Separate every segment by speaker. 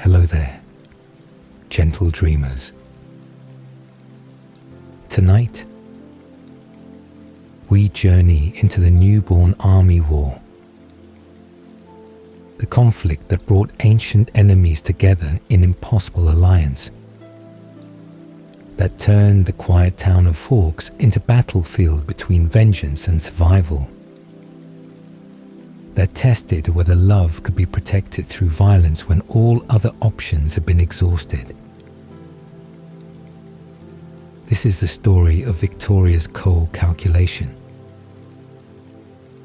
Speaker 1: Hello there, gentle dreamers. Tonight, we journey into the newborn army war, the conflict that brought ancient enemies together in impossible alliance, that turned the quiet town of Forks into battlefield between vengeance and survival, that tested whether love could be protected through violence when all other options had been exhausted. This is the story of Victoria's cold calculation,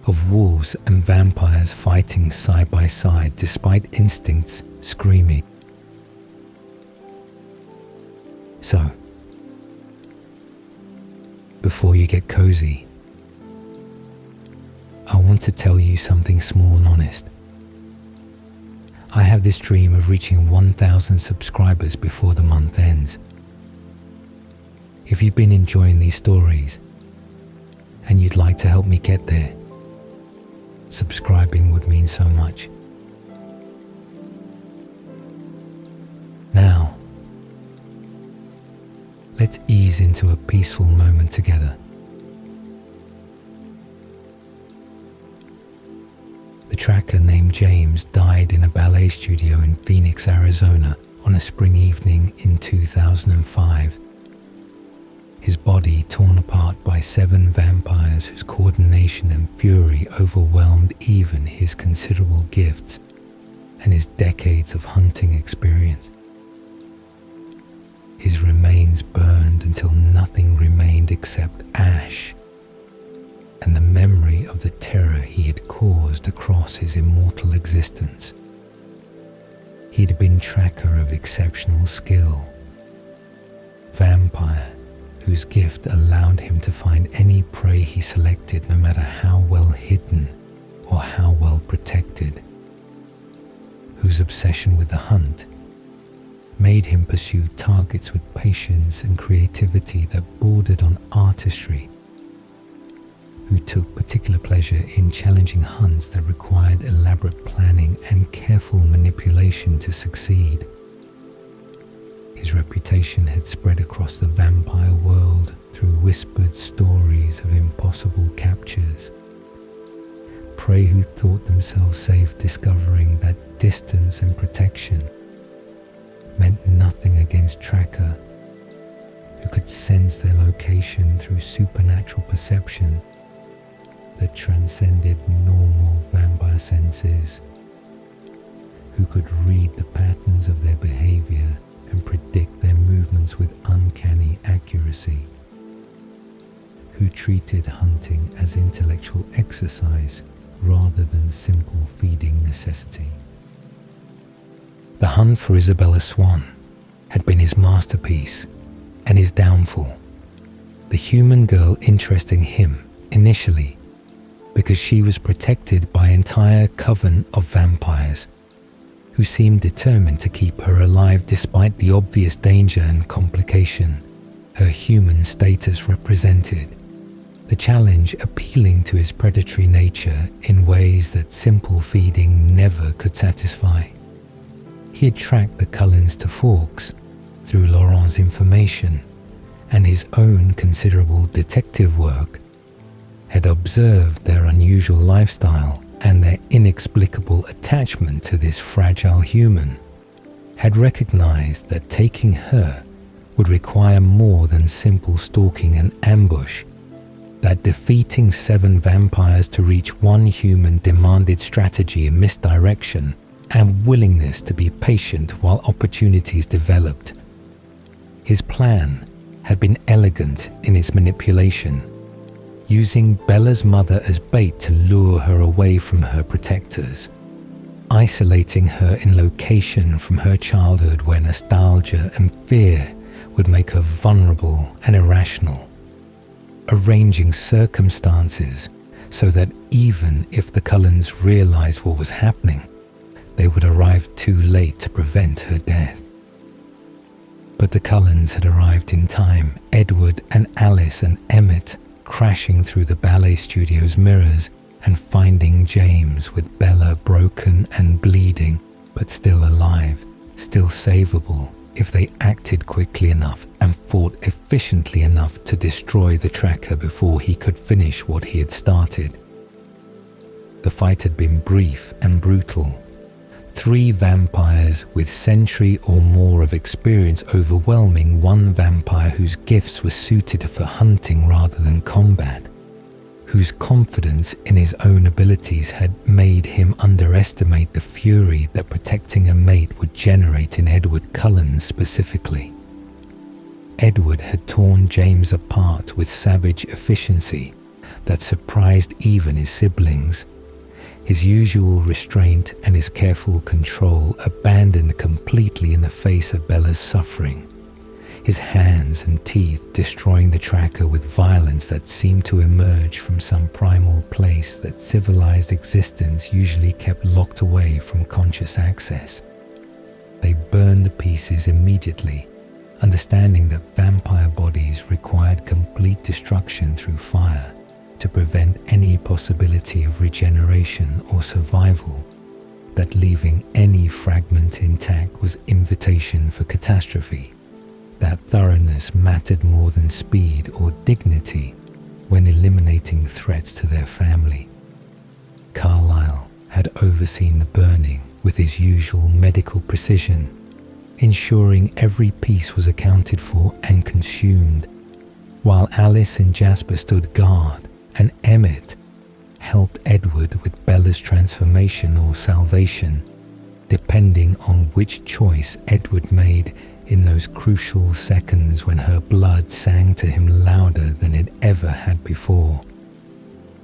Speaker 1: of wolves and vampires fighting side by side despite instincts screaming. So, before you get cozy, I want to tell you something small and honest. I have this dream of reaching 1,000 subscribers before the month ends. If you've been enjoying these stories and you'd like to help me get there, subscribing would mean so much. Now, let's ease into a peaceful moment together. The tracker named James died in a ballet studio in Phoenix, Arizona on a spring evening in 2005. His body torn apart by 7 vampires whose coordination and fury overwhelmed even his considerable gifts and his decades of hunting experience. His remains burned until nothing remained except ash and the memory of the terror he had caused across his immortal existence. He had been tracker of exceptional skill, vampire whose gift allowed him to find any prey he selected, no matter how well hidden or how well protected, whose obsession with the hunt made him pursue targets with patience and creativity that bordered on artistry, who took particular pleasure in challenging hunts that required elaborate planning and careful manipulation to succeed. His reputation had spread across the vampire world through whispered stories of impossible captures. Prey who thought themselves safe discovering that distance and protection meant nothing against tracker, who could sense their location through supernatural perception that transcended normal vampire senses, who could read the patterns of their behavior and predict their movements with uncanny accuracy, who treated hunting as intellectual exercise rather than simple feeding necessity. The hunt for Isabella Swan had been his masterpiece and his downfall, the human girl interesting him initially because she was protected by an entire coven of vampires who seemed determined to keep her alive despite the obvious danger and complication her human status represented, the challenge appealing to his predatory nature in ways that simple feeding never could satisfy. He had tracked the Cullens to Forks through Laurent's information and his own considerable detective work, had observed their unusual lifestyle and their inexplicable attachment to this fragile human, had recognized that taking her would require more than simple stalking and ambush, that defeating 7 vampires to reach one human demanded strategy and misdirection and willingness to be patient while opportunities developed. His plan had been elegant in its manipulation, using Bella's mother as bait to lure her away from her protectors, isolating her in location from her childhood where nostalgia and fear would make her vulnerable and irrational, arranging circumstances so that even if the Cullens realized what was happening, they would arrive too late to prevent her death. But the Cullens had arrived in time, Edward and Alice and Emmett crashing through the ballet studio's mirrors and finding James with Bella broken and bleeding, but still alive, still savable if they acted quickly enough and fought efficiently enough to destroy the tracker before he could finish what he had started. The fight had been brief and brutal. 3 vampires with century or more of experience overwhelming one vampire whose gifts were suited for hunting rather than combat, whose confidence in his own abilities had made him underestimate the fury that protecting a mate would generate in Edward Cullen specifically. Edward had torn James apart with savage efficiency that surprised even his siblings. His usual restraint and his careful control abandoned completely in the face of Bella's suffering, his hands and teeth destroying the tracker with violence that seemed to emerge from some primal place that civilized existence usually kept locked away from conscious access. They burned the pieces immediately, understanding that vampire bodies required complete destruction through fire to prevent any possibility of regeneration or survival, that leaving any fragment intact was invitation for catastrophe, that thoroughness mattered more than speed or dignity when eliminating threats to their family. Carlyle had overseen the burning with his usual medical precision, ensuring every piece was accounted for and consumed, while Alice and Jasper stood guard and Emmett helped Edward with Bella's transformation or salvation, depending on which choice Edward made in those crucial seconds when her blood sang to him louder than it ever had before.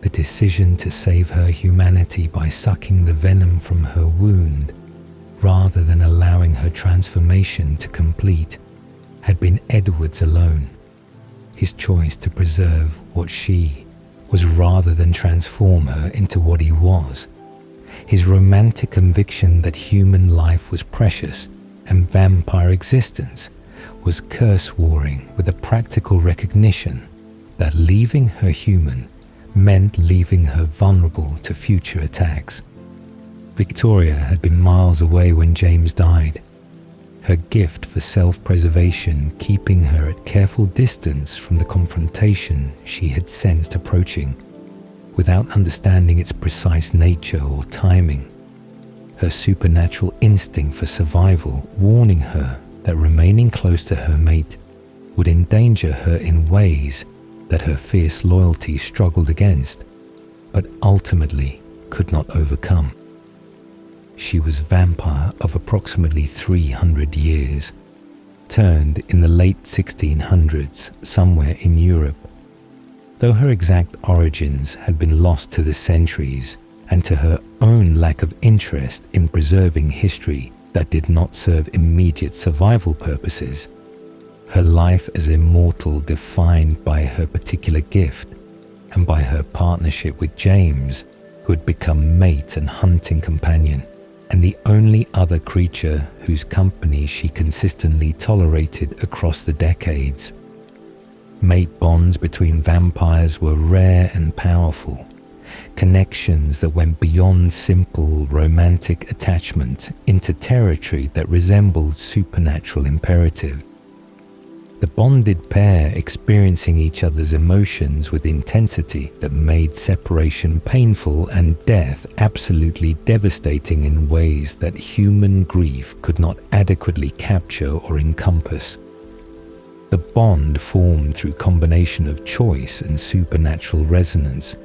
Speaker 1: The decision to save her humanity by sucking the venom from her wound, rather than allowing her transformation to complete, had been Edward's alone. His choice to preserve what she was rather than transform her into what he was. His romantic conviction that human life was precious and vampire existence was curse-warring with a practical recognition that leaving her human meant leaving her vulnerable to future attacks. Victoria had been miles away when James died, her gift for self-preservation keeping her at careful distance from the confrontation she had sensed approaching, without understanding its precise nature or timing. Her supernatural instinct for survival warning her that remaining close to her mate would endanger her in ways that her fierce loyalty struggled against, but ultimately could not overcome. She was vampire of approximately 300 years, turned in the late 1600s somewhere in Europe. Though her exact origins had been lost to the centuries and to her own lack of interest in preserving history that did not serve immediate survival purposes, her life as immortal defined by her particular gift and by her partnership with James, who had become mate and hunting companion, and the only other creature whose company she consistently tolerated across the decades. Mate bonds between vampires were rare and powerful, connections that went beyond simple romantic attachment into territory that resembled supernatural imperative. The bonded pair experiencing each other's emotions with intensity that made separation painful and death absolutely devastating in ways that human grief could not adequately capture or encompass. The bond formed through combination of choice and supernatural resonance.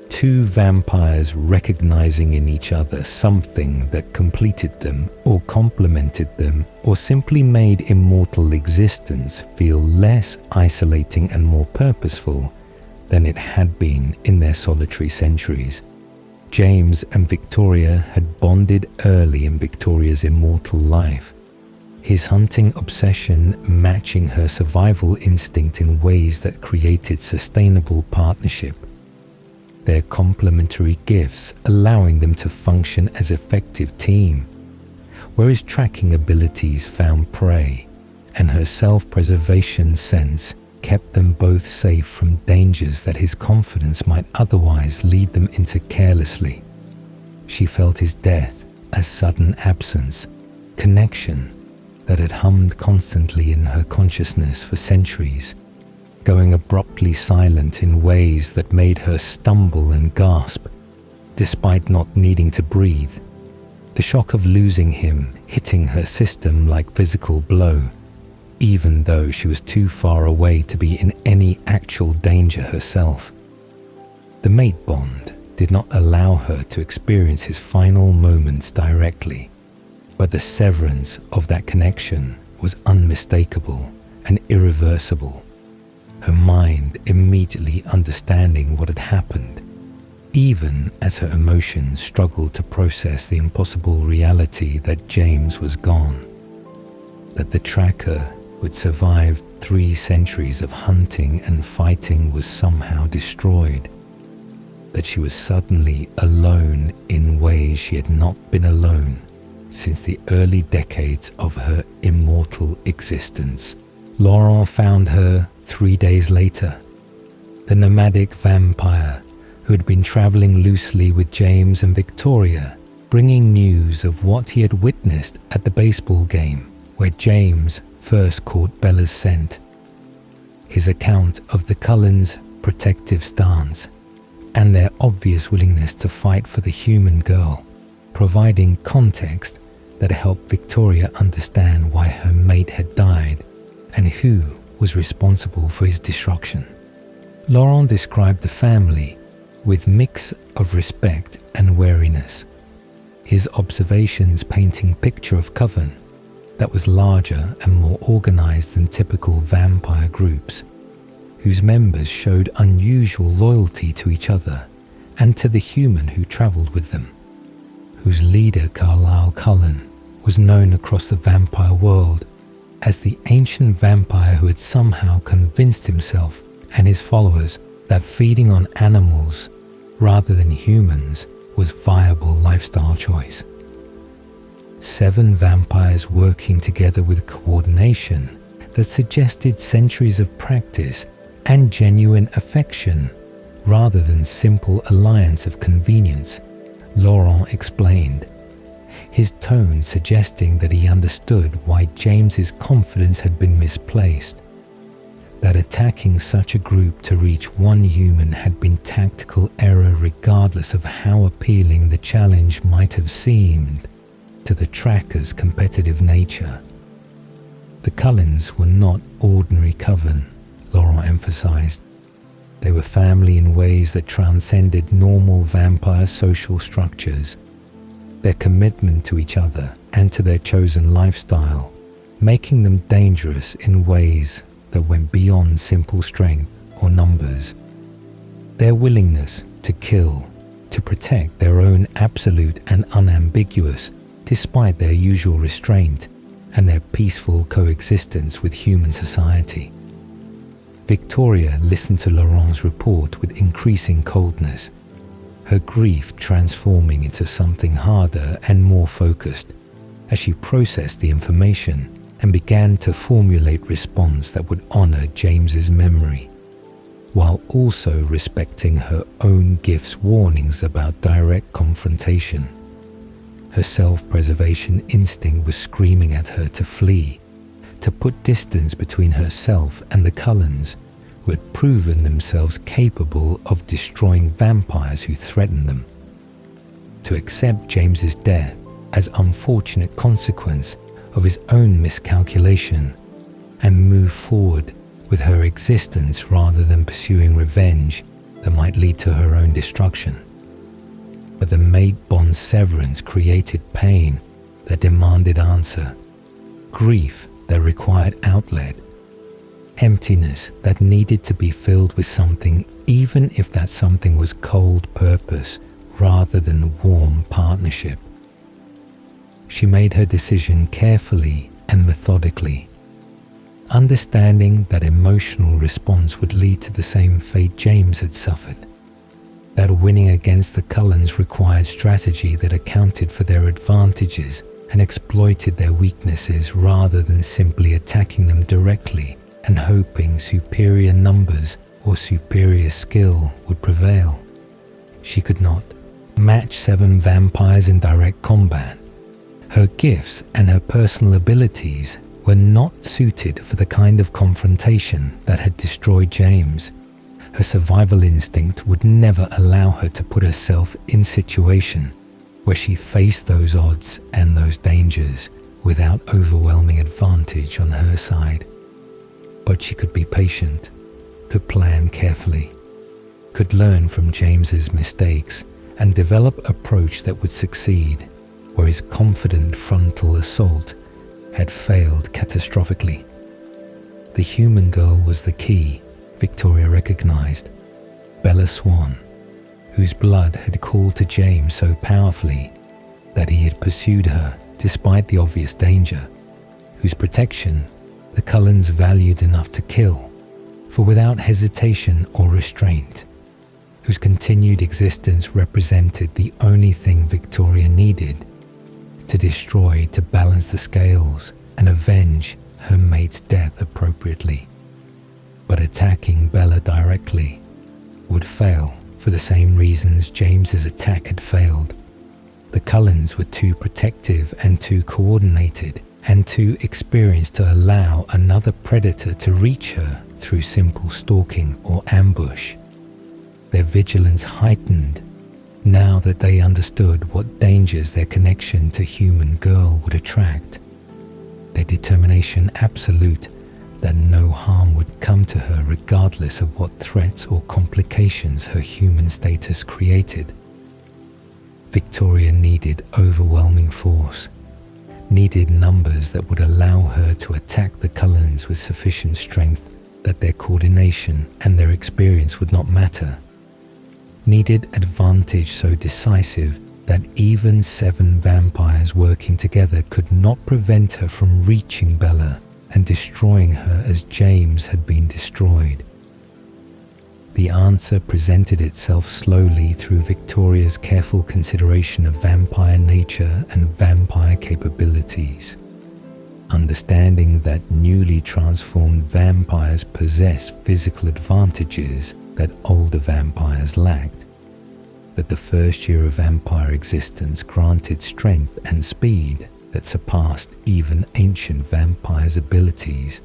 Speaker 1: Two vampires recognizing in each other something that completed them or complemented them or simply made immortal existence feel less isolating and more purposeful than it had been in their solitary centuries. James and Victoria had bonded early in Victoria's immortal life, his hunting obsession matching her survival instinct in ways that created sustainable partnership, their complementary gifts allowing them to function as effective team, where his tracking abilities found prey and her self-preservation sense kept them both safe from dangers that his confidence might otherwise lead them into carelessly. She felt his death as sudden absence, connection that had hummed constantly in her consciousness for centuries, going abruptly silent in ways that made her stumble and gasp, despite not needing to breathe. The shock of losing him hitting her system like physical blow, even though she was too far away to be in any actual danger herself. The mate bond did not allow her to experience his final moments directly, but the severance of that connection was unmistakable and irreversible, her mind immediately understanding what had happened, even as her emotions struggled to process the impossible reality that James was gone, that the tracker would survive 3 centuries of hunting and fighting was somehow destroyed, that she was suddenly alone in ways she had not been alone since the early decades of her immortal existence. Laurent found her 3 days later, the nomadic vampire who had been traveling loosely with James and Victoria, bringing news of what he had witnessed at the baseball game where James first caught Bella's scent. His account of the Cullens' protective stance and their obvious willingness to fight for the human girl, providing context that helped Victoria understand why her mate had died and who was responsible for his destruction. Laurent described the family with mix of respect and wariness, his observations painting a picture of coven that was larger and more organized than typical vampire groups, whose members showed unusual loyalty to each other and to the human who traveled with them, whose leader, Carlisle Cullen, was known across the vampire world as the ancient vampire who had somehow convinced himself and his followers that feeding on animals rather than humans was viable lifestyle choice. 7 vampires working together with coordination that suggested centuries of practice and genuine affection rather than simple alliance of convenience, Laurent explained, his tone suggesting that he understood why James's confidence had been misplaced, that attacking such a group to reach one human had been tactical error regardless of how appealing the challenge might have seemed to the tracker's competitive nature. The Cullens were not ordinary coven, Laurent emphasized. They were family in ways that transcended normal vampire social structures. Their commitment to each other and to their chosen lifestyle, making them dangerous in ways that went beyond simple strength or numbers. Their willingness to kill, to protect their own absolute and unambiguous, despite their usual restraint and their peaceful coexistence with human society. Victoria listened to Laurent's report with increasing coldness, her grief transforming into something harder and more focused as she processed the information and began to formulate response that would honor James's memory, while also respecting her own gift's warnings about direct confrontation. Her self-preservation instinct was screaming at her to flee, to put distance between herself and the Cullens, who had proven themselves capable of destroying vampires who threatened them, to accept James's death as unfortunate consequence of his own miscalculation and move forward with her existence rather than pursuing revenge that might lead to her own destruction. But the mate bond severance created pain that demanded answer, grief that required outlet, emptiness that needed to be filled with something, even if that something was cold purpose rather than warm partnership. She made her decision carefully and methodically, understanding that emotional response would lead to the same fate James had suffered, that winning against the Cullens required strategy that accounted for their advantages and exploited their weaknesses rather than simply attacking them directly and hoping superior numbers or superior skill would prevail. She could not match 7 vampires in direct combat. Her gifts and her personal abilities were not suited for the kind of confrontation that had destroyed James. Her survival instinct would never allow her to put herself in a situation where she faced those odds and those dangers without overwhelming advantage on her side. But she could be patient, could plan carefully, could learn from James's mistakes and develop an approach that would succeed where his confident frontal assault had failed catastrophically. The human girl was the key, Victoria recognized. Bella Swan, whose blood had called to James so powerfully that he had pursued her despite the obvious danger, whose protection the Cullens valued enough to kill, for without hesitation or restraint, whose continued existence represented the only thing Victoria needed to destroy, to balance the scales and avenge her mate's death appropriately. But attacking Bella directly would fail for the same reasons James's attack had failed. The Cullens were too protective and too coordinated and too experienced to allow another predator to reach her through simple stalking or ambush. Their vigilance heightened now that they understood what dangers their connection to human girl would attract. Their determination absolute that no harm would come to her regardless of what threats or complications her human status created. Victoria needed overwhelming force, needed numbers that would allow her to attack the Cullens with sufficient strength that their coordination and their experience would not matter, needed advantage so decisive that even 7 vampires working together could not prevent her from reaching Bella and destroying her as James had been destroyed. The answer presented itself slowly through Victoria's careful consideration of vampire nature and vampire capabilities. Understanding that newly transformed vampires possess physical advantages that older vampires lacked, that the first year of vampire existence granted strength and speed that surpassed even ancient vampires' abilities,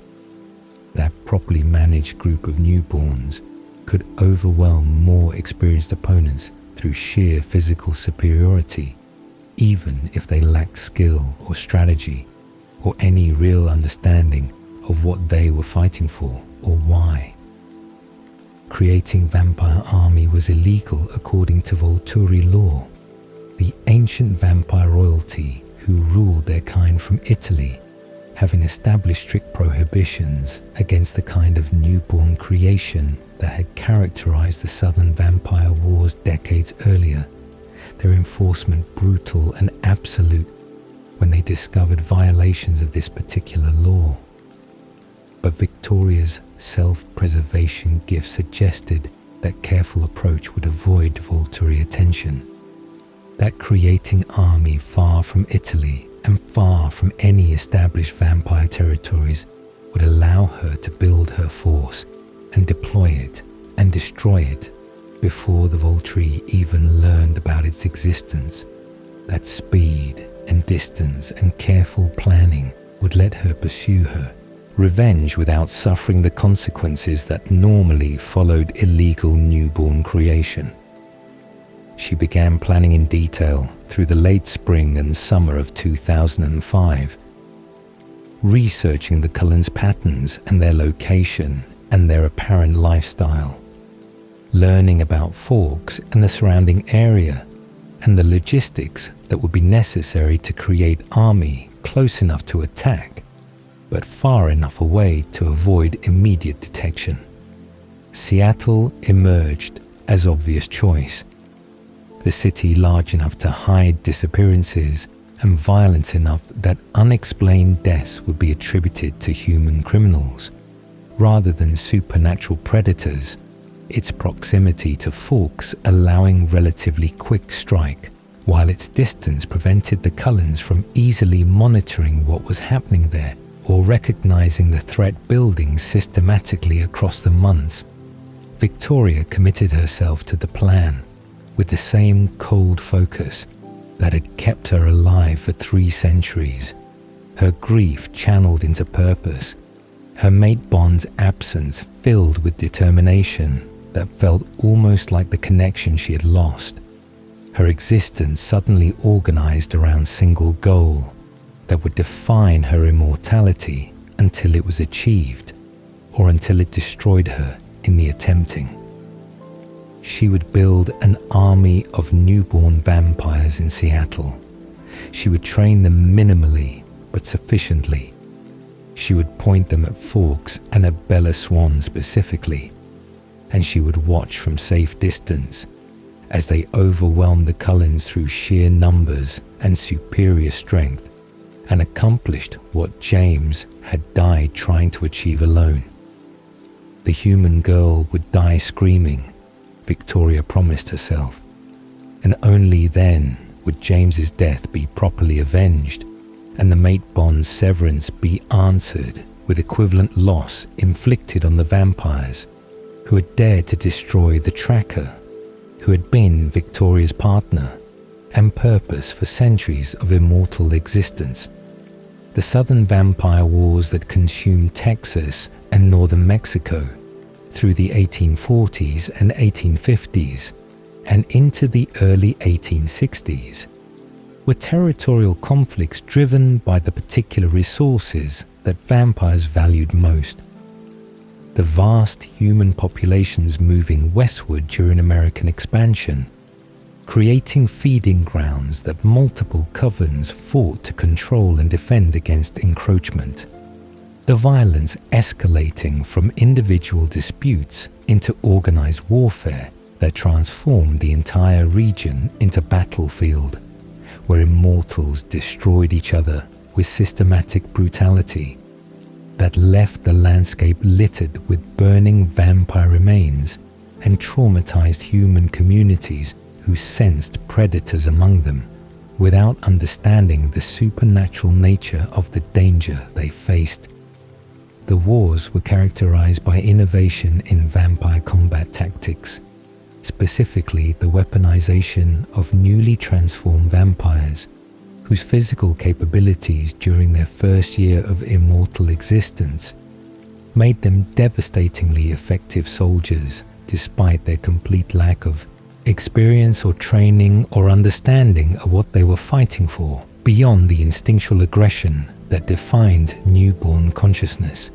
Speaker 1: that properly managed group of newborns could overwhelm more experienced opponents through sheer physical superiority, even if they lacked skill or strategy or any real understanding of what they were fighting for or why. Creating vampire army was illegal according to Volturi law, the ancient vampire royalty who ruled their kind from Italy, having established strict prohibitions against the kind of newborn creation that had characterized the Southern Vampire Wars decades earlier, their enforcement brutal and absolute when they discovered violations of this particular law. But Victoria's self-preservation gift suggested that careful approach would avoid Volturi attention, that creating army far from Italy and far from any established vampire territories would allow her to build her force and deploy it and destroy it before the Volturi even learned about its existence, that speed and distance and careful planning would let her pursue her revenge without suffering the consequences that normally followed illegal newborn creation. She began planning in detail through the late spring and summer of 2005, researching the Cullens' patterns and their location and their apparent lifestyle, learning about Forks and the surrounding area and the logistics that would be necessary to create army close enough to attack, but far enough away to avoid immediate detection. Seattle emerged as obvious choice. The city large enough to hide disappearances and violent enough that unexplained deaths would be attributed to human criminals, rather than supernatural predators, its proximity to Forks allowing relatively quick strike, while its distance prevented the Cullens from easily monitoring what was happening there or recognizing the threat building systematically across the months. Victoria committed herself to the plan with the same cold focus, that had kept her alive for 3 centuries, her grief channeled into purpose, her mate Bond's absence filled with determination that felt almost like the connection she had lost, her existence suddenly organized around a single goal that would define her immortality until it was achieved, or until it destroyed her in the attempting. She would build an army of newborn vampires in Seattle. She would train them minimally but sufficiently. She would point them at Forks and at Bella Swan specifically, and she would watch from safe distance as they overwhelmed the Cullens through sheer numbers and superior strength, and accomplished what James had died trying to achieve alone. The human girl would die screaming, Victoria promised herself, and only then would James's death be properly avenged and the mate Bond's severance be answered with equivalent loss inflicted on the vampires who had dared to destroy the tracker, who had been Victoria's partner and purpose for centuries of immortal existence. The southern vampire wars that consumed Texas and northern Mexico through the 1840s and 1850s and into the early 1860s were territorial conflicts driven by the particular resources that vampires valued most. The vast human populations moving westward during American expansion, creating feeding grounds that multiple covens fought to control and defend against encroachment. The violence escalating from individual disputes into organized warfare that transformed the entire region into battlefield, where immortals destroyed each other with systematic brutality that left the landscape littered with burning vampire remains and traumatized human communities who sensed predators among them without understanding the supernatural nature of the danger they faced. The wars were characterized by innovation in vampire combat tactics, specifically the weaponization of newly transformed vampires whose physical capabilities during their first year of immortal existence made them devastatingly effective soldiers despite their complete lack of experience or training or understanding of what they were fighting for beyond the instinctual aggression that defined newborn consciousness.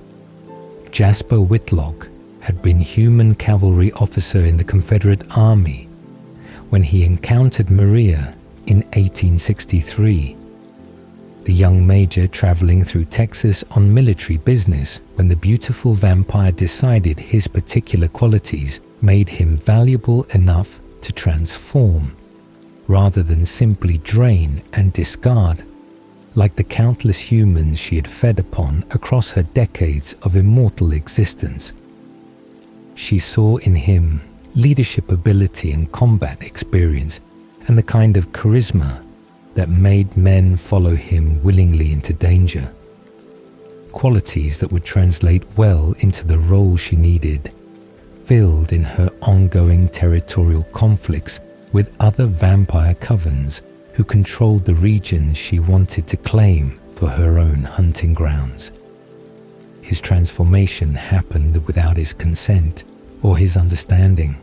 Speaker 1: Jasper Whitlock had been human cavalry officer in the Confederate Army when he encountered Maria in 1863. The young major traveling through Texas on military business when the beautiful vampire decided his particular qualities made him valuable enough to transform, rather than simply drain and discard, like the countless humans she had fed upon across her decades of immortal existence. She saw in him leadership ability and combat experience and the kind of charisma that made men follow him willingly into danger. Qualities that would translate well into the role she needed, filled in her ongoing territorial conflicts with other vampire covens who controlled the regions she wanted to claim for her own hunting grounds. His transformation happened without his consent or his understanding.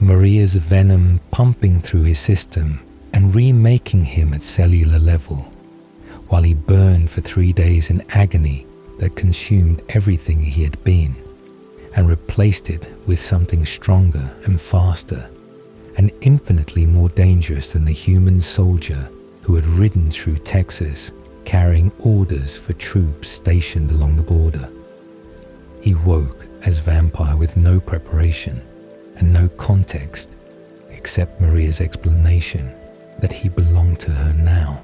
Speaker 1: Maria's venom pumping through his system and remaking him at cellular level, while he burned for 3 days in agony that consumed everything he had been and replaced it with something stronger and faster and infinitely more dangerous than the human soldier who had ridden through Texas carrying orders for troops stationed along the border. He woke as vampire with no preparation and no context except Maria's explanation that he belonged to her now,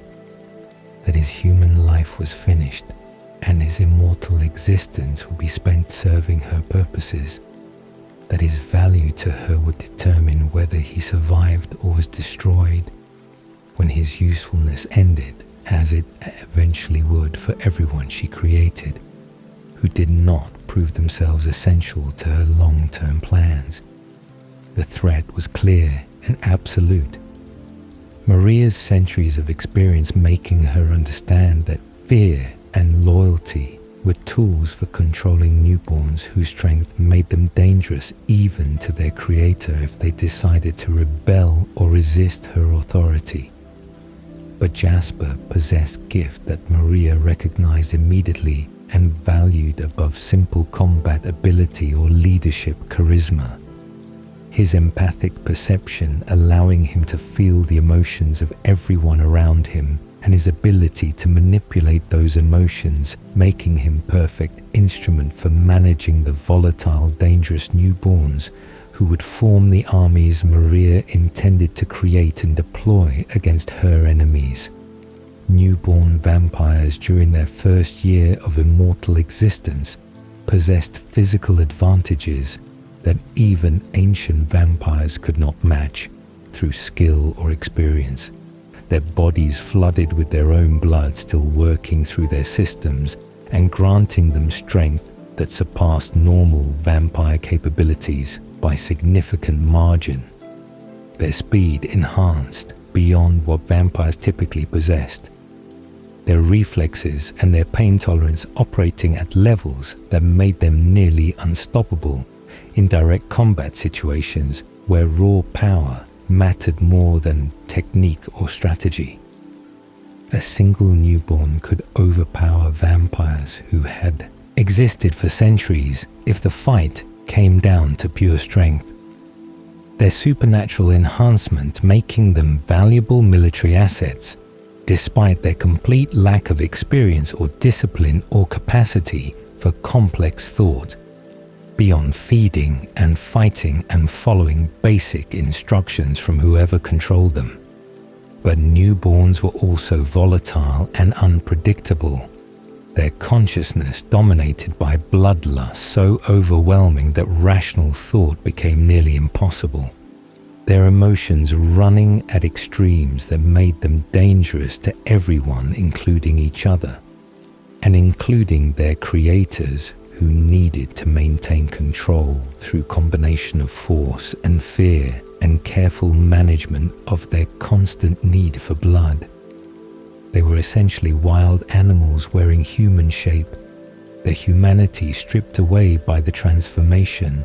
Speaker 1: that his human life was finished and his immortal existence would be spent serving her purposes, that his value to her would determine whether he survived or was destroyed when his usefulness ended, as it eventually would for everyone she created, who did not prove themselves essential to her long-term plans. The threat was clear and absolute. Maria's centuries of experience making her understand that fear and loyalty were tools for controlling newborns whose strength made them dangerous even to their creator if they decided to rebel or resist her authority. But Jasper possessed gift that Maria recognized immediately and valued above simple combat ability or leadership charisma. His empathic perception allowing him to feel the emotions of everyone around him, and his ability to manipulate those emotions, making him perfect instrument for managing the volatile, dangerous newborns who would form the armies Maria intended to create and deploy against her enemies. Newborn vampires during their first year of immortal existence possessed physical advantages that even ancient vampires could not match through skill or experience. Their bodies flooded with their own blood still working through their systems and granting them strength that surpassed normal vampire capabilities by significant margin. Their speed enhanced beyond what vampires typically possessed. Their reflexes and their pain tolerance operating at levels that made them nearly unstoppable in direct combat situations where raw power mattered more than technique or strategy. A single newborn could overpower vampires who had existed for centuries if the fight came down to pure strength. Their supernatural enhancement making them valuable military assets, despite their complete lack of experience or discipline or capacity for complex thought, beyond feeding and fighting and following basic instructions from whoever controlled them. But newborns were also volatile and unpredictable, their consciousness dominated by bloodlust so overwhelming that rational thought became nearly impossible, their emotions running at extremes that made them dangerous to everyone, including each other, and including their creators who needed to maintain control through combination of force and fear and careful management of their constant need for blood. They were essentially wild animals wearing human shape, their humanity stripped away by the transformation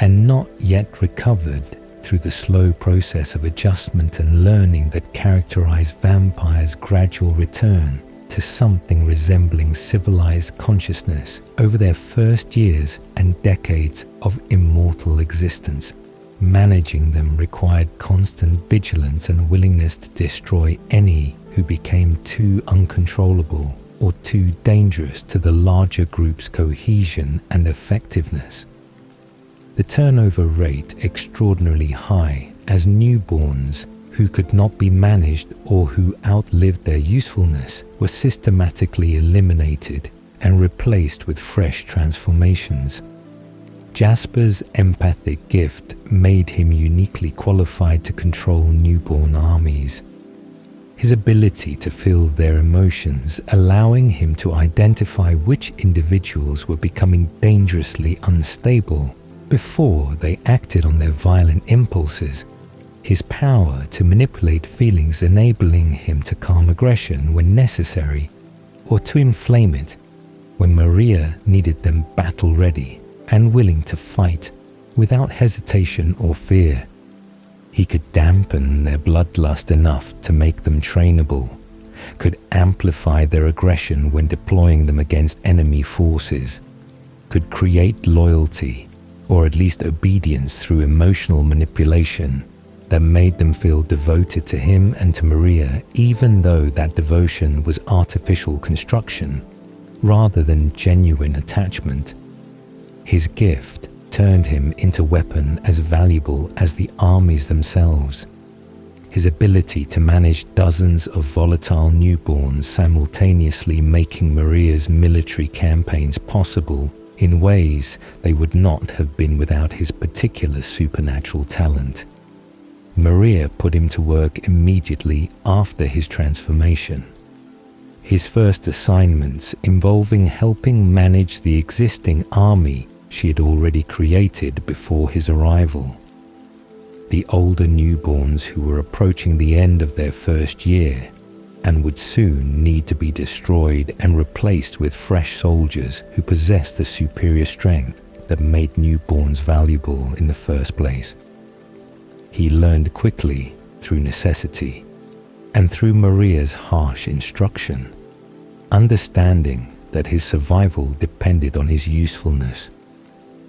Speaker 1: and not yet recovered through the slow process of adjustment and learning that characterized vampires' gradual return to something resembling civilized consciousness over their first years and decades of immortal existence. Managing them required constant vigilance and willingness to destroy any who became too uncontrollable or too dangerous to the larger group's cohesion and effectiveness. The turnover rate extraordinarily high as newborns who could not be managed or who outlived their usefulness were systematically eliminated and replaced with fresh transformations. Jasper's empathic gift made him uniquely qualified to control newborn armies. His ability to feel their emotions, allowing him to identify which individuals were becoming dangerously unstable before they acted on their violent impulses. His power to manipulate feelings, enabling him to calm aggression when necessary, or to inflame it when Maria needed them battle-ready and willing to fight without hesitation or fear. He could dampen their bloodlust enough to make them trainable, could amplify their aggression when deploying them against enemy forces, could create loyalty, or at least obedience through emotional manipulation that made them feel devoted to him and to Maria, even though that devotion was artificial construction rather than genuine attachment. His gift turned him into a weapon as valuable as the armies themselves. His ability to manage dozens of volatile newborns simultaneously making Maria's military campaigns possible in ways they would not have been without his particular supernatural talent. Maria put him to work immediately after his transformation. His first assignments involving helping manage the existing army she had already created before his arrival. the older newborns who were approaching the end of their first year and would soon need to be destroyed and replaced with fresh soldiers who possessed the superior strength that made newborns valuable in the first place. He learned quickly through necessity and through Maria's harsh instruction, understanding that his survival depended on his usefulness,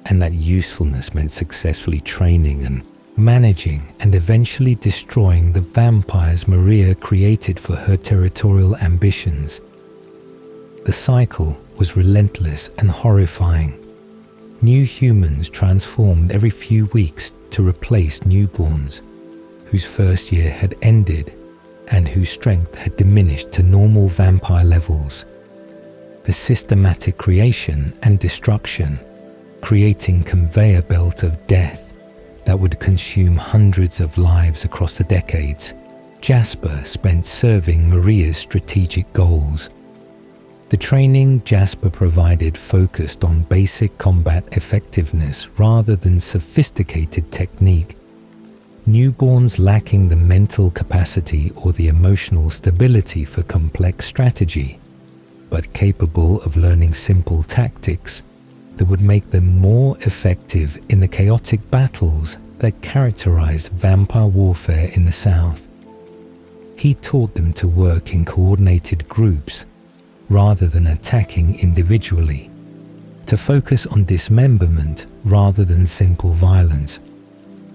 Speaker 1: and that usefulness meant successfully training and managing and eventually destroying the vampires Maria created for her territorial ambitions. The cycle was relentless and horrifying. New humans transformed every few weeks to replace newborns whose first year had ended and whose strength had diminished to normal vampire levels. The systematic creation and destruction, creating conveyor belt of death that would consume hundreds of lives across the decades, Jasper spent serving Maria's strategic goals. The training Jasper provided focused on basic combat effectiveness rather than sophisticated technique. Newborns lacking the mental capacity or the emotional stability for complex strategy, but capable of learning simple tactics that would make them more effective in the chaotic battles that characterized vampire warfare in the South. He taught them to work in coordinated groups rather than attacking individually, to focus on dismemberment rather than simple violence,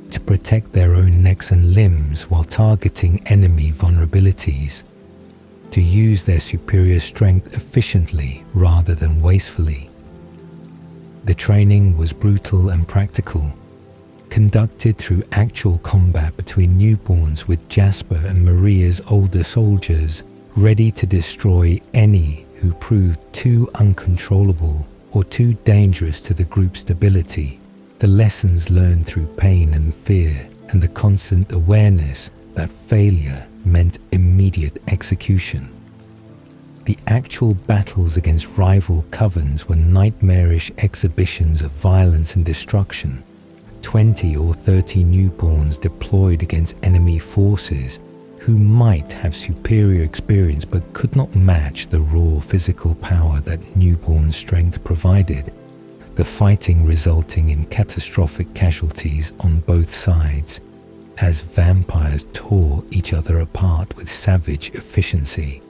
Speaker 1: to protect their own necks and limbs while targeting enemy vulnerabilities, to use their superior strength efficiently rather than wastefully. The training was brutal and practical, conducted through actual combat between newborns with Jasper and Maria's older soldiers, ready to destroy any who proved too uncontrollable or too dangerous to the group's stability. The lessons learned through pain and fear, and the constant awareness that failure meant immediate execution. The actual battles against rival covens were nightmarish exhibitions of violence and destruction. 20 or 30 newborns deployed against enemy forces who might have superior experience but could not match the raw physical power that newborn strength provided. The fighting resulting in catastrophic casualties on both sides, as vampires tore each other apart with savage efficiency.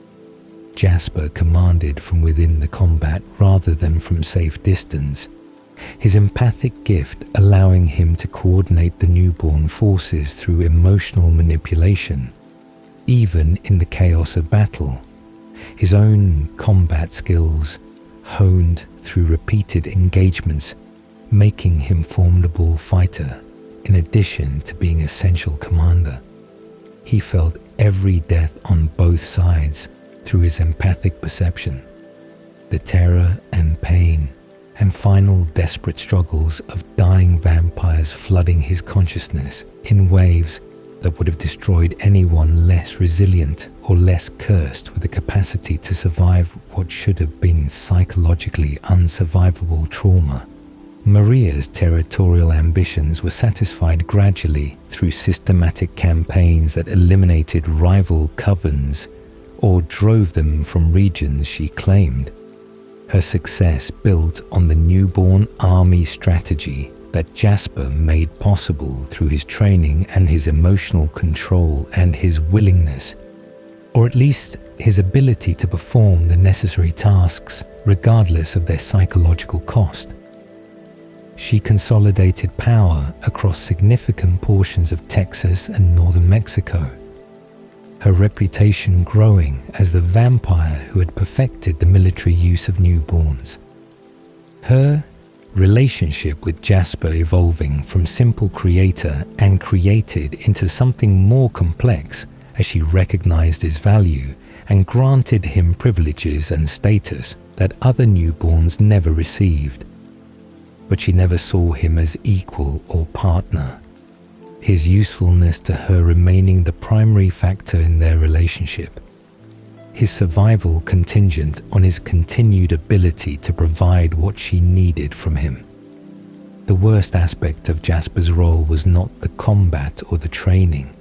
Speaker 1: Jasper commanded from within the combat rather than from safe distance, his empathic gift allowing him to coordinate the newborn forces through emotional manipulation, even in the chaos of battle. His own combat skills honed through repeated engagements, making him formidable fighter, in addition to being essential commander. He felt every death on both sides through his empathic perception, the terror and pain and final desperate struggles of dying vampires flooding his consciousness in waves that would have destroyed anyone less resilient or less cursed with the capacity to survive what should have been psychologically unsurvivable trauma. Maria's territorial ambitions were satisfied gradually through systematic campaigns that eliminated rival covens or drove them from regions she claimed. Her success built on the newborn army strategy that Jasper made possible through his training and his emotional control and his willingness, or at least his ability to perform the necessary tasks regardless of their psychological cost. She consolidated power across significant portions of Texas and northern Mexico, her reputation growing as the vampire who had perfected the military use of newborns. Her relationship with Jasper evolving from simple creator and created into something more complex as she recognized his value and granted him privileges and status that other newborns never received. But she never saw him as equal or partner, his usefulness to her remaining the primary factor in their relationship, his survival contingent on his continued ability to provide what she needed from him. The worst aspect of Jasper's role was not the combat or the training,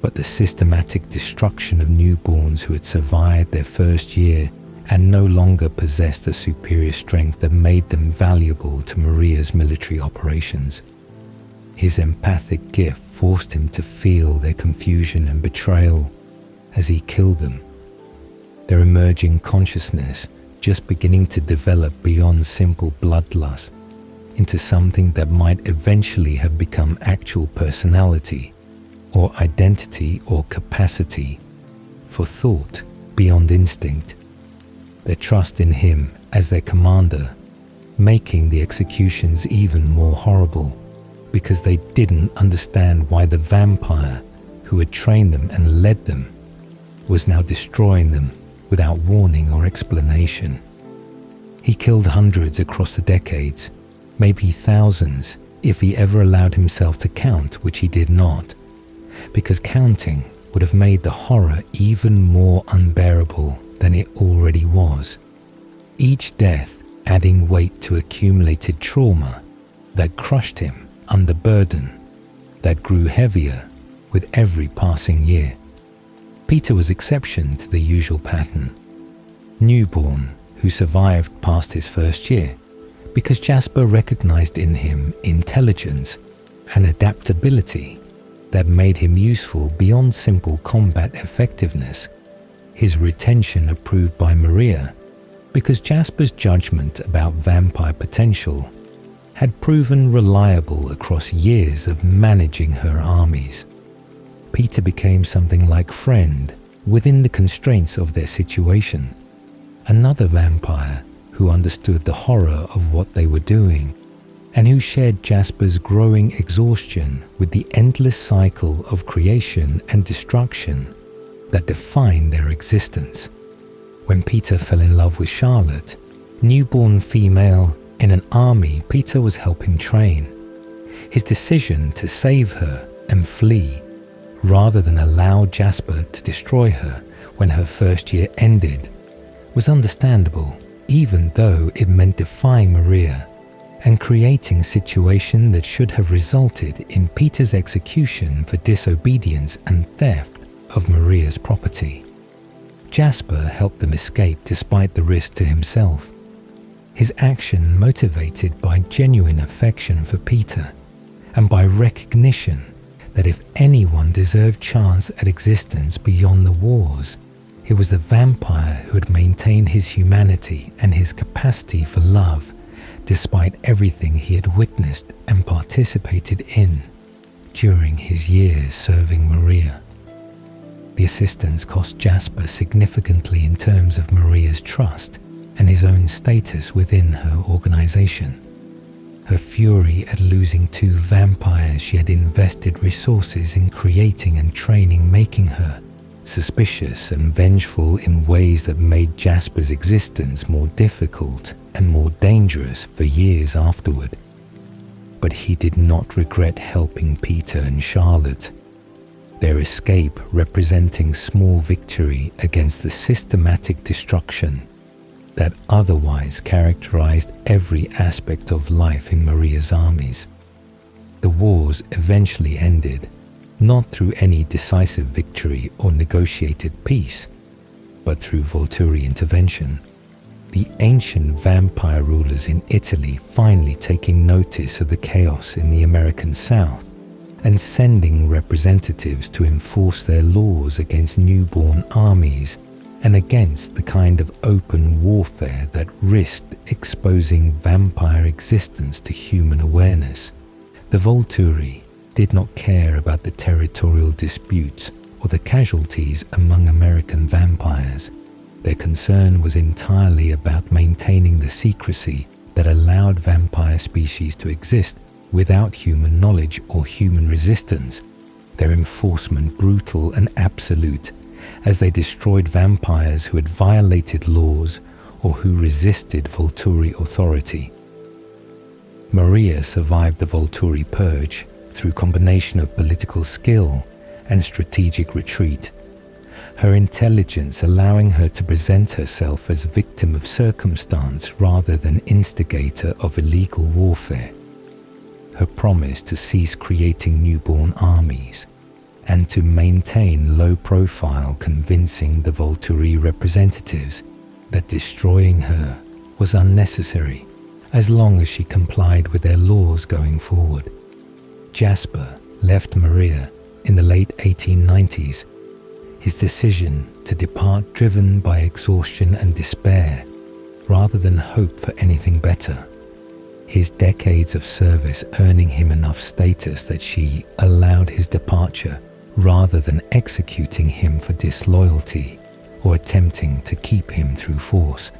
Speaker 1: but the systematic destruction of newborns who had survived their first year and no longer possessed the superior strength that made them valuable to Maria's military operations. His empathic gift forced him to feel their confusion and betrayal as he killed them, their emerging consciousness just beginning to develop beyond simple bloodlust into something that might eventually have become actual personality or identity or capacity for thought beyond instinct. Their trust in him as their commander, making the executions even more horrible because they didn't understand why the vampire who had trained them and led them was now destroying them without warning or explanation. He killed hundreds across the decades, maybe thousands if he ever allowed himself to count, which he did not, because counting would have made the horror even more unbearable than it already was. Each death adding weight to accumulated trauma that crushed him under burden, that grew heavier with every passing year. Peter was exception to the usual pattern. Newborn who survived past his first year, because Jasper recognized in him intelligence and adaptability that made him useful beyond simple combat effectiveness. His retention approved by Maria, because Jasper's judgment about vampire potential had proven reliable across years of managing her armies. Peter became something like friend within the constraints of their situation, another vampire who understood the horror of what they were doing and who shared Jasper's growing exhaustion with the endless cycle of creation and destruction that defined their existence. When Peter fell in love with Charlotte, newborn female in an army Peter was helping train, his decision to save her and flee rather than allow Jasper to destroy her when her first year ended was understandable, even though it meant defying Maria and creating a situation that should have resulted in Peter's execution for disobedience and theft of Maria's property. Jasper helped them escape despite the risk to himself, his action motivated by genuine affection for Peter and by recognition that if anyone deserved chance at existence beyond the wars, it was the vampire who had maintained his humanity and his capacity for love despite everything he had witnessed and participated in during his years serving Maria. The assistance cost Jasper significantly in terms of Maria's trust and his own status within her organization. Her fury at losing two vampires she had invested resources in creating and training, making her suspicious and vengeful in ways that made Jasper's existence more difficult and more dangerous for years afterward. But he did not regret helping Peter and Charlotte, their escape representing small victory against the systematic destruction that otherwise characterized every aspect of life in Maria's armies. The wars eventually ended, not through any decisive victory or negotiated peace, but through Volturi intervention. The ancient vampire rulers in Italy finally taking notice of the chaos in the American South and sending representatives to enforce their laws against newborn armies and against the kind of open warfare that risked exposing vampire existence to human awareness. The Volturi did not care about the territorial disputes or the casualties among American vampires. Their concern was entirely about maintaining the secrecy that allowed vampire species to exist without human knowledge or human resistance, their enforcement brutal and absolute, as they destroyed vampires who had violated laws or who resisted Volturi authority. Maria survived the Volturi purge through combination of political skill and strategic retreat, her intelligence allowing her to present herself as victim of circumstance rather than instigator of illegal warfare. her promise to cease creating newborn armies and to maintain low profile, convincing the Volturi representatives that destroying her was unnecessary as long as she complied with their laws going forward. Jasper left Maria in the late 1890s, his decision to depart driven by exhaustion and despair rather than hope for anything better. His decades of service earning him enough status that she allowed his departure rather than executing him for disloyalty or attempting to keep him through force.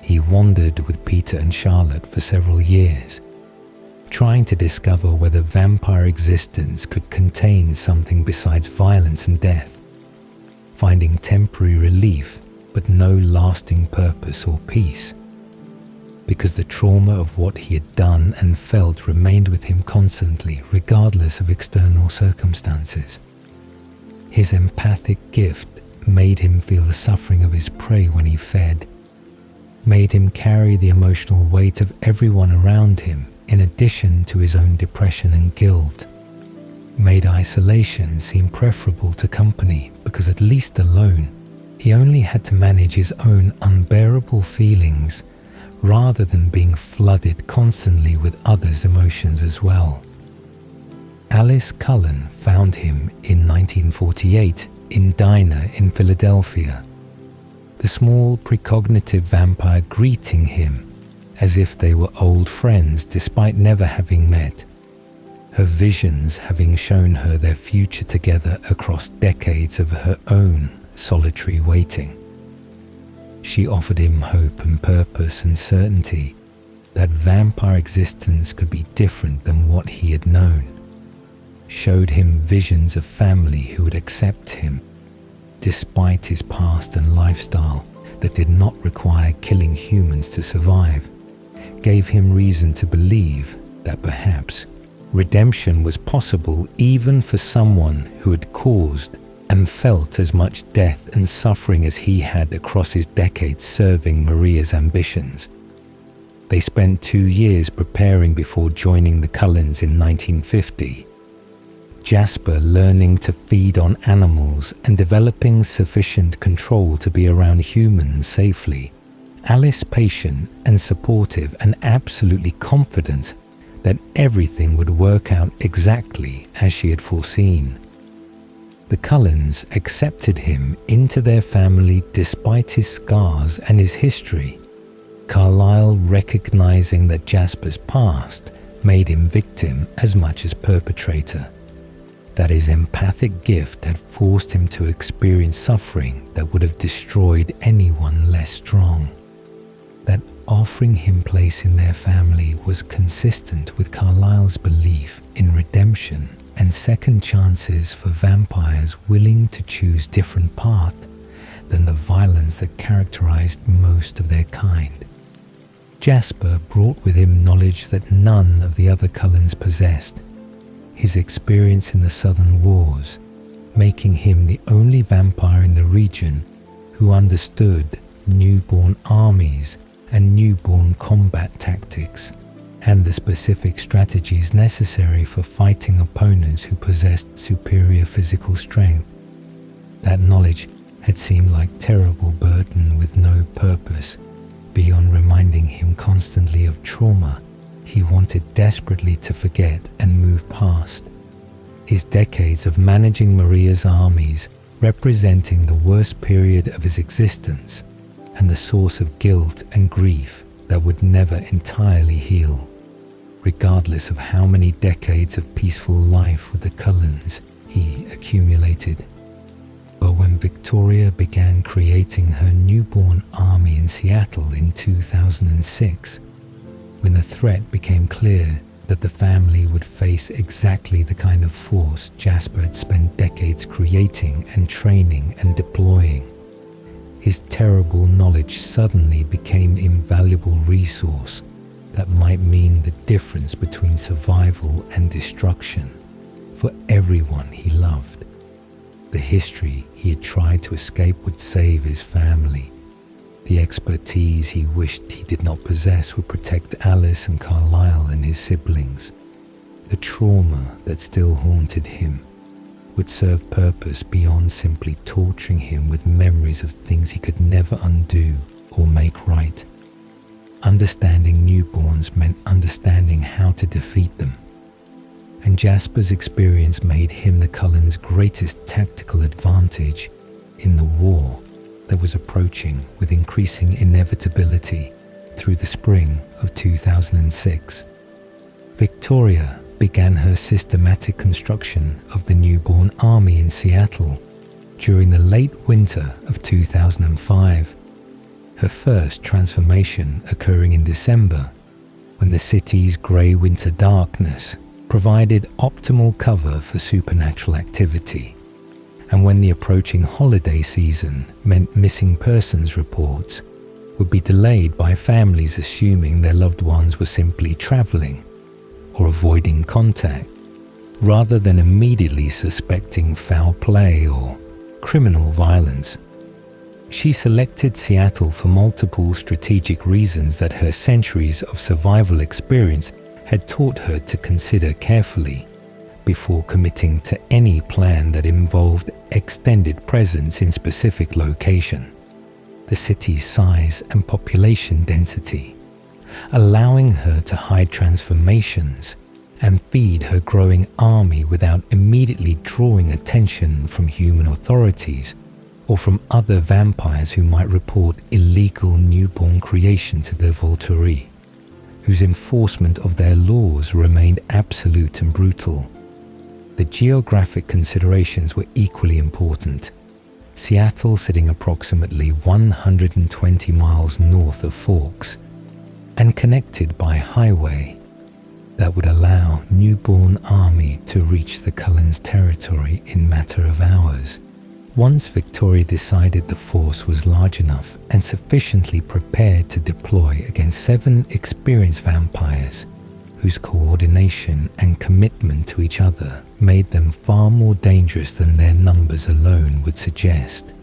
Speaker 1: He wandered with Peter and Charlotte for several years, trying to discover whether vampire existence could contain something besides violence and death, finding temporary relief but no lasting purpose or peace, because the trauma of what he had done and felt remained with him constantly, regardless of external circumstances. His empathic gift made him feel the suffering of his prey when he fed, made him carry the emotional weight of everyone around him in addition to his own depression and guilt, made isolation seem preferable to company because at least alone he only had to manage his own unbearable feelings rather than being flooded constantly with others' emotions as well. Alice Cullen found him in 1948 in Dinah in Philadelphia, the small precognitive vampire greeting him as if they were old friends despite never having met, her visions having shown her their future together across decades of her own solitary waiting. She offered him hope and purpose and certainty that vampire existence could be different than what he had known, showed him visions of family who would accept him despite his past and lifestyle that did not require killing humans to survive, gave him reason to believe that perhaps redemption was possible even for someone who had caused and felt as much death and suffering as he had across his decades serving Maria's ambitions. They spent 2 years preparing before joining the Cullens in 1950. Jasper learning to feed on animals and developing sufficient control to be around humans safely. Alice patient and supportive and absolutely confident that everything would work out exactly as she had foreseen. The Cullens accepted him into their family despite his scars and his history, Carlyle recognizing that Jasper's past made him victim as much as perpetrator, that his empathic gift had forced him to experience suffering that would have destroyed anyone less strong, that offering him place in their family was consistent with Carlyle's belief in redemption and second chances for vampires willing to choose different path than the violence that characterized most of their kind. Jasper brought with him knowledge that none of the other Cullens possessed, his experience in the Southern Wars, making him the only vampire in the region who understood newborn armies and newborn combat tactics, and the specific strategies necessary for fighting opponents who possessed superior physical strength. That knowledge had seemed like terrible burden with no purpose, beyond reminding him constantly of trauma he wanted desperately to forget and move past. His decades of managing Maria's armies representing the worst period of his existence and the source of guilt and grief that would never entirely heal, regardless of how many decades of peaceful life with the Cullens he accumulated. But when Victoria began creating her newborn army in Seattle in 2006, when the threat became clear that the family would face exactly the kind of force Jasper had spent decades creating and training and deploying, his terrible knowledge suddenly became an invaluable resource that might mean the difference between survival and destruction for everyone he loved. The history he had tried to escape would save his family. The expertise he wished he did not possess would protect Alice and Carlyle and his siblings. The trauma that still haunted him would serve purpose beyond simply torturing him with memories of things he could never undo or make right. Understanding newborns meant understanding how to defeat them, and Jasper's experience made him the Cullens' greatest tactical advantage in the war that was approaching with increasing inevitability through the spring of 2006. Victoria began her systematic construction of the newborn army in Seattle during the late winter of 2005, her first transformation occurring in December, when the city's grey winter darkness provided optimal cover for supernatural activity, and when the approaching holiday season meant missing persons reports would be delayed by families assuming their loved ones were simply travelling or avoiding contact, rather than immediately suspecting foul play or criminal violence. She selected Seattle for multiple strategic reasons that her centuries of survival experience had taught her to consider carefully before committing to any plan that involved extended presence in specific location. The city's size and population density, allowing her to hide transformations and feed her growing army without immediately drawing attention from human authorities or from other vampires who might report illegal newborn creation to their votary, whose enforcement of their laws remained absolute and brutal. The geographic considerations were equally important. Seattle sitting approximately 120 miles north of Forks and connected by highway that would allow newborn army to reach the Cullens' territory in matter of hours. Once Victoria decided the force was large enough and sufficiently prepared to deploy against 7 experienced vampires whose coordination and commitment to each other made them far more dangerous than their numbers alone would suggest.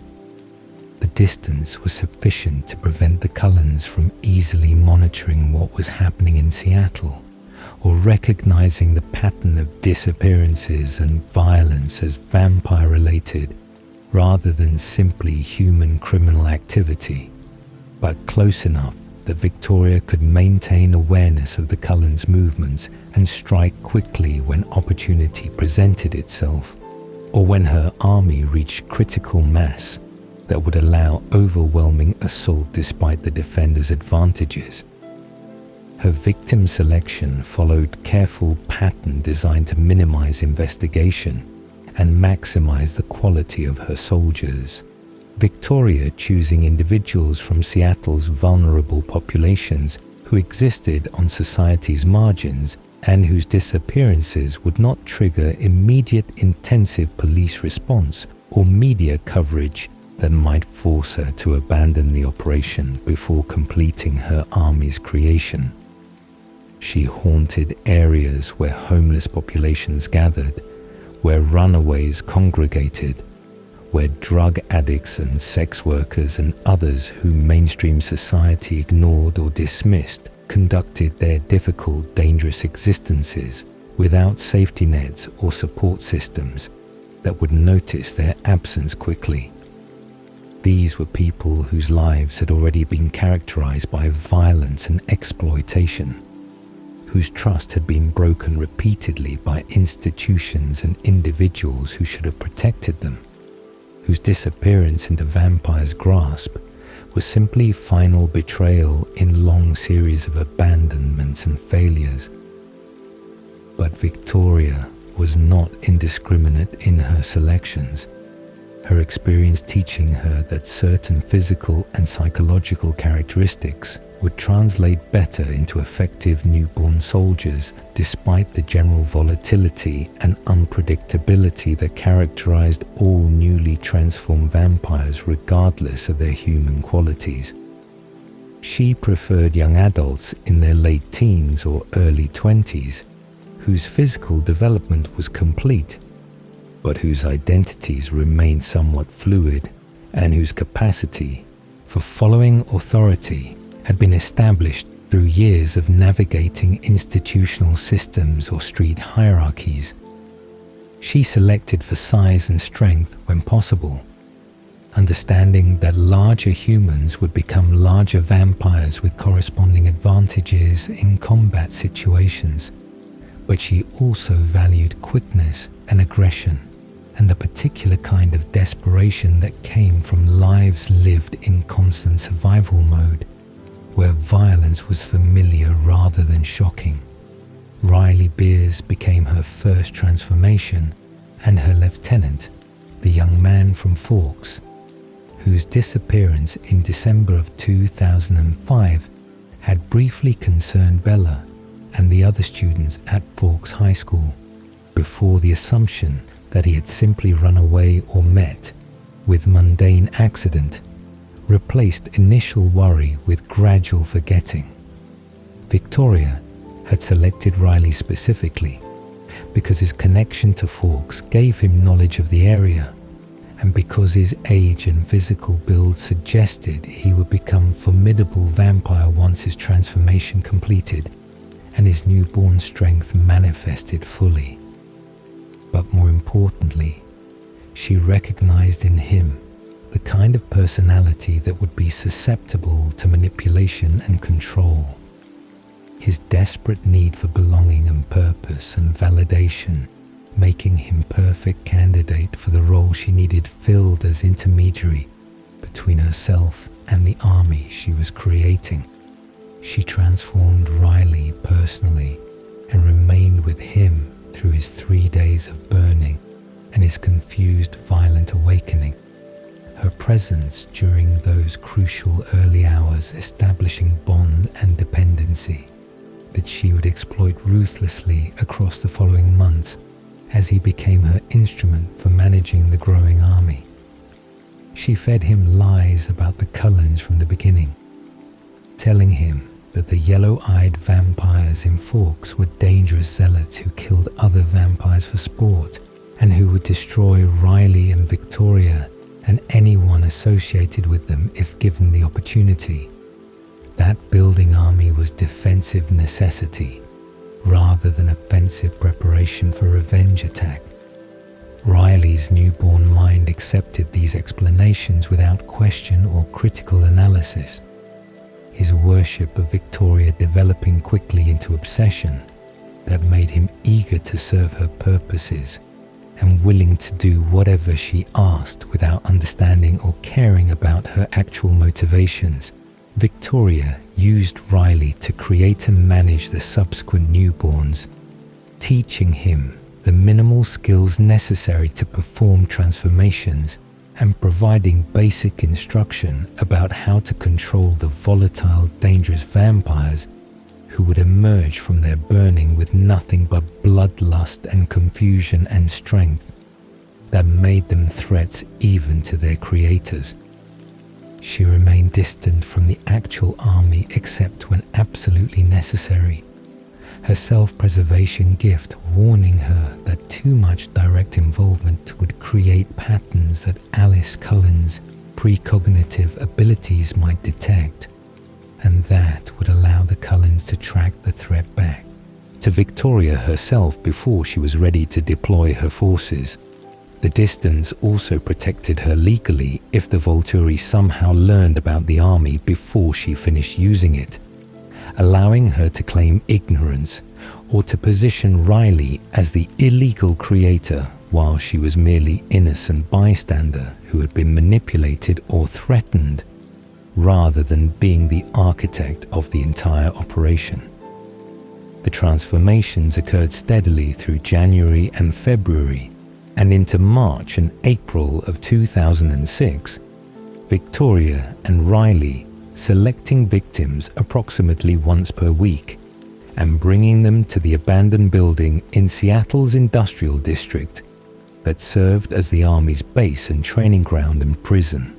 Speaker 1: The distance was sufficient to prevent the Cullens from easily monitoring what was happening in Seattle or recognizing the pattern of disappearances and violence as vampire-related rather than simply human criminal activity, but close enough that Victoria could maintain awareness of the Cullens' movements and strike quickly when opportunity presented itself, or when her army reached critical mass that would allow overwhelming assault despite the defenders' advantages. Her victim selection followed careful pattern designed to minimize investigation and maximize the quality of her soldiers. Victoria choosing individuals from Seattle's vulnerable populations who existed on society's margins and whose disappearances would not trigger immediate intensive police response or media coverage that might force her to abandon the operation before completing her army's creation. She haunted areas where homeless populations gathered, where runaways congregated, where drug addicts and sex workers and others whom mainstream society ignored or dismissed conducted their difficult, dangerous existences without safety nets or support systems that would notice their absence quickly. These were people whose lives had already been characterized by violence and exploitation, whose trust had been broken repeatedly by institutions and individuals who should have protected them, whose disappearance into vampire's grasp was simply final betrayal in long series of abandonments and failures. But Victoria was not indiscriminate in her selections, her experience teaching her that certain physical and psychological characteristics would translate better into effective newborn soldiers despite the general volatility and unpredictability that characterized all newly transformed vampires regardless of their human qualities. She preferred young adults in their late teens or early 20s whose physical development was complete, but whose identities remained somewhat fluid and whose capacity for following authority had been established Through years of navigating institutional systems or street hierarchies, she selected for size and strength when possible, understanding that larger humans would become larger vampires with corresponding advantages in combat situations. But she also valued quickness and aggression, and a particular kind of desperation that came from lives lived in constant survival mode, where violence was familiar rather than shocking. Riley Beers became her first transformation, and her lieutenant, the young man from Forks, whose disappearance in December of 2005 had briefly concerned Bella and the other students at Forks High School, before the assumption that he had simply run away or met with mundane accident replaced initial worry with gradual forgetting. Victoria had selected Riley specifically because his connection to Forks gave him knowledge of the area, and because his age and physical build suggested he would become a formidable vampire once his transformation completed and his newborn strength manifested fully. But more importantly, she recognized in him the kind of personality that would be susceptible to manipulation and control. His desperate need for belonging and purpose and validation, making him perfect candidate for the role she needed filled as intermediary between herself and the army she was creating. She transformed Riley personally and remained with him through his 3 days of burning and his confused, violent awakening. Her presence during those crucial early hours establishing bond and dependency that she would exploit ruthlessly across the following months as he became her instrument for managing the growing army. She fed him lies about the Cullens from the beginning, telling him that the yellow-eyed vampires in Forks were dangerous zealots who killed other vampires for sport and who would destroy Riley and Victoria and anyone associated with them if given the opportunity. That building army was defensive necessity rather than offensive preparation for revenge attack. Riley's newborn mind accepted these explanations without question or critical analysis, his worship of Victoria developing quickly into obsession that made him eager to serve her purposes and willing to do whatever she asked without understanding or caring about her actual motivations. Victoria used Riley to create and manage the subsequent newborns, teaching him the minimal skills necessary to perform transformations and providing basic instruction about how to control the volatile, dangerous vampires who would emerge from their burning with nothing but bloodlust and confusion and strength that made them threats even to their creators. She remained distant from the actual army except when absolutely necessary, her self-preservation gift warning her that too much direct involvement would create patterns that Alice Cullen's precognitive abilities might detect, and that would allow the Cullens to track the threat back to Victoria herself before she was ready to deploy her forces. The distance also protected her legally if the Volturi somehow learned about the army before she finished using it, allowing her to claim ignorance or to position Riley as the illegal creator while she was merely innocent bystander who had been manipulated or threatened, rather than being the architect of the entire operation. The transformations occurred steadily through January and February, and into March and April of 2006, Victoria and Riley selecting victims approximately once per week and bringing them to the abandoned building in Seattle's industrial district that served as the Army's base and training ground and prison.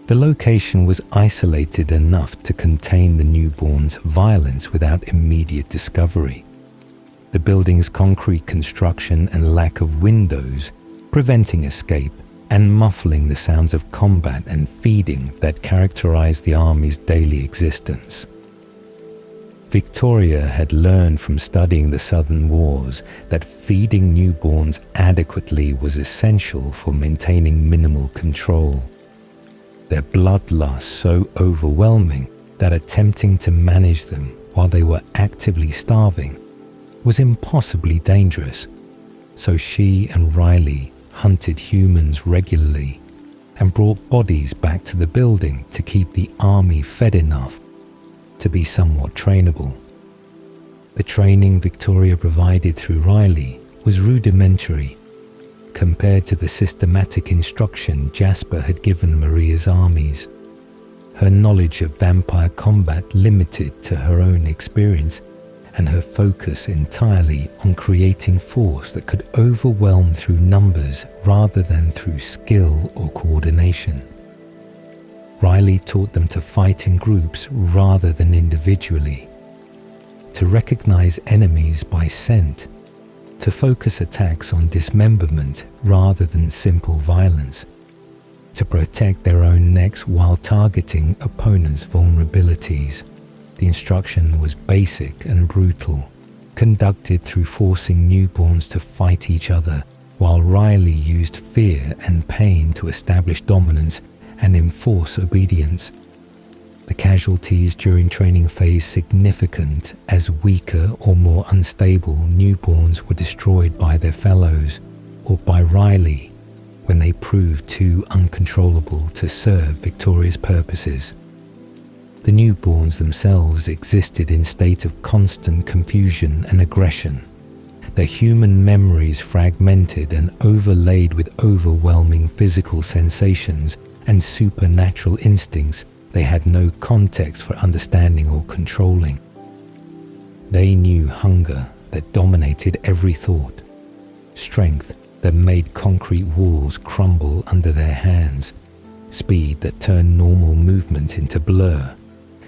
Speaker 1: The location was isolated enough to contain the newborn's violence without immediate discovery. The building's concrete construction and lack of windows preventing escape and muffling the sounds of combat and feeding that characterized the Army's daily existence. Victoria had learned from studying the Southern Wars that feeding newborns adequately was essential for maintaining minimal control. Their bloodlust so overwhelming that attempting to manage them while they were actively starving was impossibly dangerous, so she and Riley hunted humans regularly and brought bodies back to the building to keep the army fed enough to be somewhat trainable. The training Victoria provided through Riley was rudimentary compared to the systematic instruction Jasper had given Maria's armies. Her knowledge of vampire combat limited to her own experience, and her focus entirely on creating force that could overwhelm through numbers rather than through skill or coordination. Riley taught them to fight in groups rather than individually, to recognize enemies by scent, to focus attacks on dismemberment rather than simple violence, to protect their own necks while targeting opponents' vulnerabilities. The instruction was basic and brutal, conducted through forcing newborns to fight each other, while Riley used fear and pain to establish dominance and enforce obedience. The casualties during training phase significant as weaker or more unstable newborns were destroyed by their fellows or by Riley when they proved too uncontrollable to serve Victoria's purposes. The newborns themselves existed in a state of constant confusion and aggression, their human memories fragmented and overlaid with overwhelming physical sensations and supernatural instincts they had no context for understanding or controlling. They knew hunger that dominated every thought, strength that made concrete walls crumble under their hands, speed that turned normal movement into blur,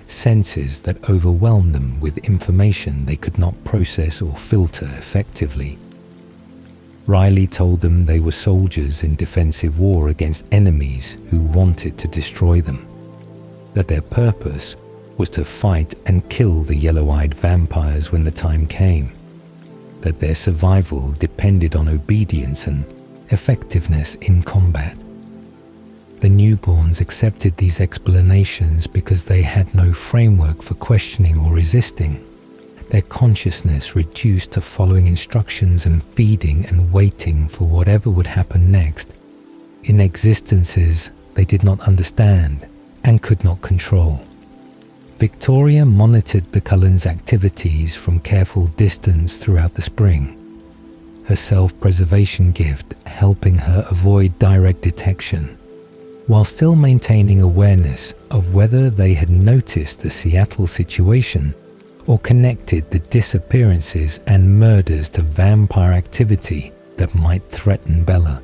Speaker 1: senses that overwhelmed them with information they could not process or filter effectively. Riley told them they were soldiers in defensive war against enemies who wanted to destroy them, that their purpose was to fight and kill the yellow-eyed vampires when the time came, that their survival depended on obedience and effectiveness in combat. The newborns accepted these explanations because they had no framework for questioning or resisting. Their consciousness reduced to following instructions and feeding and waiting for whatever would happen next, in existences they did not understand and could not control. Victoria monitored the Cullens' activities from careful distance throughout the spring, her self-preservation gift helping her avoid direct detection, while still maintaining awareness of whether they had noticed the Seattle situation or connected the disappearances and murders to vampire activity that might threaten Bella.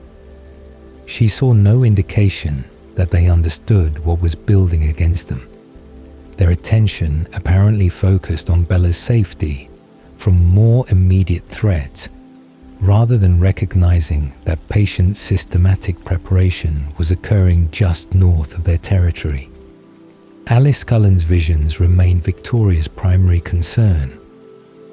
Speaker 1: She saw no indication that they understood what was building against them. Their attention apparently focused on Bella's safety from more immediate threats, rather than recognizing that patient systematic preparation was occurring just north of their territory. Alice Cullen's visions remained Victoria's primary concern,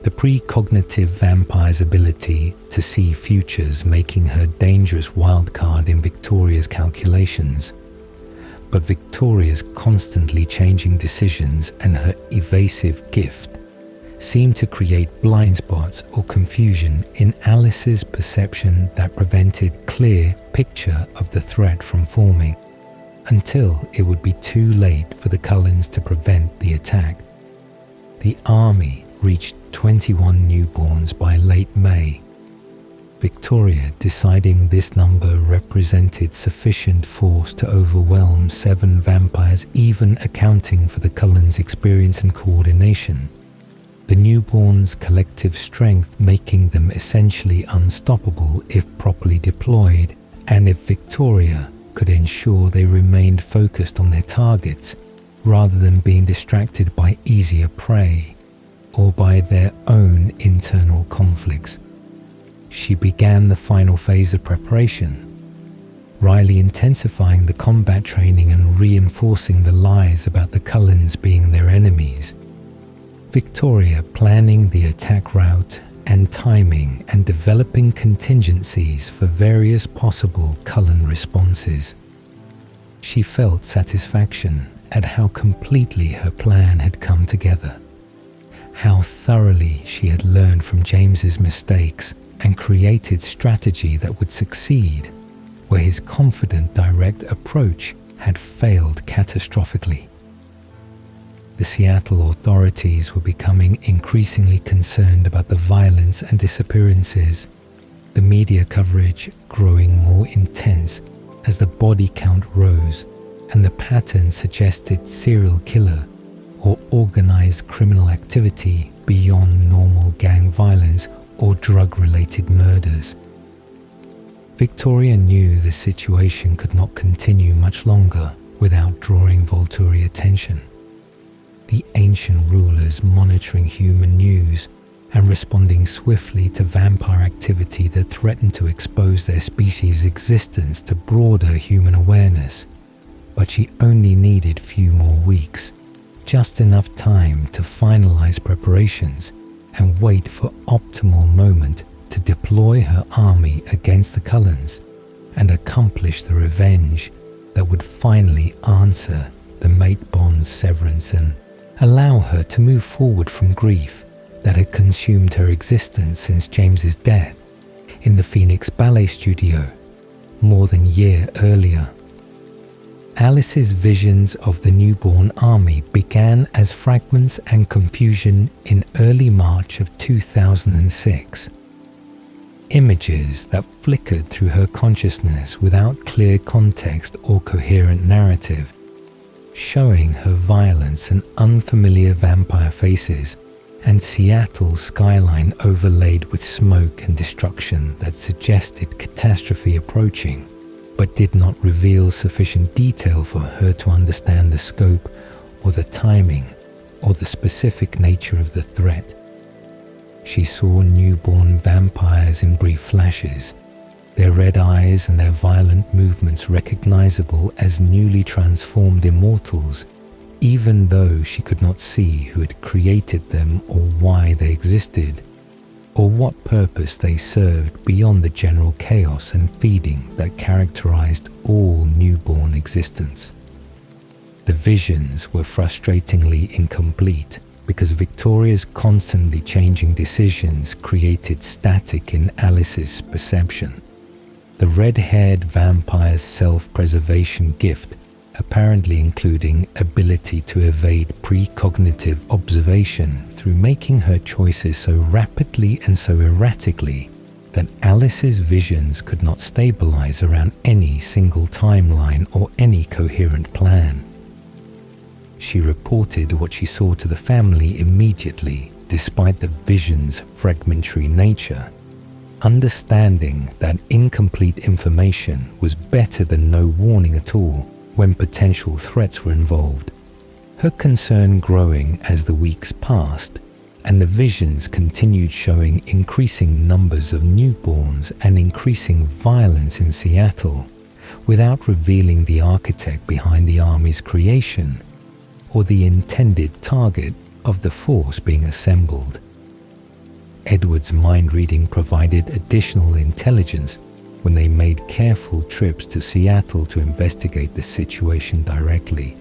Speaker 1: the precognitive vampire's ability to see futures making her dangerous wildcard in Victoria's calculations. But Victoria's constantly changing decisions and her evasive gift seemed to create blind spots or confusion in Alice's perception that prevented clear picture of the threat from forming, until it would be too late for the Cullens to prevent the attack. The army reached 21 newborns by late May, Victoria deciding this number represented sufficient force to overwhelm 7 vampires, even accounting for the Cullens' experience and coordination. The newborns' collective strength making them essentially unstoppable if properly deployed, and if Victoria could ensure they remained focused on their targets rather than being distracted by easier prey or by their own internal conflicts. She began the final phase of preparation, Riley intensifying the combat training and reinforcing the lies about the Cullens being their enemies. Victoria planning the attack route and timing and developing contingencies for various possible Cullen responses. She felt satisfaction at how completely her plan had come together, how thoroughly she had learned from James's mistakes and created strategy that would succeed where his confident direct approach had failed catastrophically. The Seattle authorities were becoming increasingly concerned about the violence and disappearances, the media coverage growing more intense as the body count rose and the pattern suggested serial killer or organized criminal activity beyond normal gang violence or drug-related murders. Victoria knew the situation could not continue much longer without drawing Volturi attention. The ancient rulers monitoring human news and responding swiftly to vampire activity that threatened to expose their species' existence to broader human awareness. But she only needed few more weeks, just enough time to finalize preparations and wait for optimal moment to deploy her army against the Cullens and accomplish the revenge that would finally answer the mate bond's severance and allow her to move forward from grief that had consumed her existence since James's death in the Phoenix Ballet Studio more than a year earlier. Alice's visions of the newborn army began as fragments and confusion in early March of 2006. Images that flickered through her consciousness without clear context or coherent narrative, showing her violence and unfamiliar vampire faces, and Seattle's skyline overlaid with smoke and destruction that suggested catastrophe approaching, but did not reveal sufficient detail for her to understand the scope or the timing or the specific nature of the threat. She saw newborn vampires in brief flashes, their red eyes and their violent movements recognizable as newly transformed immortals, even though she could not see who had created them or why they existed, or what purpose they served beyond the general chaos and feeding that characterized all newborn existence. The visions were frustratingly incomplete because Victoria's constantly changing decisions created static in Alice's perception. The red-haired vampire's self-preservation gift, apparently including ability to evade precognitive observation through making her choices so rapidly and so erratically that Alice's visions could not stabilize around any single timeline or any coherent plan. She reported what she saw to the family immediately, despite the vision's fragmentary nature, understanding that incomplete information was better than no warning at all when potential threats were involved. Her concern growing as the weeks passed, and the visions continued showing increasing numbers of newborns and increasing violence in Seattle, without revealing the architect behind the army's creation or the intended target of the force being assembled. Edward's mind reading provided additional intelligence when they made careful trips to Seattle to investigate the situation directly.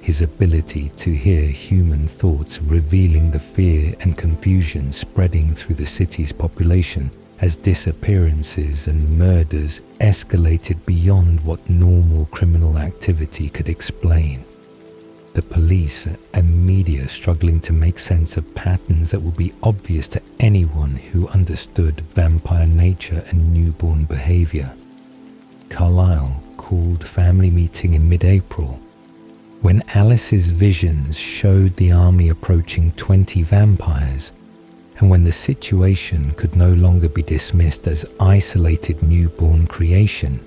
Speaker 1: His ability to hear human thoughts revealing the fear and confusion spreading through the city's population as disappearances and murders escalated beyond what normal criminal activity could explain. The police and media struggling to make sense of patterns that would be obvious to anyone who understood vampire nature and newborn behavior. Carlyle called family meeting in mid-April, when Alice's visions showed the army approaching 20 vampires, and when the situation could no longer be dismissed as isolated newborn creation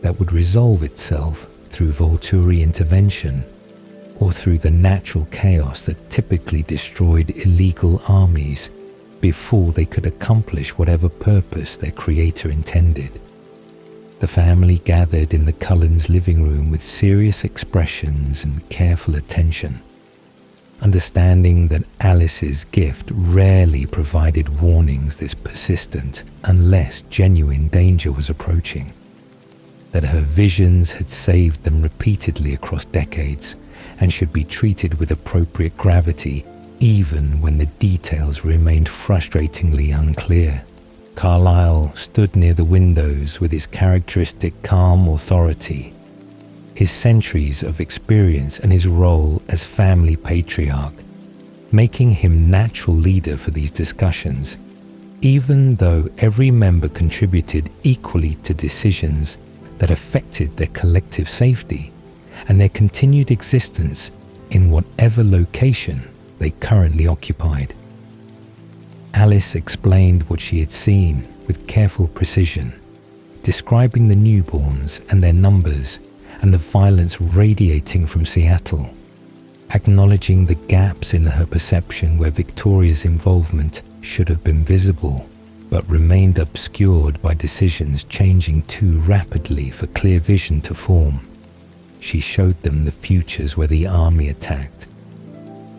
Speaker 1: that would resolve itself through Volturi intervention, or through the natural chaos that typically destroyed illegal armies before they could accomplish whatever purpose their creator intended. The family gathered in the Cullens' living room with serious expressions and careful attention. understanding that Alice's gift rarely provided warnings this persistent unless genuine danger was approaching, that her visions had saved them repeatedly across decades and should be treated with appropriate gravity even when the details remained frustratingly unclear. Carlyle stood near the windows with his characteristic calm authority, his centuries of experience and his role as family patriarch, making him natural leader for these discussions, even though every member contributed equally to decisions that affected their collective safety and their continued existence in whatever location they currently occupied. Alice explained what she had seen with careful precision, describing the newborns and their numbers and the violence radiating from Seattle, acknowledging the gaps in her perception where Victoria's involvement should have been visible, but remained obscured by decisions changing too rapidly for clear vision to form. She showed them the futures where the army attacked,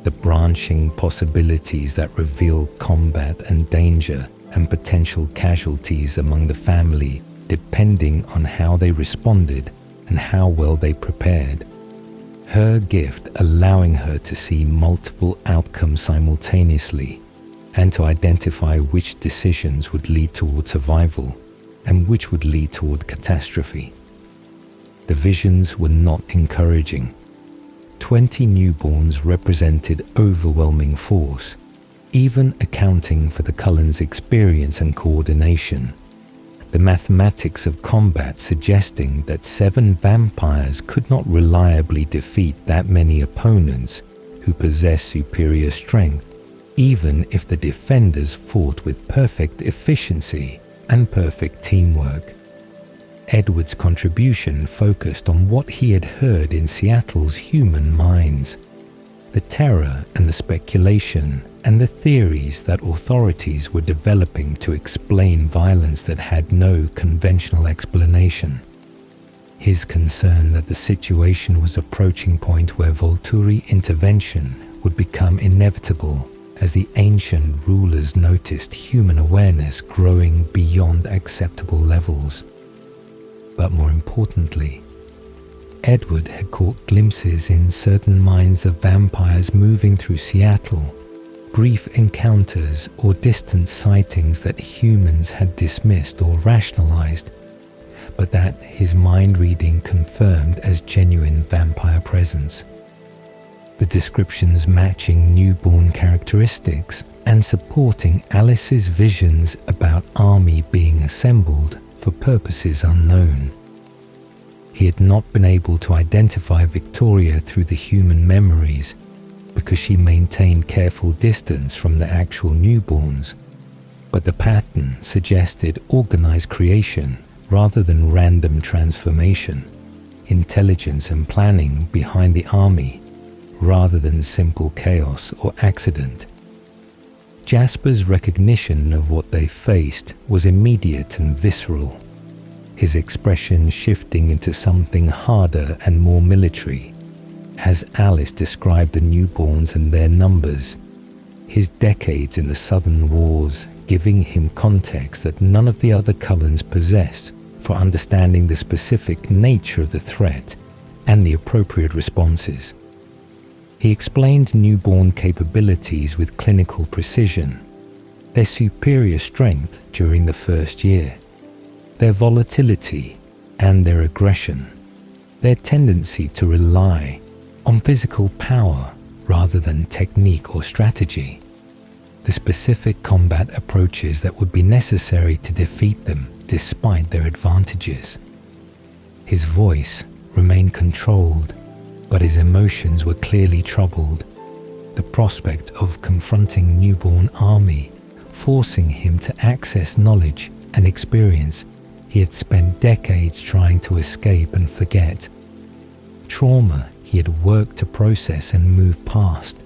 Speaker 1: the branching possibilities that revealed combat and danger and potential casualties among the family depending on how they responded and how well they prepared. Her gift allowing her to see multiple outcomes simultaneously and to identify which decisions would lead toward survival and which would lead toward catastrophe. The visions were not encouraging. 20 newborns represented overwhelming force, even accounting for the Cullens' experience and coordination. The mathematics of combat suggesting that 7 vampires could not reliably defeat that many opponents who possess superior strength, even if the defenders fought with perfect efficiency and perfect teamwork. Edward's contribution focused on what he had heard in Seattle's human minds, the terror and the speculation and the theories that authorities were developing to explain violence that had no conventional explanation. His concern that the situation was approaching point where Volturi intervention would become inevitable as the ancient rulers noticed human awareness growing beyond acceptable levels. But more importantly, Edward had caught glimpses in certain minds of vampires moving through Seattle, brief encounters or distant sightings that humans had dismissed or rationalized, but that his mind reading confirmed as genuine vampire presence. The descriptions matching newborn characteristics and supporting Alice's visions about army being assembled for purposes unknown. He had not been able to identify Victoria through the human memories because she maintained careful distance from the actual newborns, but the pattern suggested organized creation rather than random transformation, intelligence and planning behind the army rather than simple chaos or accident. Jasper's recognition of what they faced was immediate and visceral, his expression shifting into something harder and more military, as Alice described the newborns and their numbers, his decades in the Southern Wars giving him context that none of the other Cullens possessed for understanding the specific nature of the threat and the appropriate responses. He explained newborn capabilities with clinical precision, their superior strength during the first year, their volatility and their aggression, their tendency to rely on physical power rather than technique or strategy, the specific combat approaches that would be necessary to defeat them despite their advantages. His voice remained controlled, but his emotions were clearly troubled. The prospect of confronting newborn army, forcing him to access knowledge and experience he had spent decades trying to escape and forget. Trauma he had worked to process and move past,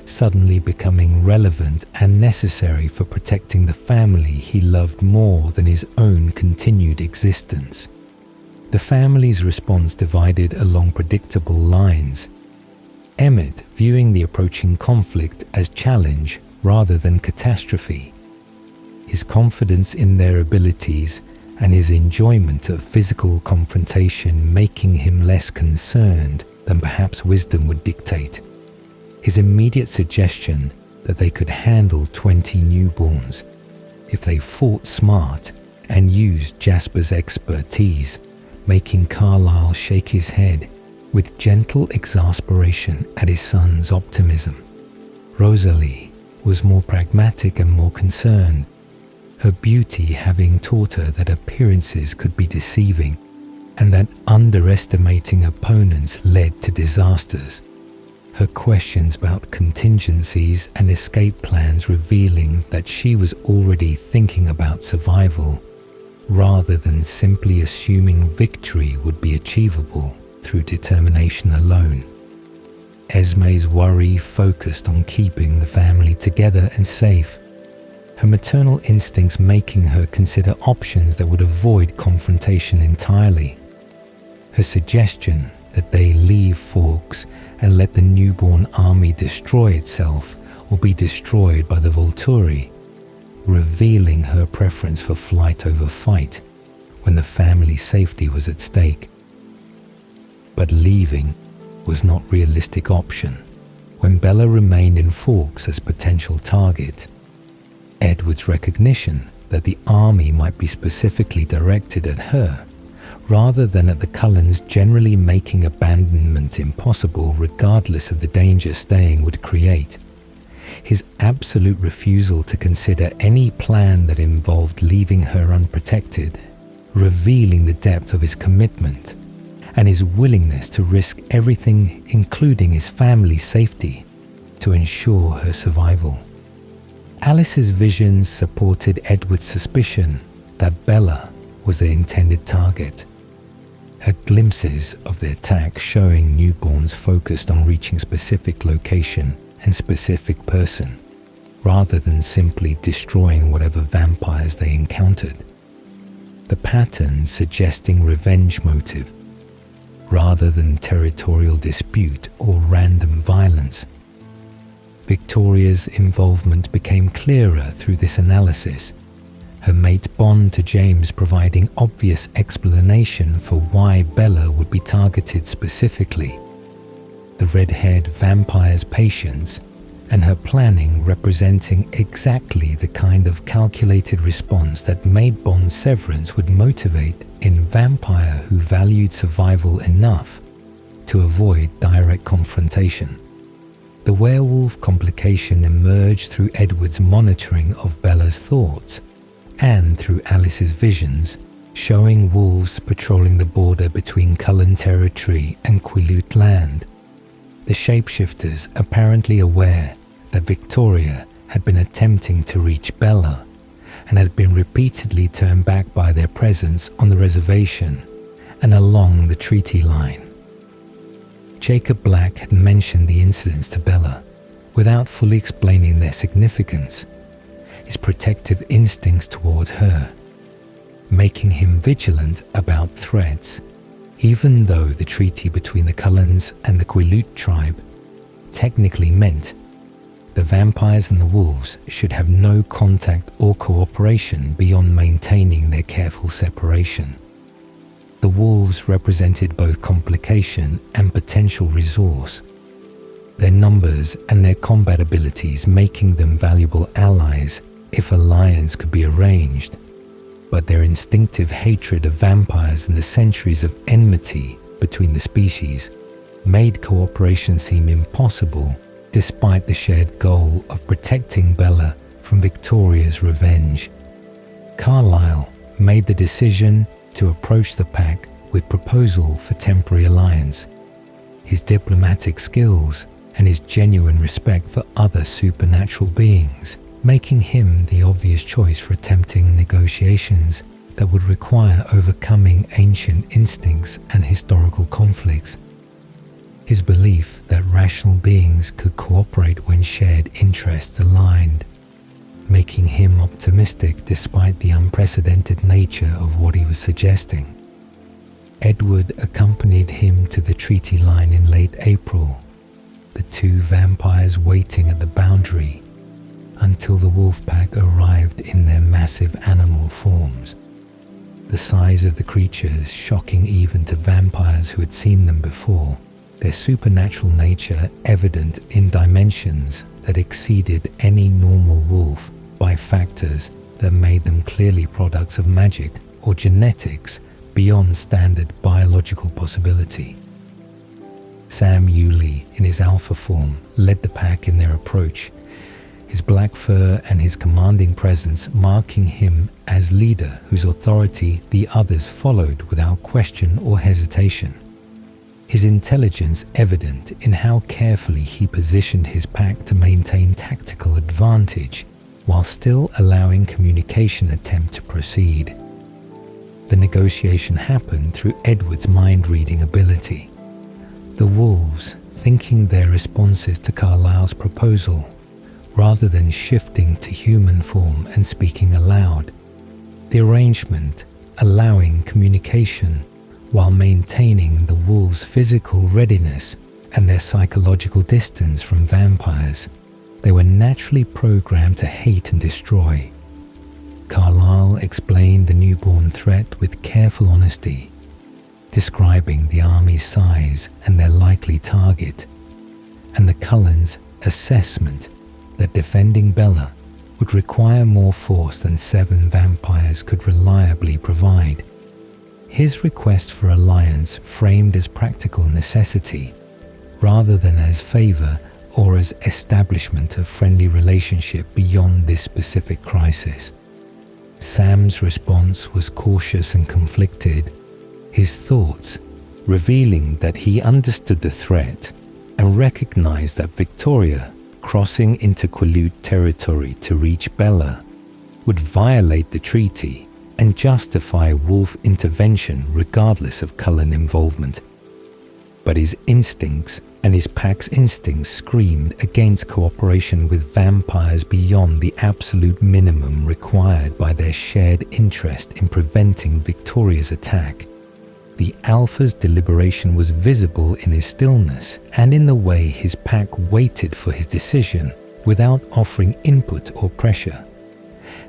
Speaker 1: suddenly becoming relevant and necessary for protecting the family he loved more than his own continued existence. The family's response divided along predictable lines. Emmett viewing the approaching conflict as challenge rather than catastrophe. His confidence in their abilities and his enjoyment of physical confrontation making him less concerned than perhaps wisdom would dictate. His immediate suggestion that they could handle 20 newborns if they fought smart and used Jasper's expertise, making Carlyle shake his head with gentle exasperation at his son's optimism. Rosalie was more pragmatic and more concerned, her beauty having taught her that appearances could be deceiving and that underestimating opponents led to disasters. Her questions about contingencies and escape plans revealing that she was already thinking about survival rather than simply assuming victory would be achievable through determination alone. Esme's worry focused on keeping the family together and safe, her maternal instincts making her consider options that would avoid confrontation entirely. Her suggestion that they leave Forks and let the newborn army destroy itself or be destroyed by the Volturi, revealing her preference for flight over fight when the family's safety was at stake. But leaving was not a realistic option when Bella remained in Forks as potential target. Edward's recognition that the army might be specifically directed at her rather than at the Cullens, generally making abandonment impossible regardless of the danger staying would create. His absolute refusal to consider any plan that involved leaving her unprotected, revealing the depth of his commitment and his willingness to risk everything, including his family's safety, to ensure her survival. Alice's visions supported Edward's suspicion that Bella was the intended target. Her glimpses of the attack showing newborns focused on reaching specific location and specific person, rather than simply destroying whatever vampires they encountered. The pattern suggesting revenge motive, rather than territorial dispute or random violence. Victoria's involvement became clearer through this analysis, her mate bond to James providing obvious explanation for why Bella would be targeted specifically, the red-haired vampire's patience, and her planning representing exactly the kind of calculated response that made Bond's severance would motivate in vampire who valued survival enough to avoid direct confrontation. The werewolf complication emerged through Edward's monitoring of Bella's thoughts and through Alice's visions, showing wolves patrolling the border between Cullen territory and Quileute land. The shapeshifters apparently aware that Victoria had been attempting to reach Bella and had been repeatedly turned back by their presence on the reservation and along the treaty line. Jacob Black had mentioned the incidents to Bella without fully explaining their significance, his protective instincts toward her, making him vigilant about threats, even though the treaty between the Cullens and the Quileute tribe technically meant the vampires and the wolves should have no contact or cooperation beyond maintaining their careful separation. The wolves represented both complication and potential resource, their numbers and their combat abilities making them valuable allies if alliance could be arranged, but their instinctive hatred of vampires and the centuries of enmity between the species made cooperation seem impossible despite the shared goal of protecting Bella from Victoria's revenge. Carlyle made the decision to approach the pack with proposal for temporary alliance. His diplomatic skills and his genuine respect for other supernatural beings, making him the obvious choice for attempting negotiations that would require overcoming ancient instincts and historical conflicts. His belief that rational beings could cooperate when shared interests aligned, making him optimistic despite the unprecedented nature of what he was suggesting. Edward accompanied him to the treaty line in late April, the two vampires waiting at the boundary until the wolf pack arrived in their massive animal forms. The size of the creatures shocking even to vampires who had seen them before, their supernatural nature evident in dimensions that exceeded any normal wolf by factors that made them clearly products of magic or genetics beyond standard biological possibility. Sam Yulee, in his alpha form, led the pack in their approach, his black fur and his commanding presence marking him as leader whose authority the others followed without question or hesitation. His intelligence evident in how carefully he positioned his pack to maintain tactical advantage while still allowing communication attempt to proceed. The negotiation happened through Edward's mind-reading ability. The wolves, thinking their responses to Carlisle's proposal, rather than shifting to human form and speaking aloud. The arrangement allowing communication while maintaining the wolves' physical readiness and their psychological distance from vampires. They were naturally programmed to hate and destroy. Carlyle explained the newborn threat with careful honesty, describing the army's size and their likely target, and the Cullens' assessment that defending Bella would require more force than 7 vampires could reliably provide. His request for alliance framed as practical necessity, rather than as favor or as establishment of friendly relationship beyond this specific crisis. Sam's response was cautious and conflicted, his thoughts revealing that he understood the threat and recognized that Victoria, crossing into Quileute territory to reach Bella, would violate the treaty and justify wolf intervention regardless of Cullen involvement. But his instincts and his pack's instincts screamed against cooperation with vampires beyond the absolute minimum required by their shared interest in preventing Victoria's attack. The Alpha's deliberation was visible in his stillness and in the way his pack waited for his decision without offering input or pressure.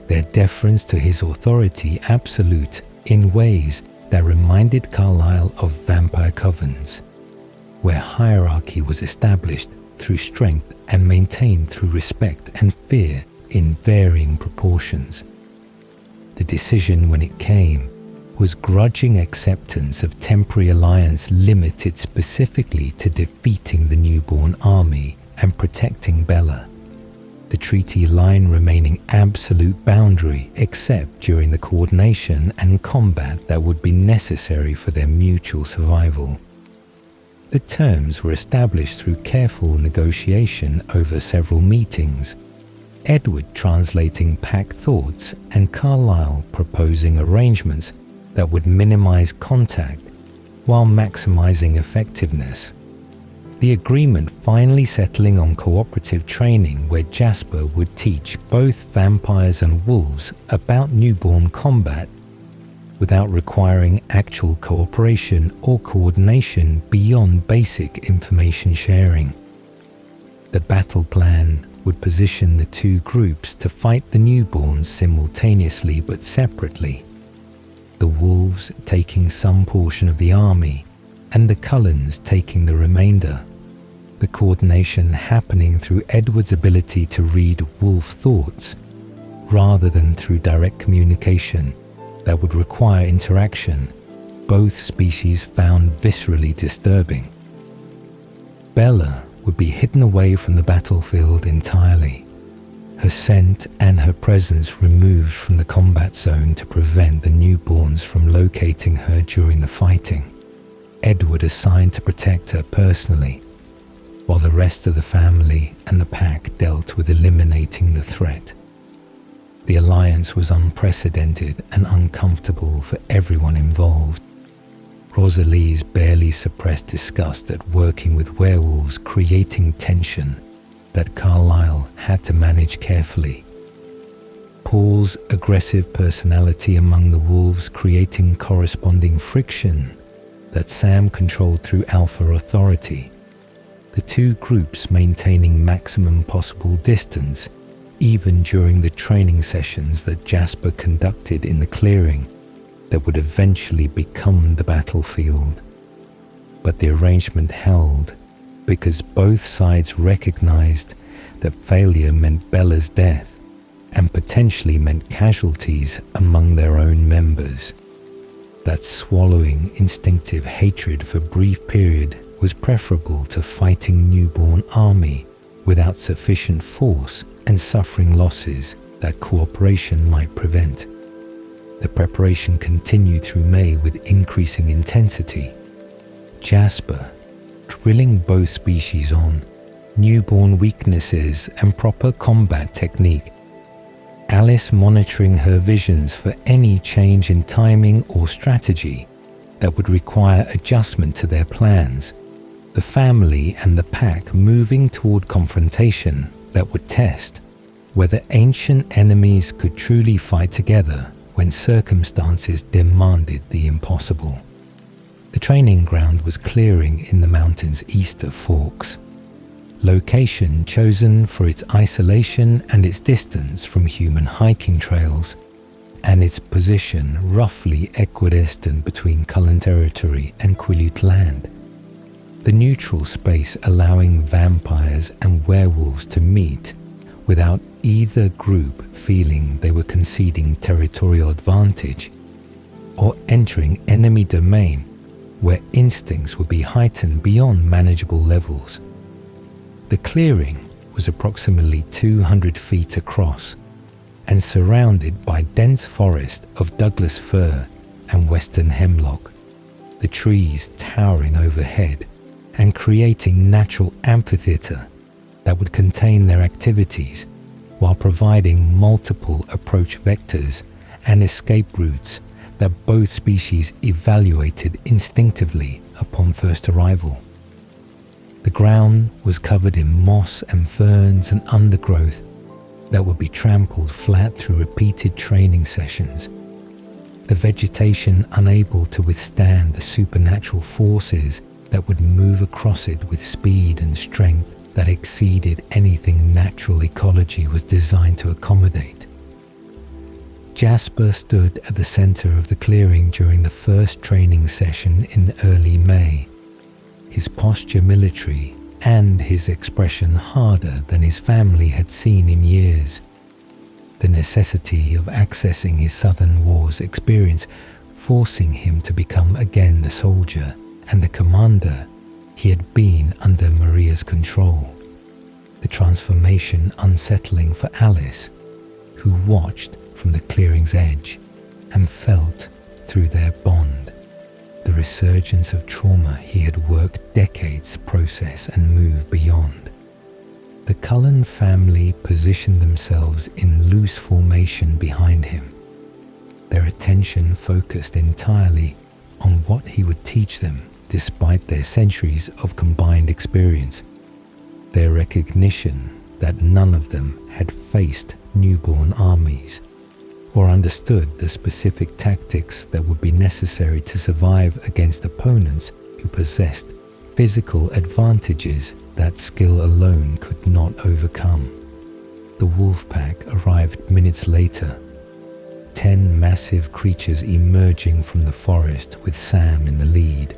Speaker 1: Their deference to his authority absolute in ways that reminded Carlyle of vampire covens, where hierarchy was established through strength and maintained through respect and fear in varying proportions. The decision, when it came, was grudging acceptance of temporary alliance limited specifically to defeating the newborn army and protecting Bella, the treaty line remaining absolute boundary except during the coordination and combat that would be necessary for their mutual survival. The terms were established through careful negotiation over several meetings, Edward translating pack thoughts and Carlyle proposing arrangements that would minimize contact while maximizing effectiveness. The agreement finally settling on cooperative training where Jasper would teach both vampires and wolves about newborn combat without requiring actual cooperation or coordination beyond basic information sharing. The battle plan would position the two groups to fight the newborns simultaneously but separately, the wolves taking some portion of the army and the Cullens taking the remainder. The coordination happening through Edward's ability to read wolf thoughts rather than through direct communication that would require interaction, both species found viscerally disturbing. Bella would be hidden away from the battlefield entirely, her scent and her presence removed from the combat zone to prevent the newborns from locating her during the fighting. Edward assigned to protect her personally, while the rest of the family and the pack dealt with eliminating the threat. The alliance was unprecedented and uncomfortable for everyone involved. Rosalie's barely suppressed disgust at working with werewolves creating tension that Carlyle had to manage carefully. Paul's aggressive personality among the wolves creating corresponding friction that Sam controlled through alpha authority. the two groups maintaining maximum possible distance, even during the training sessions that Jasper conducted in the clearing that would eventually become the battlefield. But the arrangement held because both sides recognized that failure meant Bella's death and potentially meant casualties among their own members. That swallowing instinctive hatred for a brief period was preferable to fighting newborn army without sufficient force and suffering losses that cooperation might prevent. The preparation continued through May with increasing intensity. Jasper, drilling both species on newborn weaknesses and proper combat technique. Alice monitoring her visions for any change in timing or strategy that would require adjustment to their plans. The family and the pack moving toward confrontation that would test whether ancient enemies could truly fight together when circumstances demanded the impossible. The training ground was clearing in the mountain's east of Forks, location chosen for its isolation and its distance from human hiking trails, and its position roughly equidistant between Cullen territory and Quileute land. The neutral space allowing vampires and werewolves to meet without either group feeling they were conceding territorial advantage or entering enemy domain where instincts would be heightened beyond manageable levels. The clearing was approximately 200 feet across and surrounded by dense forest of Douglas fir and western hemlock, the trees towering overhead and creating natural amphitheater that would contain their activities while providing multiple approach vectors and escape routes that both species evaluated instinctively upon first arrival. The ground was covered in moss and ferns and undergrowth that would be trampled flat through repeated training sessions. The vegetation unable to withstand the supernatural forces that would move across it with speed and strength that exceeded anything natural ecology was designed to accommodate. Jasper stood at the center of the clearing during the first training session in early May, his posture military and his expression harder than his family had seen in years. The necessity of accessing his Southern Wars experience forcing him to become again the soldier and the commander he had been under Maria's control. The transformation unsettling for Alice, who watched from the clearing's edge and felt through their bond the resurgence of trauma he had worked decades to process and move beyond. The Cullen family positioned themselves in loose formation behind him, their attention focused entirely on what he would teach them despite their centuries of combined experience, their recognition that none of them had faced newborn armies or understood the specific tactics that would be necessary to survive against opponents who possessed physical advantages that skill alone could not overcome. The wolf pack arrived minutes later, 10 massive creatures emerging from the forest with Sam in the lead,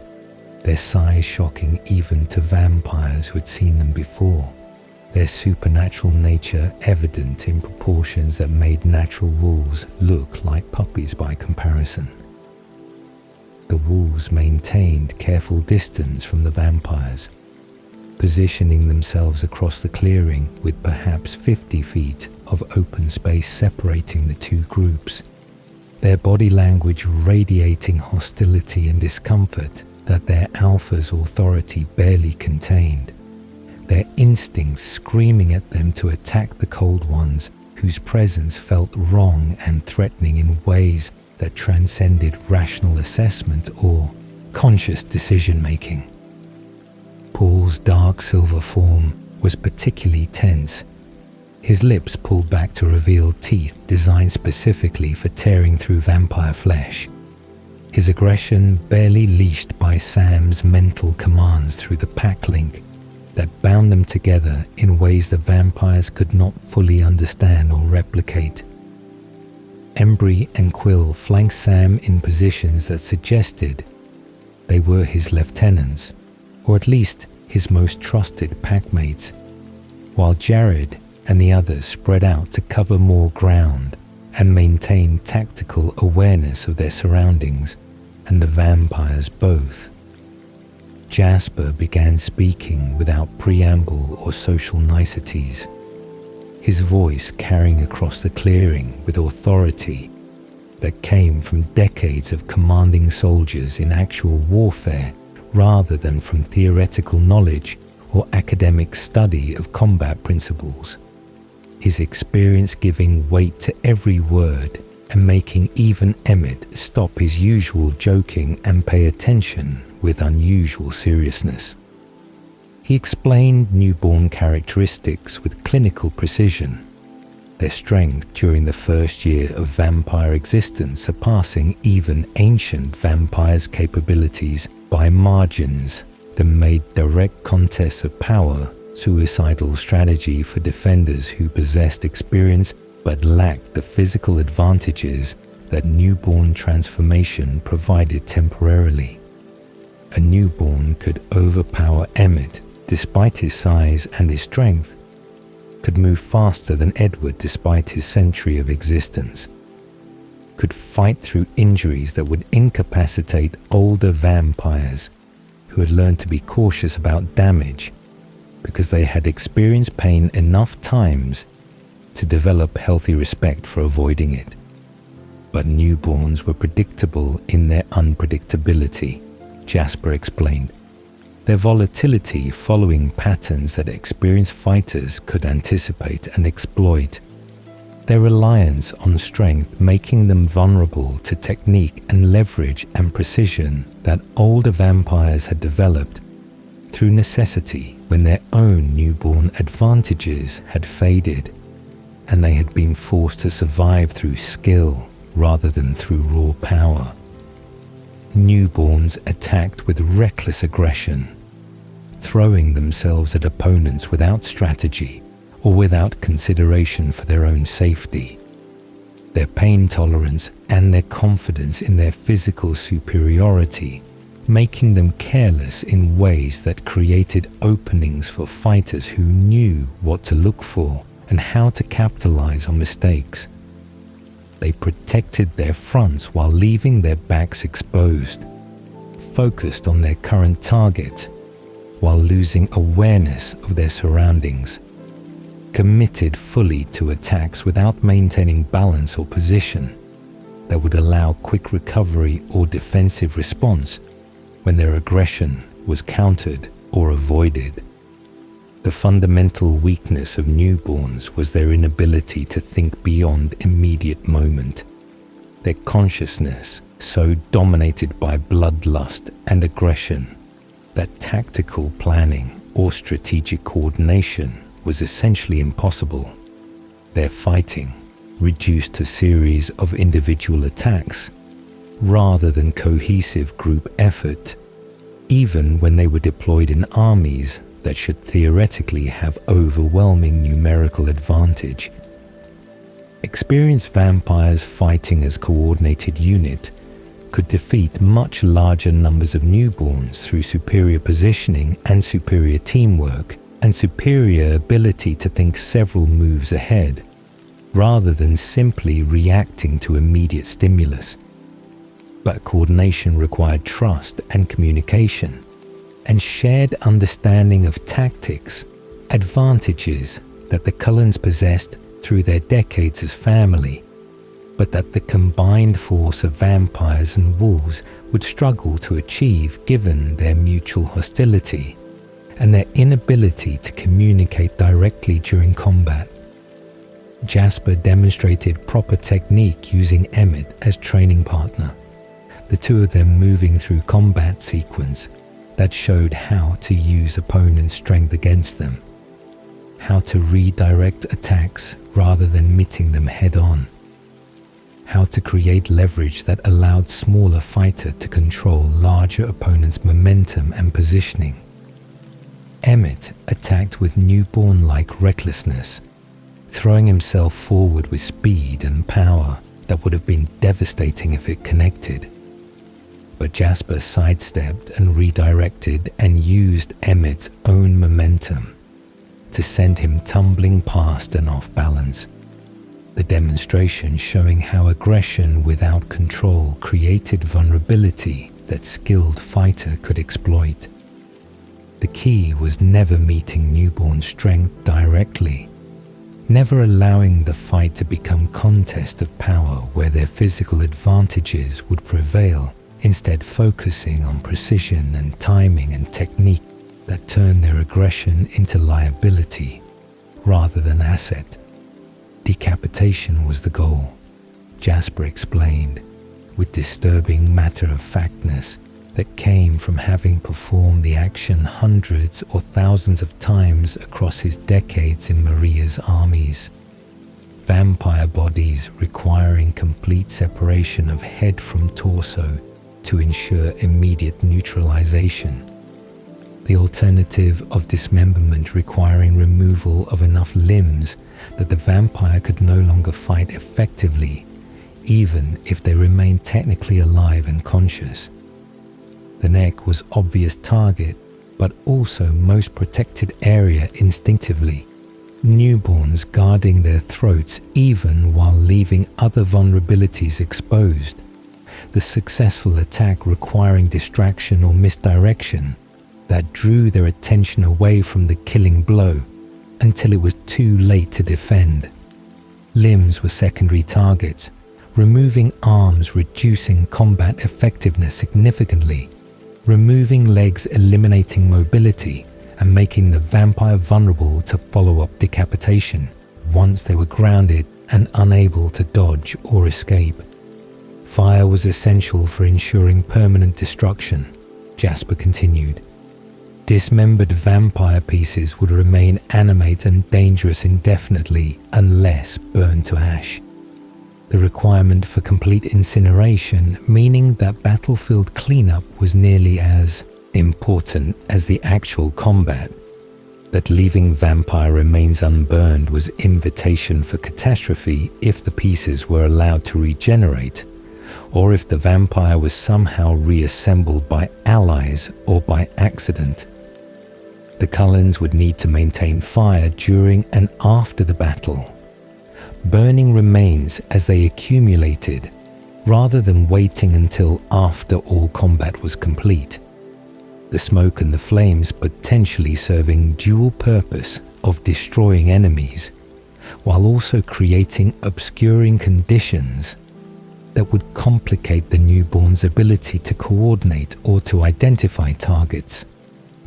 Speaker 1: their size shocking even to vampires who had seen them before, their supernatural nature evident in proportions that made natural wolves look like puppies by comparison. The wolves maintained careful distance from the vampires, positioning themselves across the clearing with perhaps 50 feet of open space separating the two groups, their body language radiating hostility and discomfort that their alpha's authority barely contained, their instincts screaming at them to attack the cold ones whose presence felt wrong and threatening in ways that transcended rational assessment or conscious decision-making. Paul's dark silver form was particularly tense, his lips pulled back to reveal teeth designed specifically for tearing through vampire flesh, his aggression barely leashed by Sam's mental commands through the pack link, that bound them together in ways the vampires could not fully understand or replicate. Embry and Quill flanked Sam in positions that suggested they were his lieutenants, or at least his most trusted packmates, while Jared and the others spread out to cover more ground and maintain tactical awareness of their surroundings and the vampires both. Jasper began speaking without preamble or social niceties, his voice carrying across the clearing with authority that came from decades of commanding soldiers in actual warfare rather than from theoretical knowledge or academic study of combat principles. His experience giving weight to every word and making even Emmett stop his usual joking and pay attention with unusual seriousness. He explained newborn characteristics with clinical precision, their strength during the first year of vampire existence surpassing even ancient vampires' capabilities by margins that made direct contests of power suicidal strategy for defenders who possessed experience but lacked the physical advantages that newborn transformation provided temporarily. A newborn could overpower Emmett despite his size and his strength, could move faster than Edward despite his century of existence, could fight through injuries that would incapacitate older vampires who had learned to be cautious about damage because they had experienced pain enough times to develop healthy respect for avoiding it. But newborns were predictable in their unpredictability, Jasper explained, their volatility following patterns that experienced fighters could anticipate and exploit, their reliance on strength making them vulnerable to technique and leverage and precision that older vampires had developed through necessity when their own newborn advantages had faded and they had been forced to survive through skill rather than through raw power. Newborns attacked with reckless aggression, throwing themselves at opponents without strategy or without consideration for their own safety. Their pain tolerance and their confidence in their physical superiority, making them careless in ways that created openings for fighters who knew what to look for and how to capitalize on mistakes. They protected their fronts while leaving their backs exposed, focused on their current target while losing awareness of their surroundings, committed fully to attacks without maintaining balance or position that would allow quick recovery or defensive response when their aggression was countered or avoided. The fundamental weakness of newborns was their inability to think beyond immediate moment, their consciousness so dominated by bloodlust and aggression that tactical planning or strategic coordination was essentially impossible. Their fighting, reduced to series of individual attacks, rather than cohesive group effort, even when they were deployed in armies that should theoretically have overwhelming numerical advantage. Experienced vampires fighting as coordinated unit could defeat much larger numbers of newborns through superior positioning and superior teamwork and superior ability to think several moves ahead, rather than simply reacting to immediate stimulus. But coordination required trust and communication, and shared understanding of tactics, advantages that the Cullens possessed through their decades as family, but that the combined force of vampires and wolves would struggle to achieve given their mutual hostility and their inability to communicate directly during combat. Jasper demonstrated proper technique using Emmett as training partner, the two of them moving through combat sequence that showed how to use opponents' strength against them, how to redirect attacks rather than meeting them head-on, how to create leverage that allowed smaller fighter to control larger opponents' momentum and positioning. Emmett attacked with newborn-like recklessness, throwing himself forward with speed and power that would have been devastating if it connected. But Jasper sidestepped and redirected and used Emmett's own momentum to send him tumbling past and off balance. The demonstration showing how aggression without control created vulnerability that skilled fighter could exploit. The key was never meeting newborn strength directly, never allowing the fight to become contest of power where their physical advantages would prevail, instead focusing on precision and timing and technique that turned their aggression into liability rather than asset. Decapitation was the goal, Jasper explained, with disturbing matter-of-factness that came from having performed the action hundreds or thousands of times across his decades in Maria's armies. Vampire bodies requiring complete separation of head from torso to ensure immediate neutralization. The alternative of dismemberment requiring removal of enough limbs that the vampire could no longer fight effectively, even if they remained technically alive and conscious. The neck was obvious target, but also most protected area instinctively, newborns guarding their throats even while leaving other vulnerabilities exposed. The successful attack requiring distraction or misdirection that drew their attention away from the killing blow until it was too late to defend. Limbs were secondary targets, removing arms reducing combat effectiveness significantly, removing legs eliminating mobility and making the vampire vulnerable to follow-up decapitation once they were grounded and unable to dodge or escape. Fire was essential for ensuring permanent destruction, Jasper continued. Dismembered vampire pieces would remain animate and dangerous indefinitely unless burned to ash. The requirement for complete incineration, meaning that battlefield cleanup was nearly as important as the actual combat. That leaving vampire remains unburned was invitation for catastrophe if the pieces were allowed to regenerate, or if the vampire was somehow reassembled by allies or by accident. The Cullens would need to maintain fire during and after the battle, burning remains as they accumulated, rather than waiting until after all combat was complete. The smoke and the flames potentially serving dual purpose of destroying enemies, while also creating obscuring conditions that would complicate the newborn's ability to coordinate or to identify targets.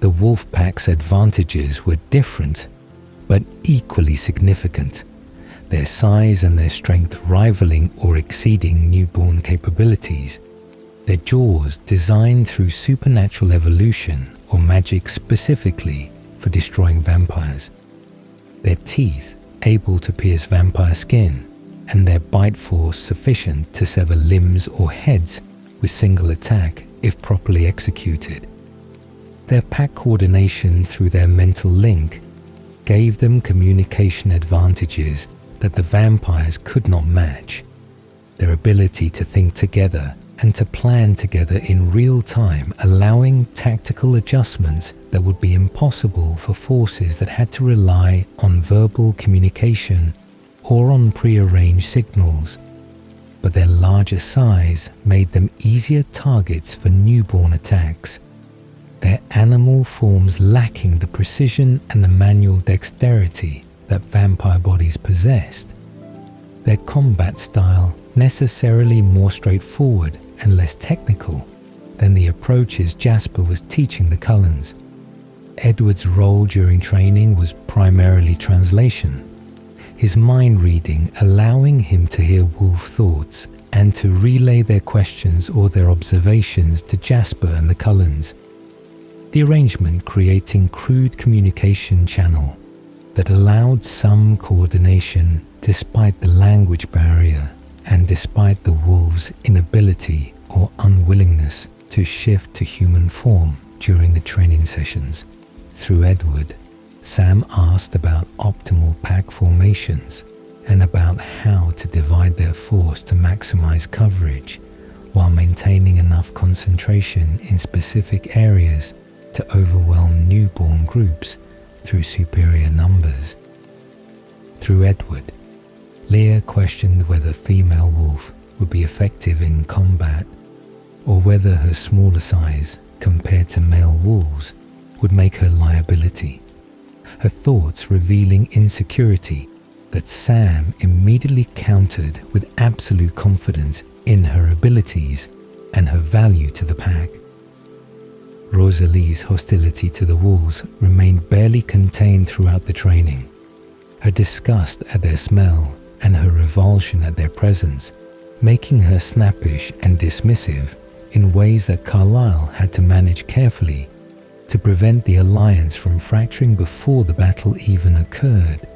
Speaker 1: The wolf pack's advantages were different, but equally significant, their size and their strength rivaling or exceeding newborn capabilities, their jaws designed through supernatural evolution or magic specifically for destroying vampires, their teeth able to pierce vampire skin, and their bite force sufficient to sever limbs or heads with single attack if properly executed. Their pack coordination through their mental link gave them communication advantages that the vampires could not match. Their ability to think together and to plan together in real time, allowing tactical adjustments that would be impossible for forces that had to rely on verbal communication or on prearranged signals. But their larger size made them easier targets for newborn attacks, their animal forms lacking the precision and the manual dexterity that vampire bodies possessed. Their combat style necessarily more straightforward and less technical than the approaches Jasper was teaching the Cullens. Edward's role during training was primarily translation, his mind reading allowing him to hear wolf thoughts and to relay their questions or their observations to Jasper and the Cullens. The arrangement creating crude communication channel that allowed some coordination despite the language barrier and despite the wolves' inability or unwillingness to shift to human form during the training sessions. Through Edward, Sam asked about optimal pack formations and about how to divide their force to maximize coverage while maintaining enough concentration in specific areas to overwhelm newborn groups through superior numbers. Through Edward, Leah questioned whether female wolf would be effective in combat or whether her smaller size compared to male wolves would make her liability, her thoughts revealing insecurity that Sam immediately countered with absolute confidence in her abilities and her value to the pack. Rosalie's hostility to the wolves remained barely contained throughout the training. Her disgust at their smell and her revulsion at their presence, making her snappish and dismissive in ways that Carlyle had to manage carefully to prevent the alliance from fracturing before the battle even occurred.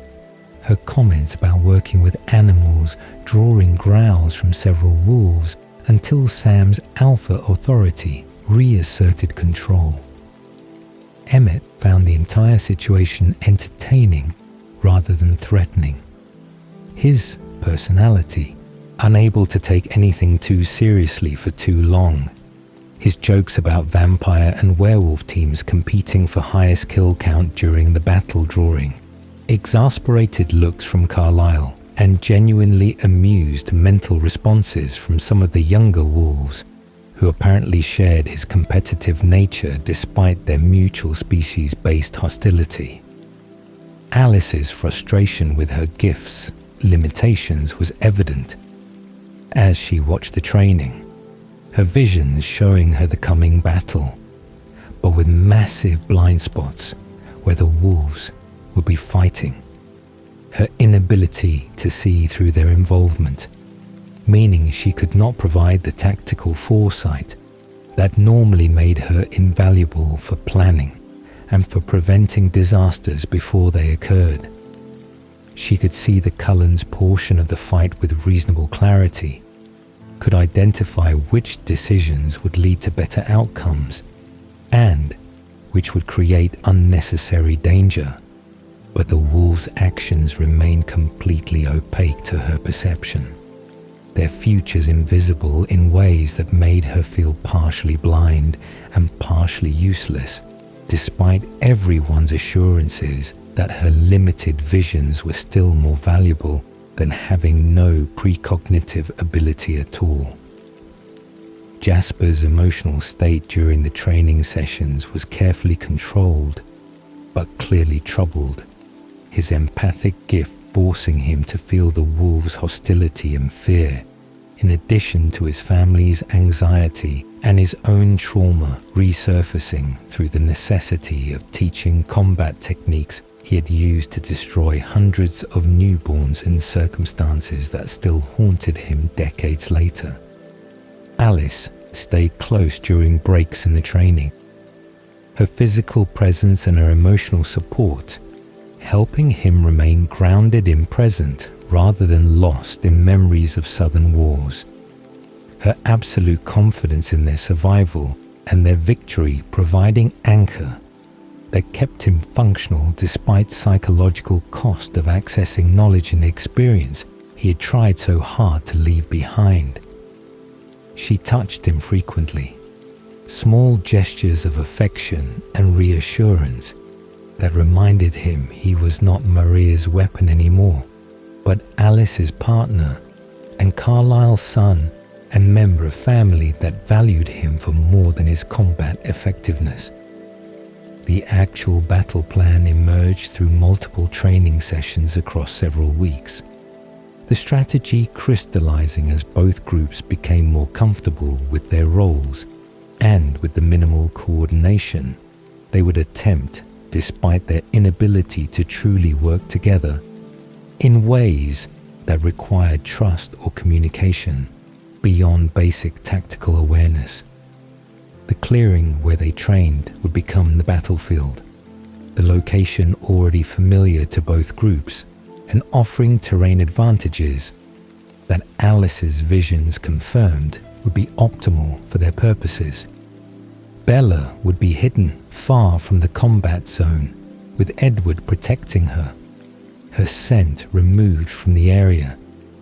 Speaker 1: Her comments about working with animals, drawing growls from several wolves until Sam's alpha authority reasserted control. Emmett found the entire situation entertaining rather than threatening. His personality, unable to take anything too seriously for too long. His jokes about vampire and werewolf teams competing for highest kill count during the battle drawing, exasperated looks from Carlyle, and genuinely amused mental responses from some of the younger wolves, who apparently shared his competitive nature despite their mutual species-based hostility. Alice's frustration with her gifts' limitations was evident as she watched the training, her visions showing her the coming battle, but with massive blind spots where the wolves would be fighting. Her inability to see through their involvement, meaning she could not provide the tactical foresight that normally made her invaluable for planning and for preventing disasters before they occurred. She could see the Cullens portion of the fight with reasonable clarity, could identify which decisions would lead to better outcomes and which would create unnecessary danger, but the wolves' actions remained completely opaque to her perception, their futures invisible in ways that made her feel partially blind and partially useless, despite everyone's assurances that her limited visions were still more valuable than having no precognitive ability at all. Jasper's emotional state during the training sessions was carefully controlled, but clearly troubled, his empathic gift forcing him to feel the wolves' hostility and fear, in addition to his family's anxiety and his own trauma resurfacing through the necessity of teaching combat techniques he had used to destroy hundreds of newborns in circumstances that still haunted him decades later. Alice stayed close during breaks in the training, her physical presence and her emotional support helping him remain grounded in present rather than lost in memories of southern wars. Her absolute confidence in their survival and their victory providing anchor that kept him functional despite psychological cost of accessing knowledge and experience he had tried so hard to leave behind. She touched him frequently, small gestures of affection and reassurance that reminded him he was not Maria's weapon anymore, but Alice's partner and Carlyle's son and member of family that valued him for more than his combat effectiveness. The actual battle plan emerged through multiple training sessions across several weeks, the strategy crystallizing as both groups became more comfortable with their roles and with the minimal coordination they would attempt despite their inability to truly work together in ways that required trust or communication beyond basic tactical awareness. The clearing where they trained would become the battlefield, the location already familiar to both groups and offering terrain advantages that Alice's visions confirmed would be optimal for their purposes. Bella would be hidden far from the combat zone, with Edward protecting her, her scent removed from the area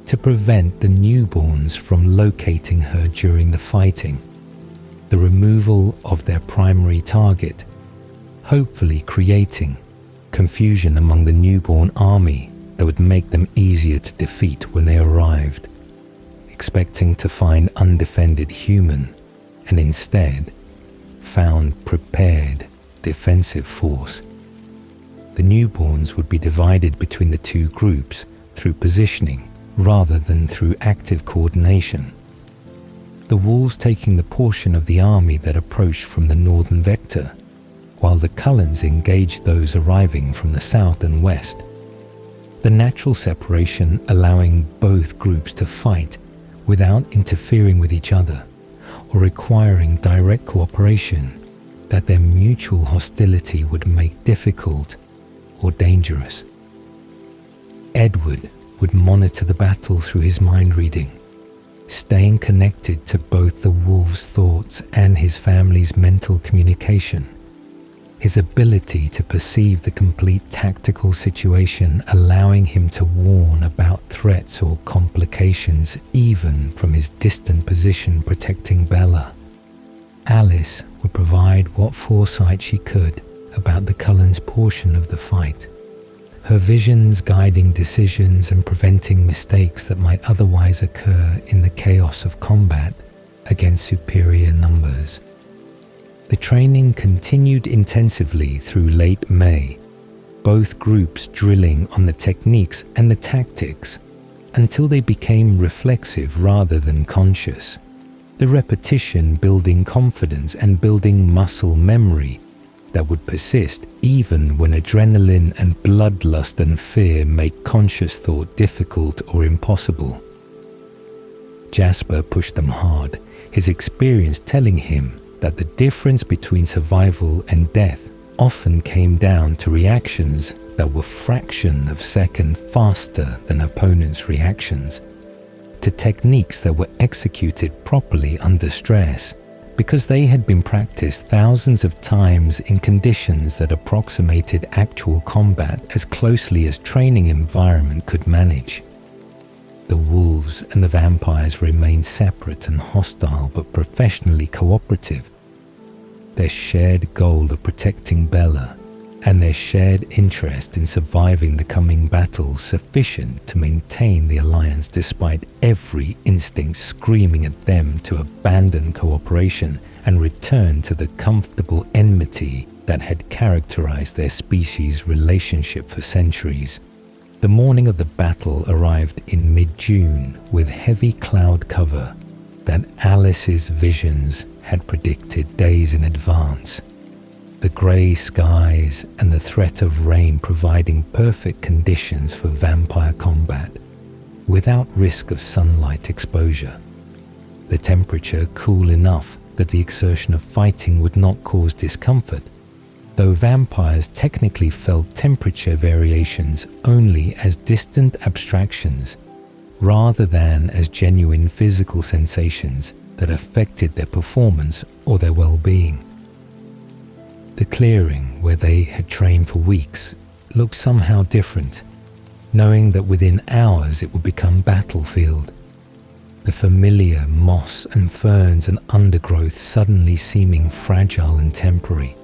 Speaker 1: to prevent the newborns from locating her during the fighting. The removal of their primary target, hopefully creating confusion among the newborn army that would make them easier to defeat when they arrived, expecting to find undefended human, and instead found prepared defensive force. The newborns would be divided between the two groups through positioning rather than through active coordination. The wolves taking the portion of the army that approached from the northern vector, while the Cullens engaged those arriving from the south and west. The natural separation allowing both groups to fight without interfering with each other or requiring direct cooperation that their mutual hostility would make difficult or dangerous. Edward would monitor the battle through his mind reading, staying connected to both the wolves' thoughts and his family's mental communication. His ability to perceive the complete tactical situation, allowing him to warn about threats or complications even from his distant position protecting Bella. Alice would provide what foresight she could about the Cullens' portion of the fight, her visions guiding decisions and preventing mistakes that might otherwise occur in the chaos of combat against superior numbers. The training continued intensively through late May, both groups drilling on the techniques and the tactics until they became reflexive rather than conscious. The repetition building confidence and building muscle memory that would persist even when adrenaline and bloodlust and fear make conscious thought difficult or impossible. Jasper pushed them hard, his experience telling him that the difference between survival and death often came down to reactions that were fraction of second faster than opponents' reactions, to techniques that were executed properly under stress, because they had been practiced thousands of times in conditions that approximated actual combat as closely as training environment could manage. The wolves and the vampires remained separate and hostile but professionally cooperative. Their shared goal of protecting Bella and their shared interest in surviving the coming battle sufficient to maintain the alliance despite every instinct screaming at them to abandon cooperation and return to the comfortable enmity that had characterized their species' relationship for centuries. The morning of the battle arrived in mid-June with heavy cloud cover that Alice's visions had predicted days in advance. The grey skies and the threat of rain providing perfect conditions for vampire combat, without risk of sunlight exposure. The temperature cool enough that the exertion of fighting would not cause discomfort, though vampires technically felt temperature variations only as distant abstractions, rather than as genuine physical sensations that affected their performance or their well-being. The clearing where they had trained for weeks looked somehow different, knowing that within hours it would become battlefield. The familiar moss and ferns and undergrowth suddenly seeming fragile and temporary.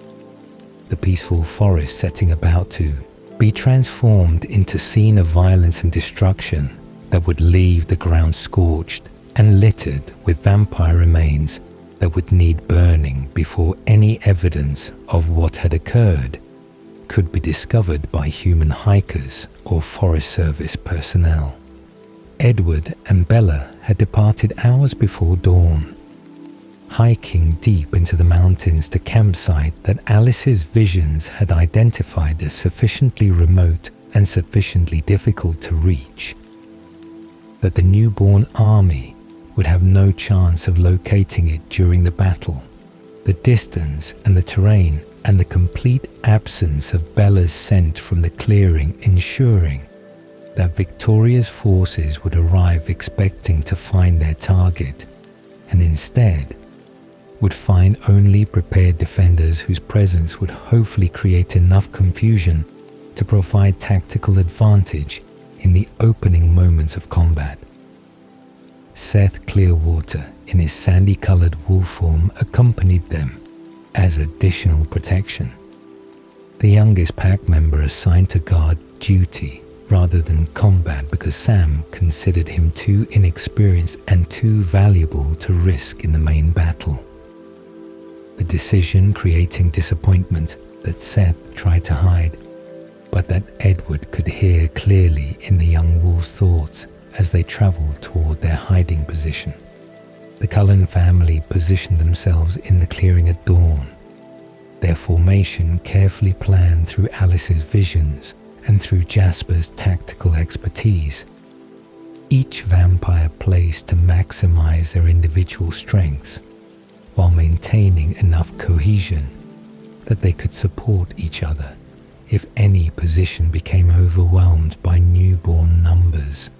Speaker 1: The peaceful forest setting about to be transformed into scene of violence and destruction that would leave the ground scorched and littered with vampire remains that would need burning before any evidence of what had occurred could be discovered by human hikers or Forest Service personnel. Edward and Bella had departed hours before dawn, hiking deep into the mountains to campsite that Alice's visions had identified as sufficiently remote and sufficiently difficult to reach, that the newborn army would have no chance of locating it during the battle. The distance and the terrain and the complete absence of Bella's scent from the clearing ensuring that Victoria's forces would arrive expecting to find their target, and instead would find only prepared defenders whose presence would hopefully create enough confusion to provide tactical advantage in the opening moments of combat. Seth Clearwater, in his sandy-colored wolf form, accompanied them as additional protection. The youngest pack member assigned to guard duty rather than combat because Sam considered him too inexperienced and too valuable to risk in the main battle. The decision creating disappointment that Seth tried to hide, but that Edward could hear clearly in the young wolf's thoughts as they traveled toward their hiding position. The Cullen family positioned themselves in the clearing at dawn, their formation carefully planned through Alice's visions and through Jasper's tactical expertise. Each vampire placed to maximize their individual strengths while maintaining enough cohesion that they could support each other if any position became overwhelmed by newborn numbers.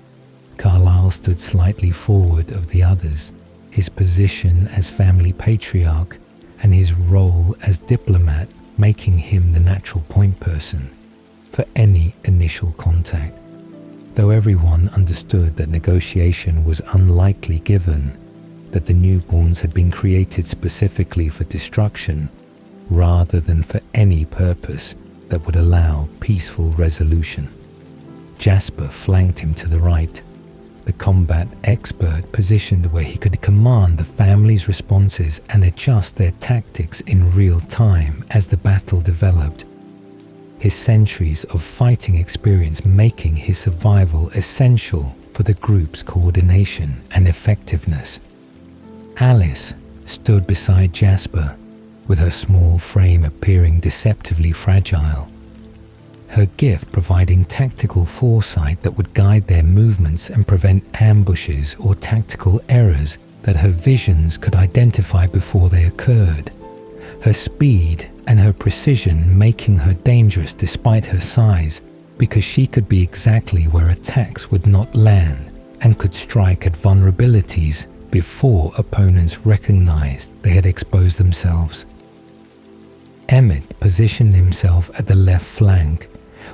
Speaker 1: Carlisle stood slightly forward of the others, his position as family patriarch and his role as diplomat making him the natural point person for any initial contact. Though everyone understood that negotiation was unlikely given that the newborns had been created specifically for destruction rather than for any purpose that would allow peaceful resolution. Jasper flanked him to the right, the combat expert positioned where he could command the family's responses and adjust their tactics in real time as the battle developed. His centuries of fighting experience making his survival essential for the group's coordination and effectiveness. Alice stood beside Jasper, with her small frame appearing deceptively fragile, her gift providing tactical foresight that would guide their movements and prevent ambushes or tactical errors that her visions could identify before they occurred. Her speed and her precision making her dangerous despite her size, because she could be exactly where attacks would not land and could strike at vulnerabilities before opponents recognized they had exposed themselves. Emmett positioned himself at the left flank,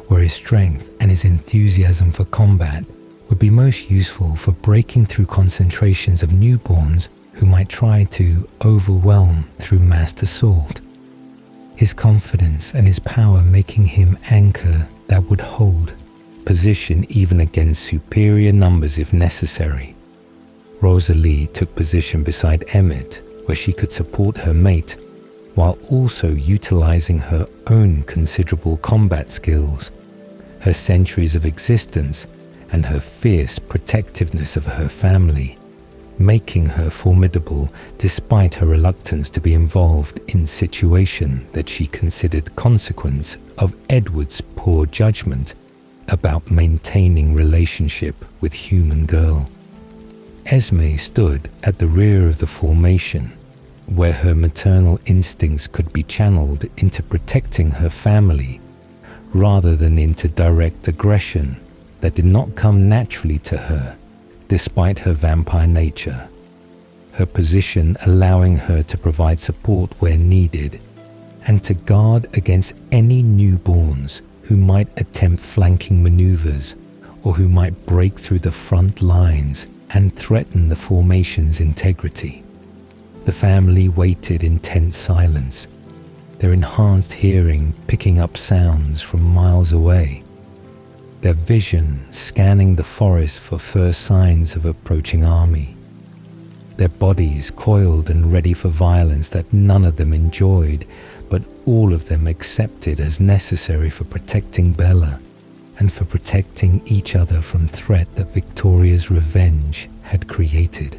Speaker 1: where his strength and his enthusiasm for combat would be most useful for breaking through concentrations of newborns who might try to overwhelm through massed assault. His confidence and his power making him anchor that would hold position even against superior numbers if necessary. Rosalie took position beside Emmett, where she could support her mate while also utilizing her own considerable combat skills, her centuries of existence, and her fierce protectiveness of her family, making her formidable despite her reluctance to be involved in situation that she considered consequence of Edward's poor judgment about maintaining relationship with human girl. Esme stood at the rear of the formation, where her maternal instincts could be channeled into protecting her family rather than into direct aggression that did not come naturally to her despite her vampire nature, her position allowing her to provide support where needed and to guard against any newborns who might attempt flanking maneuvers or who might break through the front lines and threaten the formation's integrity. The family waited in tense silence, their enhanced hearing picking up sounds from miles away, their vision scanning the forest for first signs of approaching army, their bodies coiled and ready for violence that none of them enjoyed, but all of them accepted as necessary for protecting Bella and for protecting each other from threat that Victoria's revenge had created.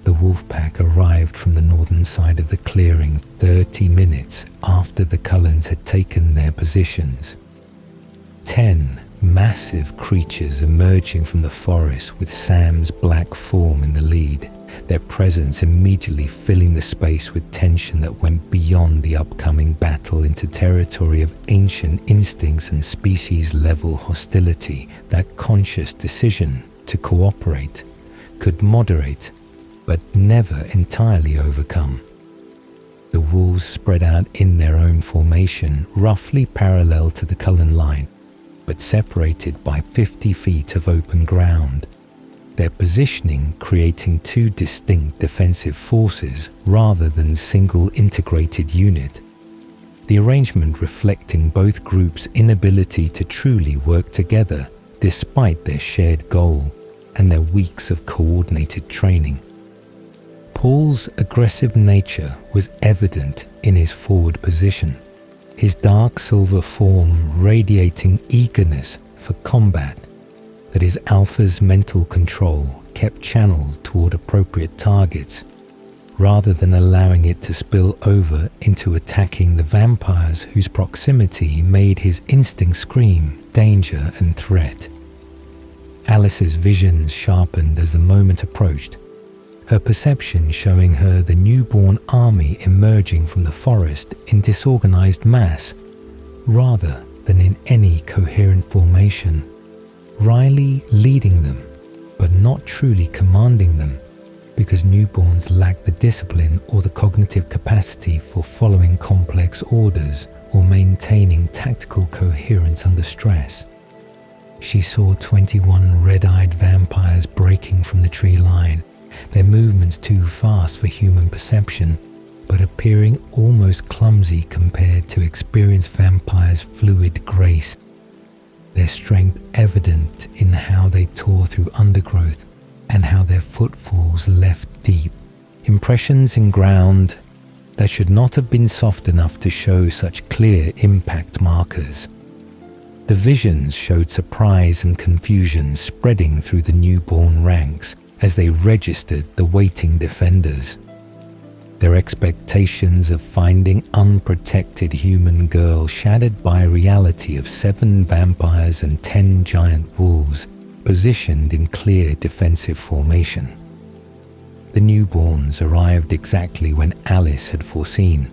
Speaker 1: The wolf pack arrived from the northern side of the clearing 30 minutes after the Cullens had taken their positions. 10 massive creatures emerging from the forest with Sam's black form in the lead, their presence immediately filling the space with tension that went beyond the upcoming battle into territory of ancient instincts and species-level hostility that conscious decision to cooperate could moderate but never entirely overcome. The wolves spread out in their own formation, roughly parallel to the Cullen line, but separated by 50 feet of open ground, their positioning creating two distinct defensive forces rather than single integrated unit. The arrangement reflecting both groups' inability to truly work together despite their shared goal and their weeks of coordinated training. Paul's aggressive nature was evident in his forward position, his dark silver form radiating eagerness for combat that his alpha's mental control kept channeled toward appropriate targets, rather than allowing it to spill over into attacking the vampires whose proximity made his instinct scream danger and threat. Alice's visions sharpened as the moment approached, her perception showing her the newborn army emerging from the forest in disorganized mass, rather than in any coherent formation. Riley leading them, but not truly commanding them, because newborns lack the discipline or the cognitive capacity for following complex orders or maintaining tactical coherence under stress. She saw 21 red-eyed vampires breaking from the tree line, their movements too fast for human perception, but appearing almost clumsy compared to experienced vampires' fluid grace. Their strength evident in how they tore through undergrowth and how their footfalls left deep impressions in ground that should not have been soft enough to show such clear impact markers. The visions showed surprise and confusion spreading through the newborn ranks as they registered the waiting defenders. Their expectations of finding unprotected human girl shattered by a reality of 7 vampires and 10 giant wolves positioned in clear defensive formation. The newborns arrived exactly when Alice had foreseen,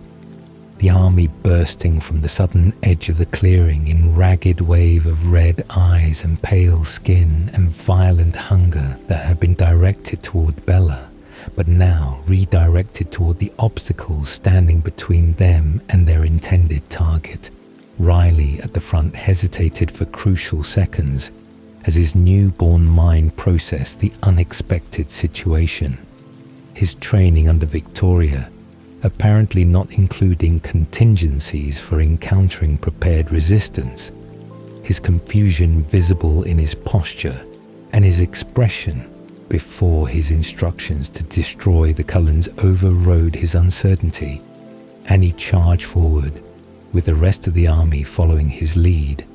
Speaker 1: the army bursting from the southern edge of the clearing in ragged wave of red eyes and pale skin and violent hunger that had been directed toward Bella, but now redirected toward the obstacles standing between them and their intended target. Riley at the front hesitated for crucial seconds as his newborn mind processed the unexpected situation. His training under Victoria, apparently not including contingencies for encountering prepared resistance, his confusion visible in his posture and his expression before his instructions to destroy the Cullens overrode his uncertainty, and he charged forward, with the rest of the army following his lead.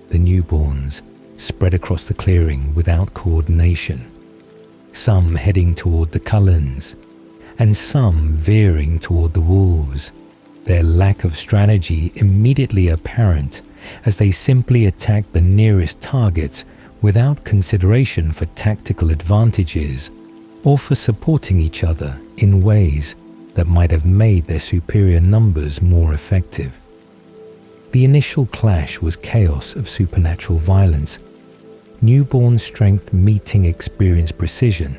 Speaker 1: The newborns spread across the clearing without coordination, some heading toward the Cullens, and some veering toward the wolves, their lack of strategy immediately apparent as they simply attacked the nearest targets without consideration for tactical advantages or for supporting each other in ways that might have made their superior numbers more effective. The initial clash was chaos of supernatural violence, newborn strength meeting experienced precision,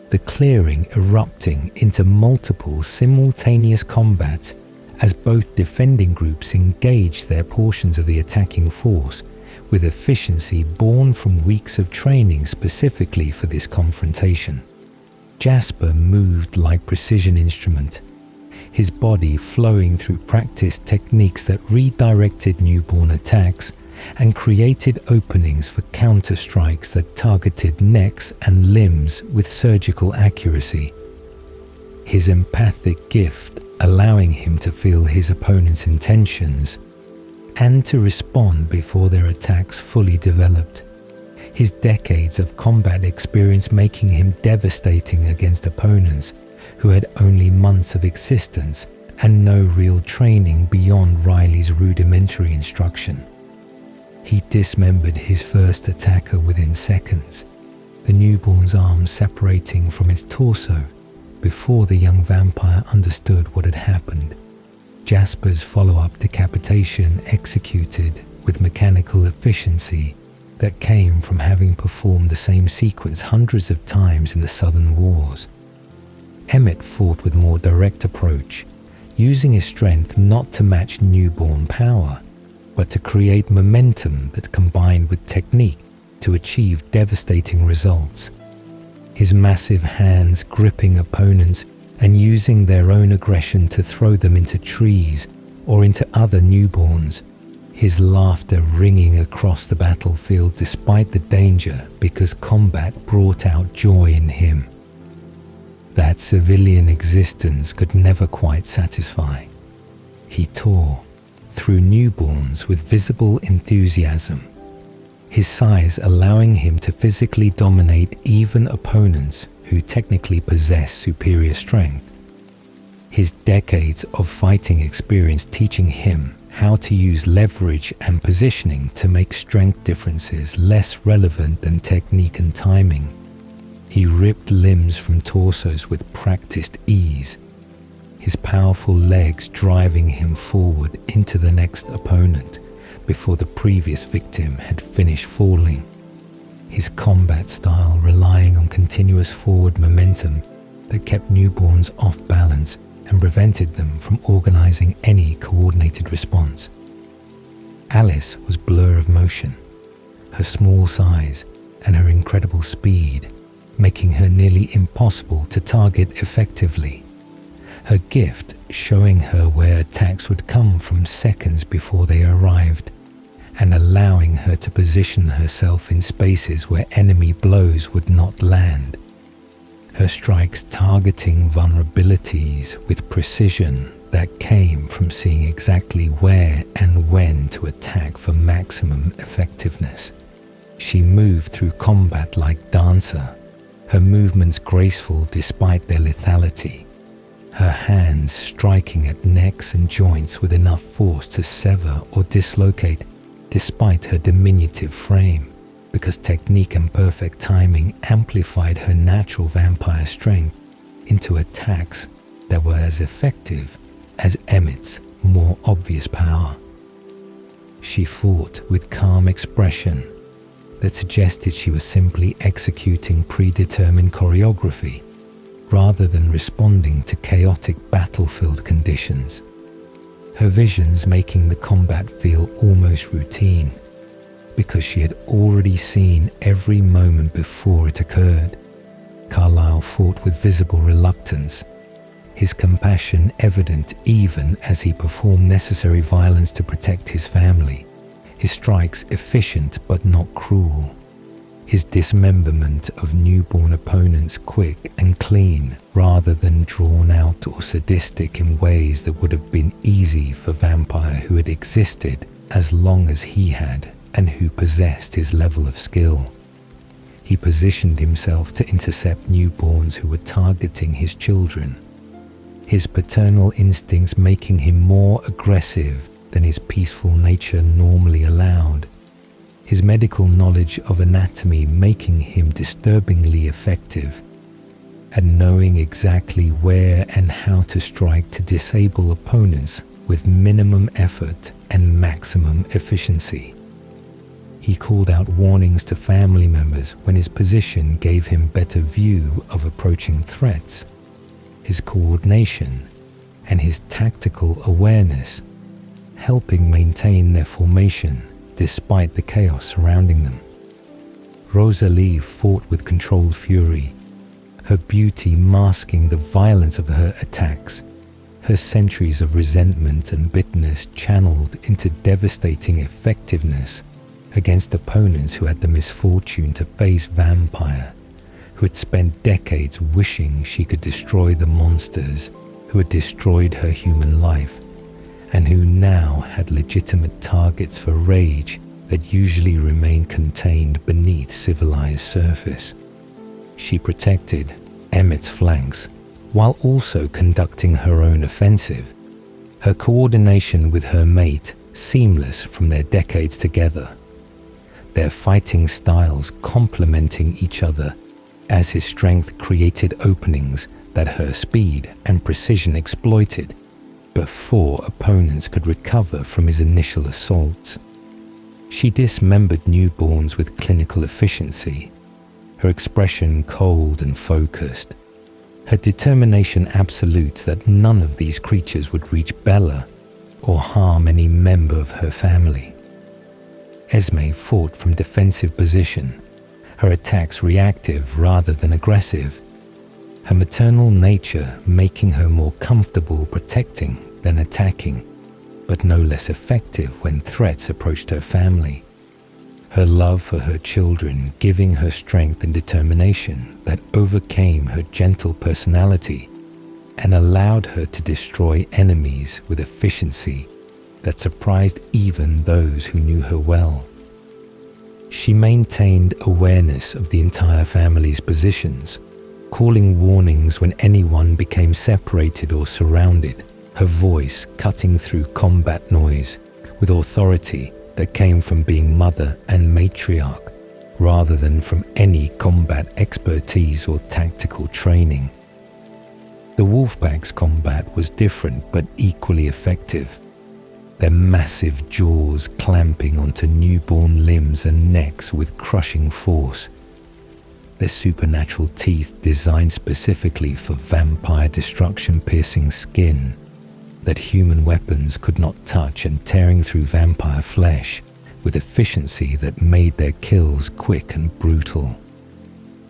Speaker 1: the clearing erupting into multiple simultaneous combats as both defending groups engaged their portions of the attacking force with efficiency born from weeks of training specifically for this confrontation. Jasper moved like precision instrument, his body flowing through practiced techniques that redirected newborn attacks and created openings for counter-strikes that targeted necks and limbs with surgical accuracy. His empathic gift allowing him to feel his opponent's intentions and to respond before their attacks fully developed. His decades of combat experience making him devastating against opponents who had only months of existence and no real training beyond Riley's rudimentary instruction. He dismembered his first attacker within seconds, the newborn's arm separating from its torso before the young vampire understood what had happened. Jasper's follow-up decapitation executed with mechanical efficiency that came from having performed the same sequence hundreds of times in the Southern Wars. Emmett fought with a more direct approach, using his strength not to match newborn power, but to create momentum that combined with technique to achieve devastating results. His massive hands gripping opponents and using their own aggression to throw them into trees or into other newborns. His laughter ringing across the battlefield despite the danger because combat brought out joy in him. That civilian existence could never quite satisfy. He tore through newborns with visible enthusiasm, his size allowing him to physically dominate even opponents who technically possess superior strength. His decades of fighting experience teaching him how to use leverage and positioning to make strength differences less relevant than technique and timing. He ripped limbs from torsos with practiced ease, his powerful legs driving him forward into the next opponent before the previous victim had finished falling. His combat style relying on continuous forward momentum that kept newborns off balance and prevented them from organizing any coordinated response. Alice was blur of motion, her small size and her incredible speed making her nearly impossible to target effectively. Her gift showing her where attacks would come from seconds before they arrived, and allowing her to position herself in spaces where enemy blows would not land. Her strikes targeting vulnerabilities with precision that came from seeing exactly where and when to attack for maximum effectiveness. She moved through combat like dancer, her movements graceful despite their lethality, her hands striking at necks and joints with enough force to sever or dislocate despite her diminutive frame, because technique and perfect timing amplified her natural vampire strength into attacks that were as effective as Emmett's more obvious power. She fought with calm expression that suggested she was simply executing predetermined choreography rather than responding to chaotic battlefield conditions, her visions making the combat feel almost routine because she had already seen every moment before it occurred. Carlyle fought with visible reluctance, his compassion evident even as he performed necessary violence to protect his family, his strikes efficient but not cruel, his dismemberment of newborn opponents quick and clean rather than drawn out or sadistic in ways that would have been easy for a vampire who had existed as long as he had and who possessed his level of skill. He positioned himself to intercept newborns who were targeting his children, his paternal instincts making him more aggressive than his peaceful nature normally allowed, his medical knowledge of anatomy making him disturbingly effective at knowing exactly where and how to strike to disable opponents with minimum effort and maximum efficiency. He called out warnings to family members when his position gave him better view of approaching threats. His coordination and his tactical awareness helping maintain their formation despite the chaos surrounding them. Rosalie fought with controlled fury, her beauty masking the violence of her attacks, her centuries of resentment and bitterness channeled into devastating effectiveness against opponents who had the misfortune to face vampire, who had spent decades wishing she could destroy the monsters who had destroyed her human life, and who now had legitimate targets for rage that usually remained contained beneath civilized surface. She protected Emmett's flanks while also conducting her own offensive, her coordination with her mate seamless from their decades together, their fighting styles complementing each other as his strength created openings that her speed and precision exploited before opponents could recover from his initial assaults. She dismembered newborns with clinical efficiency, her expression cold and focused, her determination absolute that none of these creatures would reach Bella or harm any member of her family. Esme fought from defensive position, her attacks reactive rather than aggressive, her maternal nature making her more comfortable protecting than attacking, but no less effective when threats approached her family. Her love for her children giving her strength and determination that overcame her gentle personality and allowed her to destroy enemies with efficiency that surprised even those who knew her well. She maintained awareness of the entire family's positions, calling warnings when anyone became separated or surrounded, her voice cutting through combat noise with authority that came from being mother and matriarch rather than from any combat expertise or tactical training. The Wolfpack's combat was different but equally effective, their massive jaws clamping onto newborn limbs and necks with crushing force, their supernatural teeth designed specifically for vampire destruction-piercing skin that human weapons could not touch and tearing through vampire flesh with efficiency that made their kills quick and brutal.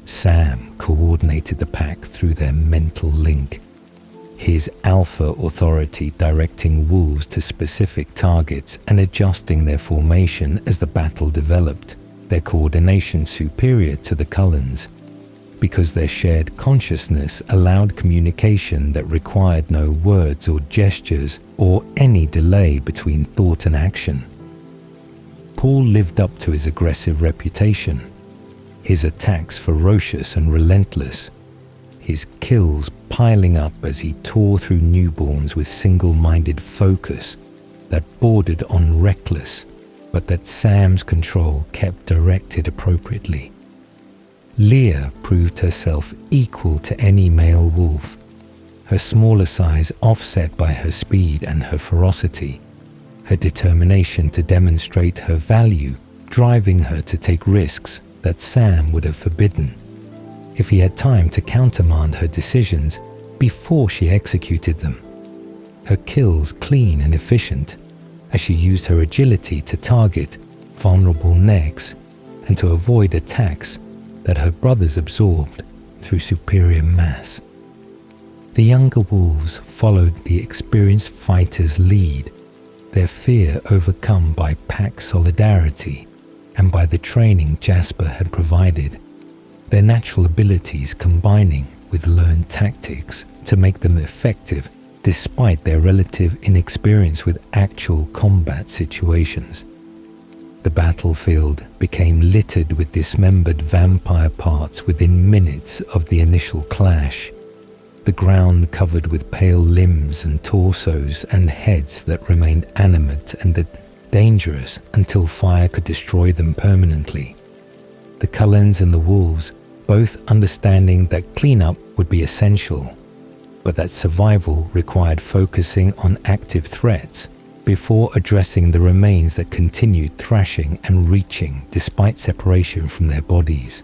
Speaker 1: Sam coordinated the pack through their mental link, his alpha authority directing wolves to specific targets and adjusting their formation as the battle developed, their coordination superior to the Cullens, because their shared consciousness allowed communication that required no words or gestures or any delay between thought and action. Paul lived up to his aggressive reputation, his attacks ferocious and relentless, his kills piling up as he tore through newborns with single-minded focus that bordered on reckless, but that Sam's control kept directed appropriately. Leah proved herself equal to any male wolf, her smaller size offset by her speed and her ferocity, her determination to demonstrate her value driving her to take risks that Sam would have forbidden if he had time to countermand her decisions before she executed them. Her kills clean and efficient, as she used her agility to target vulnerable necks and to avoid attacks that her brothers absorbed through superior mass. The younger wolves followed the experienced fighter's lead, their fear overcome by pack solidarity and by the training Jasper had provided, their natural abilities combining with learned tactics to make them effective despite their relative inexperience with actual combat situations. The battlefield became littered with dismembered vampire parts within minutes of the initial clash, the ground covered with pale limbs and torsos and heads that remained animate and dangerous until fire could destroy them permanently. The Cullens and the wolves both understanding that cleanup would be essential, but that survival required focusing on active threats before addressing the remains that continued thrashing and reaching despite separation from their bodies.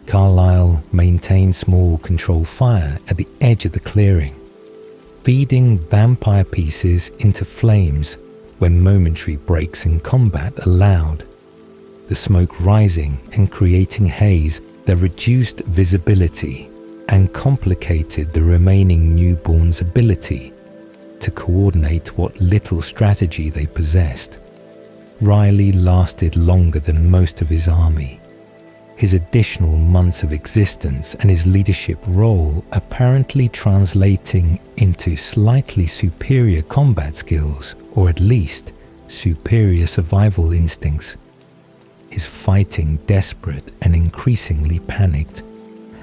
Speaker 1: Carlyle maintained small control fire at the edge of the clearing, feeding vampire pieces into flames when momentary breaks in combat allowed, the smoke rising and creating haze that reduced visibility and complicated the remaining newborn's ability to coordinate what little strategy they possessed. Riley lasted longer than most of his army, his additional months of existence and his leadership role apparently translating into slightly superior combat skills, or at least superior survival instincts. His fighting desperate and increasingly panicked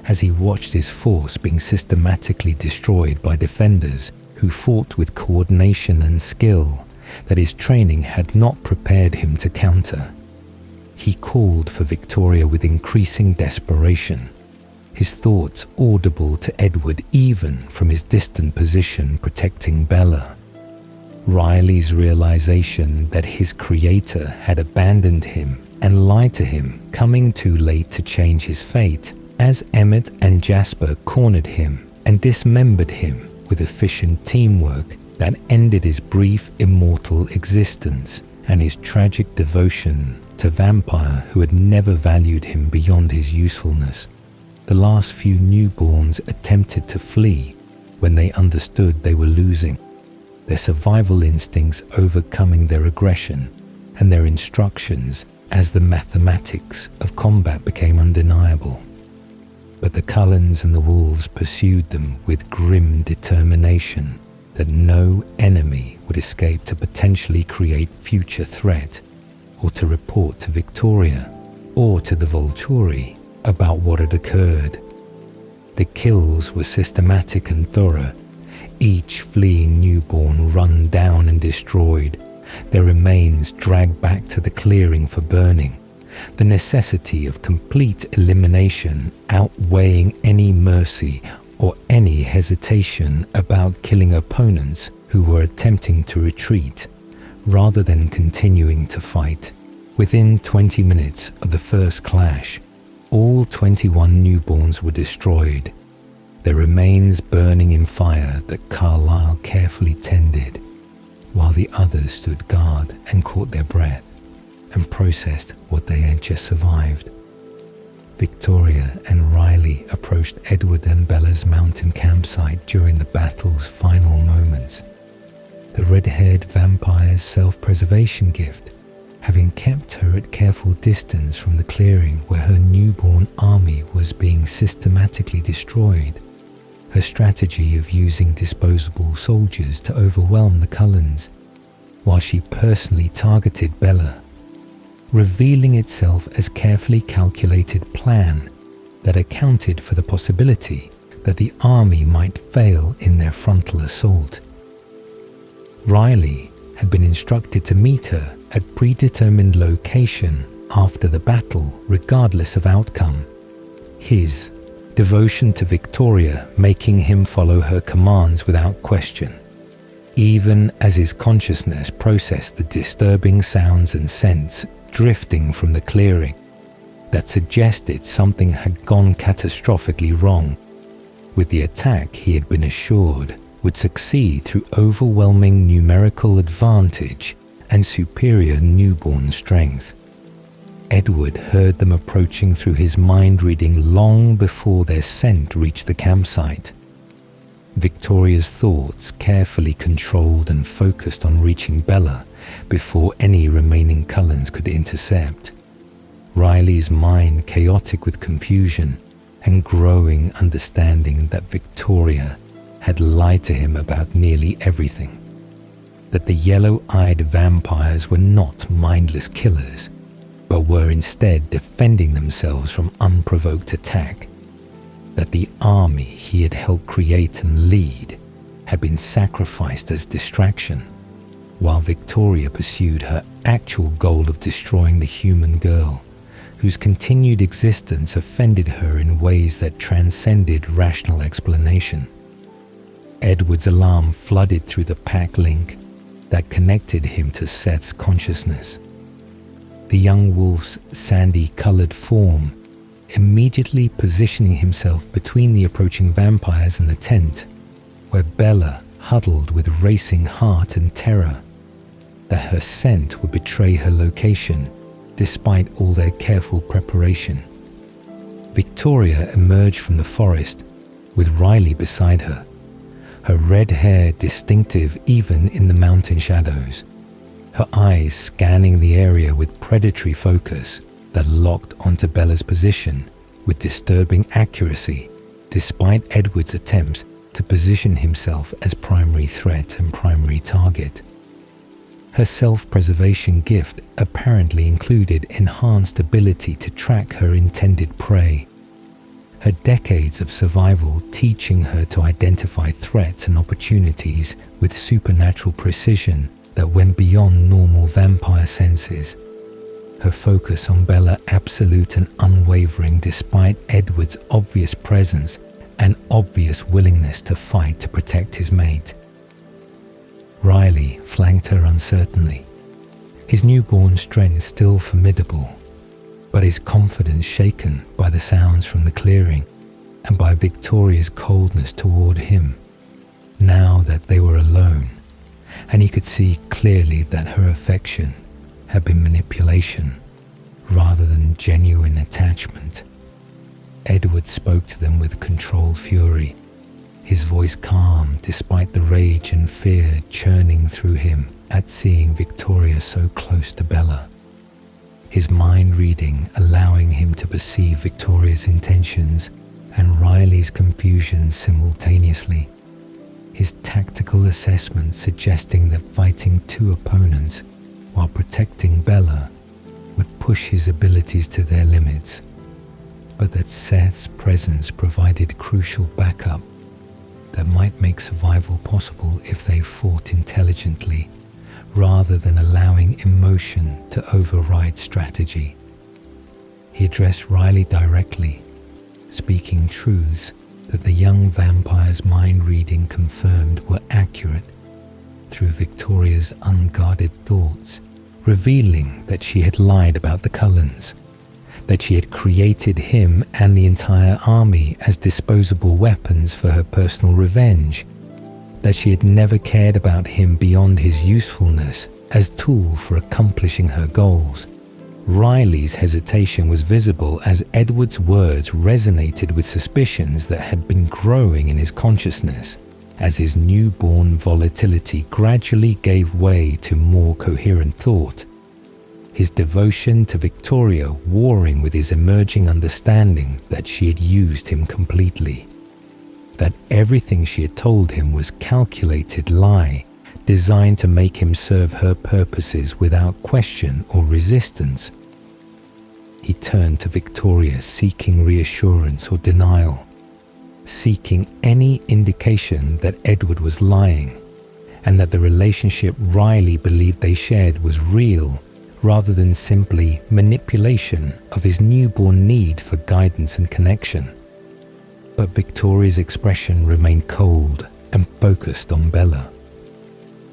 Speaker 1: as he watched his force being systematically destroyed by defenders who fought with coordination and skill that his training had not prepared him to counter. He called for Victoria with increasing desperation, his thoughts audible to Edward even from his distant position protecting Bella. Riley's realization that his creator had abandoned him and lied to him, coming too late to change his fate, as Emmett and Jasper cornered him and dismembered him with efficient teamwork that ended his brief immortal existence and his tragic devotion to vampire who had never valued him beyond his usefulness. The last few newborns attempted to flee when they understood they were losing, their survival instincts overcoming their aggression and their instructions as the mathematics of combat became undeniable. But the Cullens and the wolves pursued them with grim determination that no enemy would escape to potentially create future threat, or to report to Victoria or to the Volturi about what had occurred. The kills were systematic and thorough, each fleeing newborn run down and destroyed, their remains dragged back to the clearing for burning, the necessity of complete elimination outweighing any mercy or any hesitation about killing opponents who were attempting to retreat, rather than continuing to fight. Within 20 minutes of the first clash, all 21 newborns were destroyed, their remains burning in fire that Carlyle carefully tended, while the others stood guard and caught their breath and processed what they had just survived. Victoria and Riley approached Edward and Bella's mountain campsite during the battle's final moments. The red-haired vampire's self-preservation gift, having kept her at careful distance from the clearing where her newborn army was being systematically destroyed. Her strategy of using disposable soldiers to overwhelm the Cullens, while she personally targeted Bella, revealing itself as carefully calculated plan that accounted for the possibility that the army might fail in their frontal assault. Riley had been instructed to meet her at predetermined location after the battle, regardless of outcome. His devotion to Victoria making him follow her commands without question, even as his consciousness processed the disturbing sounds and scents drifting from the clearing that suggested something had gone catastrophically wrong with the attack he had been assured would succeed through overwhelming numerical advantage and superior newborn strength. Edward heard them approaching through his mind reading long before their scent reached the campsite. Victoria's thoughts carefully controlled and focused on reaching Bella before any remaining Cullens could intercept. Riley's mind chaotic with confusion and growing understanding that Victoria had lied to him about nearly everything. That the yellow-eyed vampires were not mindless killers, but were instead defending themselves from unprovoked attack. That the army he had helped create and lead had been sacrificed as distraction, while Victoria pursued her actual goal of destroying the human girl, whose continued existence offended her in ways that transcended rational explanation. Edward's alarm flooded through the pack link that connected him to Seth's consciousness. The young wolf's sandy-colored form, immediately positioning himself between the approaching vampires and the tent, where Bella huddled with racing heart and terror that her scent would betray her location despite all their careful preparation. Victoria emerged from the forest with Riley beside her, her red hair distinctive even in the mountain shadows, her eyes scanning the area with predatory focus that locked onto Bella's position with disturbing accuracy, despite Edward's attempts to position himself as primary threat and primary target. Her self-preservation gift apparently included enhanced ability to track her intended prey, her decades of survival teaching her to identify threats and opportunities with supernatural precision that went beyond normal vampire senses. Her focus on Bella absolute and unwavering despite Edward's obvious presence and obvious willingness to fight to protect his mate. Riley flanked her uncertainly, his newborn strength still formidable, but his confidence shaken by the sounds from the clearing and by Victoria's coldness toward him. Now that they were alone, and he could see clearly that her affection had been manipulation rather than genuine attachment, Edward spoke to them with controlled fury, his voice calm despite the rage and fear churning through him at seeing Victoria so close to Bella. His mind reading allowing him to perceive Victoria's intentions and Riley's confusion simultaneously. His tactical assessment suggesting that fighting two opponents while protecting Bella would push his abilities to their limits, but that Seth's presence provided crucial backup that might make survival possible if they fought intelligently rather than allowing emotion to override strategy. He addressed Riley directly, speaking truths that the young vampire's mind reading confirmed were accurate through Victoria's unguarded thoughts, revealing that she had lied about the Cullens, that she had created him and the entire army as disposable weapons for her personal revenge, that she had never cared about him beyond his usefulness as tool for accomplishing her goals. Riley's hesitation was visible as Edward's words resonated with suspicions that had been growing in his consciousness as his newborn volatility gradually gave way to more coherent thought. His devotion to Victoria warring with his emerging understanding that she had used him completely, that everything she had told him was calculated lie designed to make him serve her purposes without question or resistance. He turned to Victoria seeking reassurance or denial, seeking any indication that Edward was lying and that the relationship Riley believed they shared was real rather than simply manipulation of his newborn need for guidance and connection. But Victoria's expression remained cold and focused on Bella.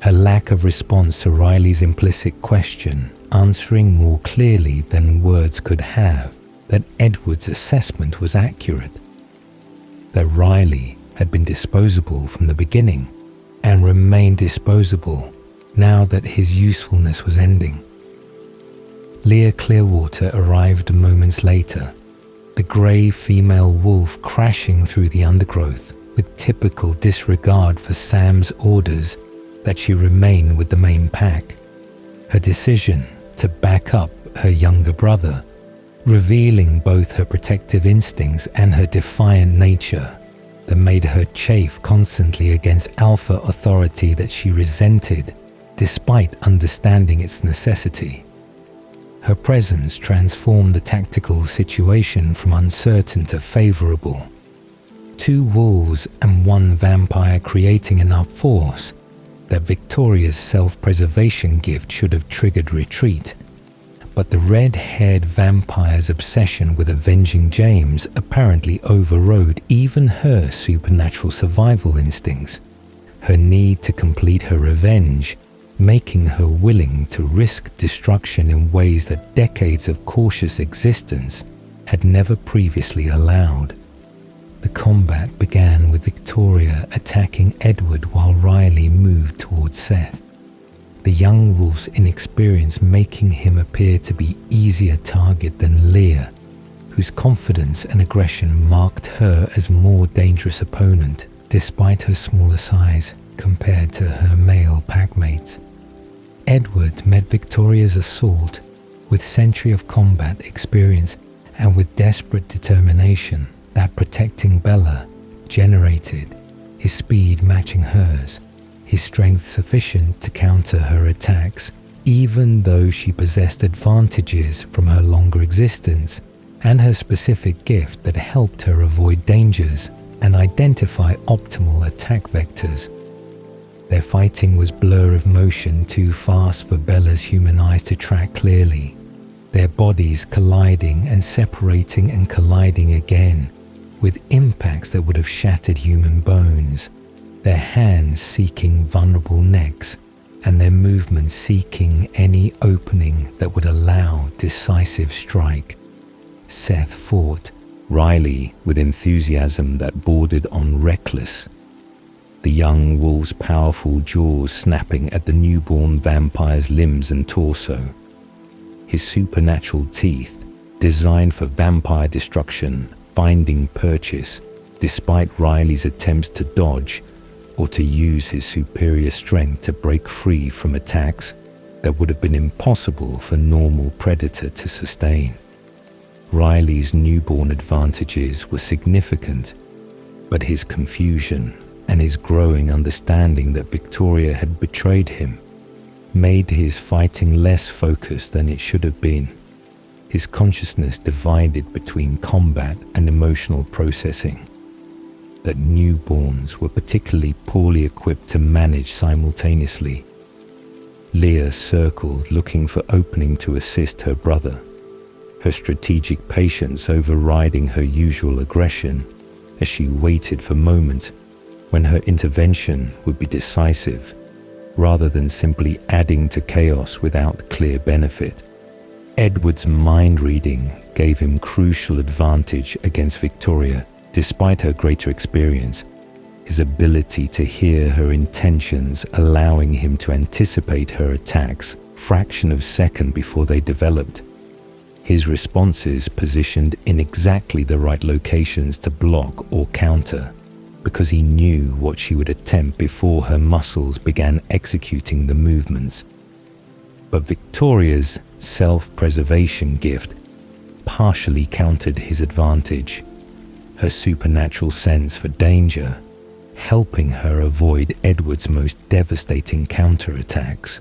Speaker 1: Her lack of response to Riley's implicit question, answering more clearly than words could have that Edward's assessment was accurate, that Riley had been disposable from the beginning and remained disposable now that his usefulness was ending. Leah Clearwater arrived moments later, the grey female wolf crashing through the undergrowth with typical disregard for Sam's orders that she remain with the main pack. Her decision to back up her younger brother, revealing both her protective instincts and her defiant nature that made her chafe constantly against alpha authority that she resented despite understanding its necessity. Her presence transformed the tactical situation from uncertain to favorable. Two wolves and one vampire creating enough force that Victoria's self-preservation gift should have triggered retreat. But the red-haired vampire's obsession with avenging James apparently overrode even her supernatural survival instincts, her need to complete her revenge, making her willing to risk destruction in ways that decades of cautious existence had never previously allowed. The combat began with Victoria attacking Edward while Riley moved towards Seth, the young wolf's inexperience making him appear to be easier target than Leah, whose confidence and aggression marked her as more dangerous opponent despite her smaller size compared to her male packmates. Edward met Victoria's assault with century of combat experience and with desperate determination that protecting Bella generated, his speed matching hers, his strength sufficient to counter her attacks, even though she possessed advantages from her longer existence and her specific gift that helped her avoid dangers and identify optimal attack vectors. Their fighting was blur of motion too fast for Bella's human eyes to track clearly, their bodies colliding and separating and colliding again, with impacts that would have shattered human bones. their hands seeking vulnerable necks and their movements seeking any opening that would allow decisive strike. Seth fought, Riley with enthusiasm that bordered on reckless, the young wolf's powerful jaws snapping at the newborn vampire's limbs and torso. His supernatural teeth, designed for vampire destruction, finding purchase despite Riley's attempts to dodge or to use his superior strength to break free from attacks that would have been impossible for normal predator to sustain. Riley's newborn advantages were significant, but his confusion and his growing understanding that Victoria had betrayed him made his fighting less focused than it should have been. His consciousness divided between combat and emotional processing that newborns were particularly poorly equipped to manage simultaneously. Leah circled, looking for opening to assist her brother, her strategic patience overriding her usual aggression as she waited for moments when her intervention would be decisive, rather than simply adding to chaos without clear benefit. Edward's mind reading gave him crucial advantage against Victoria, despite her greater experience, his ability to hear her intentions allowing him to anticipate her attacks fraction of a second before they developed. His responses positioned in exactly the right locations to block or counter, because he knew what she would attempt before her muscles began executing the movements. But Victoria's self-preservation gift partially countered his advantage, her supernatural sense for danger helping her avoid Edward's most devastating counterattacks.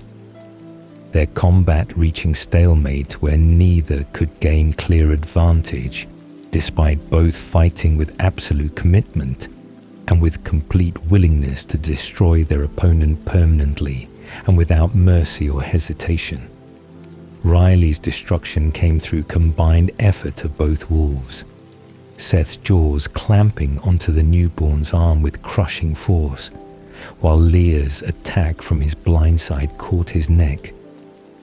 Speaker 1: Their combat reaching stalemate where neither could gain clear advantage, despite both fighting with absolute commitment and with complete willingness to destroy their opponent permanently and without mercy or hesitation. Riley's destruction came through combined effort of both wolves, Seth's jaws clamping onto the newborn's arm with crushing force, while Leah's attack from his blind side caught his neck,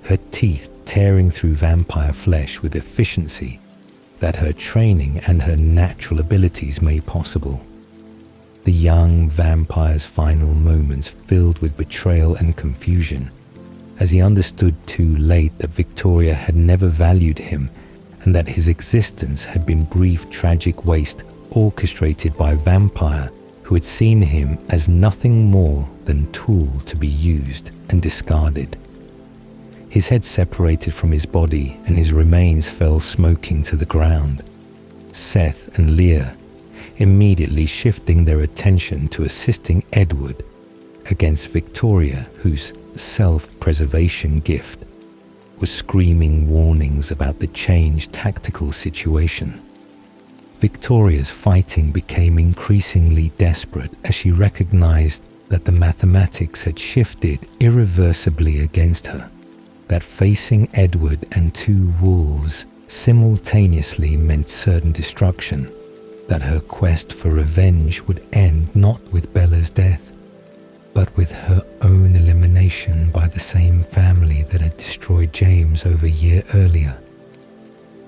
Speaker 1: her teeth tearing through vampire flesh with efficiency that her training and her natural abilities made possible. The young vampire's final moments filled with betrayal and confusion, as he understood too late that Victoria had never valued him and that his existence had been brief tragic waste orchestrated by a vampire who had seen him as nothing more than tool to be used and discarded. His head separated from his body and his remains fell smoking to the ground. Seth and Leah immediately shifting their attention to assisting Edward against Victoria, whose self-preservation gift was screaming warnings about the changed tactical situation. Victoria's fighting became increasingly desperate as she recognized that the mathematics had shifted irreversibly against her, that facing Edward and two wolves simultaneously meant certain destruction, that her quest for revenge would end not with Bella's death, but with her own elimination by the same family that had destroyed James over a year earlier.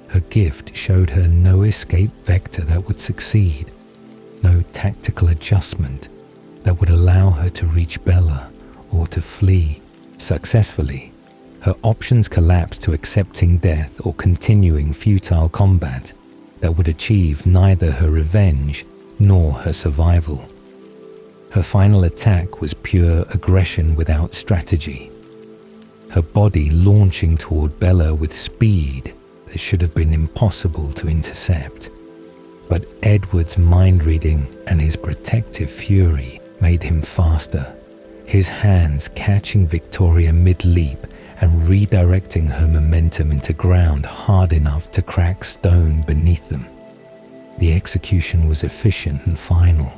Speaker 1: Her gift showed her no escape vector that would succeed, no tactical adjustment that would allow her to reach Bella or to flee successfully. Her options collapsed to accepting death or continuing futile combat that would achieve neither her revenge nor her survival. Her final attack was pure aggression without strategy, her body launching toward Bella with speed that should have been impossible to intercept. But Edward's mind reading and his protective fury made him faster, his hands catching Victoria mid-leap and redirecting her momentum into ground hard enough to crack stone beneath them. The execution was efficient and final,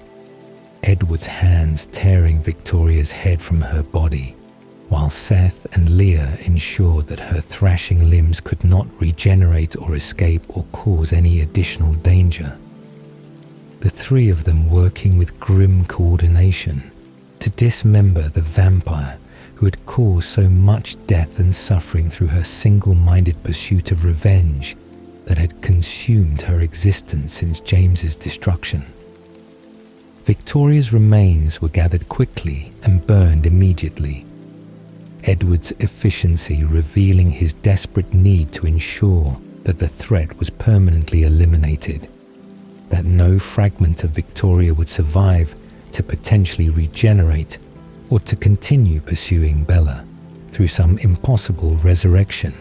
Speaker 1: Edward's hands tearing Victoria's head from her body, while Seth and Leah ensured that her thrashing limbs could not regenerate or escape or cause any additional danger. The three of them working with grim coordination, to dismember the vampire who had caused so much death and suffering through her single-minded pursuit of revenge that had consumed her existence since James's destruction. Victoria's remains were gathered quickly and burned immediately, Edward's efficiency revealing his desperate need to ensure that the threat was permanently eliminated, that no fragment of Victoria would survive to potentially regenerate or to continue pursuing Bella through some impossible resurrection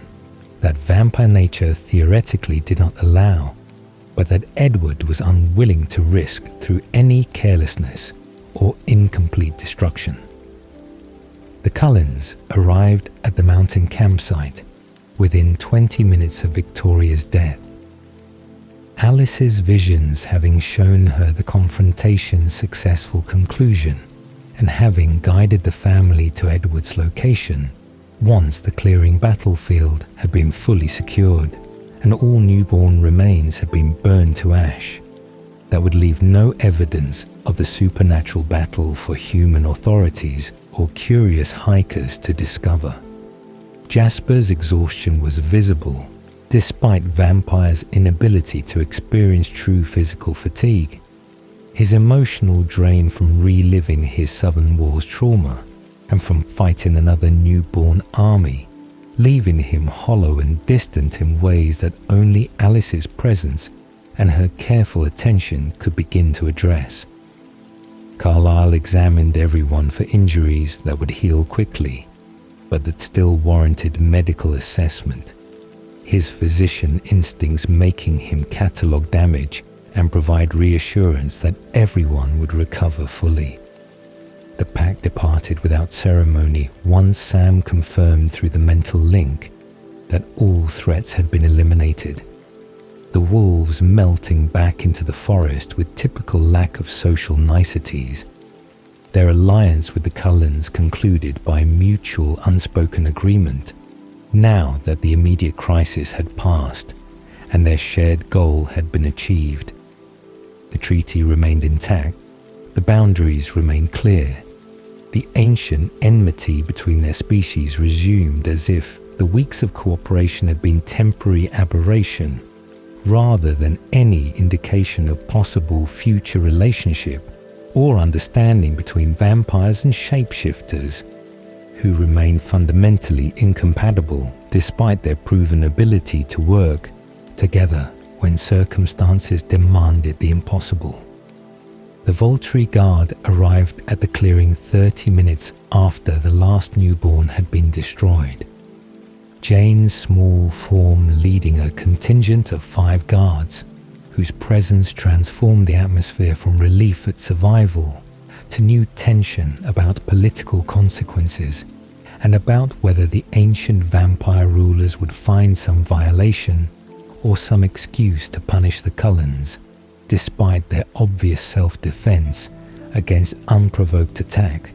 Speaker 1: that vampire nature theoretically did not allow, but that Edward was unwilling to risk through any carelessness or incomplete destruction. The Cullens arrived at the mountain campsite within 20 minutes of Victoria's death. Alice's visions having shown her the confrontation's successful conclusion and having guided the family to Edward's location once the clearing battlefield had been fully secured and all newborn remains had been burned to ash, that would leave no evidence of the supernatural battle for human authorities or curious hikers to discover. Jasper's exhaustion was visible, despite Vampire's inability to experience true physical fatigue. His emotional drain from reliving his Southern Wars trauma and from fighting another newborn army, leaving him hollow and distant in ways that only Alice's presence and her careful attention could begin to address. Carlyle examined everyone for injuries that would heal quickly, but that still warranted medical assessment, his physician instincts making him catalogue damage and provide reassurance that everyone would recover fully. The pack departed without ceremony once Sam confirmed through the mental link that all threats had been eliminated. The wolves melting back into the forest with typical lack of social niceties. Their alliance with the Cullens concluded by mutual unspoken agreement, now that the immediate crisis had passed and their shared goal had been achieved. The treaty remained intact, the boundaries remained clear. The ancient enmity between their species resumed as if the weeks of cooperation had been temporary aberration, rather than any indication of possible future relationship or understanding between vampires and shapeshifters, who remain fundamentally incompatible despite their proven ability to work together when circumstances demanded the impossible. The Volturi Guard arrived at the clearing 30 minutes after the last newborn had been destroyed. Jane's small form leading a contingent of 5 guards, whose presence transformed the atmosphere from relief at survival to new tension about political consequences and about whether the ancient vampire rulers would find some violation or some excuse to punish the Cullens, despite their obvious self-defense against unprovoked attack.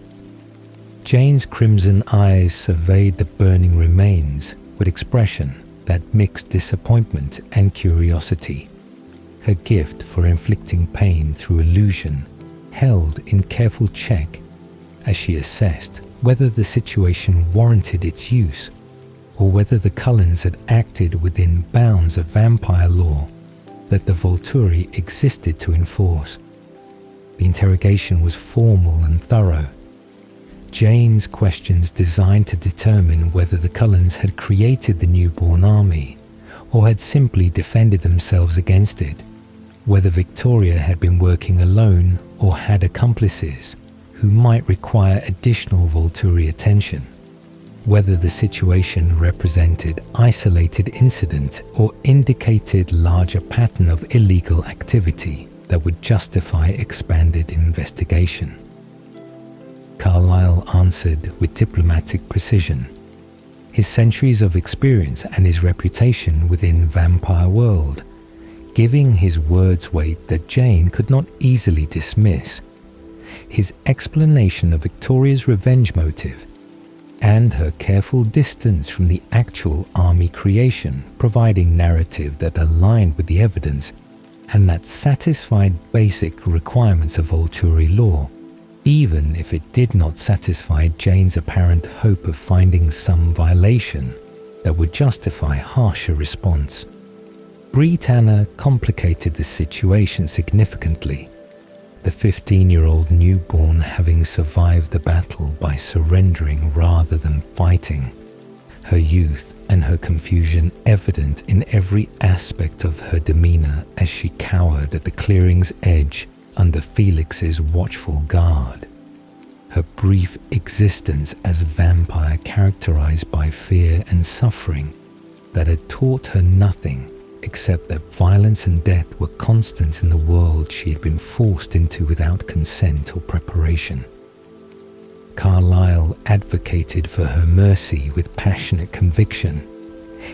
Speaker 1: Jane's crimson eyes surveyed the burning remains with expression that mixed disappointment and curiosity, her gift for inflicting pain through illusion held in careful check as she assessed whether the situation warranted its use or whether the Cullens had acted within bounds of vampire law that the Volturi existed to enforce. The interrogation was formal and thorough. Jane's questions designed to determine whether the Cullens had created the newborn army or had simply defended themselves against it, whether Victoria had been working alone or had accomplices who might require additional Volturi attention, whether the situation represented isolated incident or indicated larger pattern of illegal activity that would justify expanded investigation. Carlyle answered with diplomatic precision, his centuries of experience and his reputation within vampire world giving his words weight that Jane could not easily dismiss. His explanation of Victoria's revenge motive and her careful distance from the actual army creation, providing narrative that aligned with the evidence and that satisfied basic requirements of Volturi law, even if it did not satisfy Jane's apparent hope of finding some violation that would justify harsher response. Britannia complicated the situation significantly, the 15-year-old newborn having survived the battle by surrendering rather than fighting, her youth and her confusion evident in every aspect of her demeanor as she cowered at the clearing's edge under Felix's watchful guard. Her brief existence as a vampire characterized by fear and suffering that had taught her nothing except that violence and death were constant in the world she had been forced into without consent or preparation. Carlyle advocated for her mercy with passionate conviction,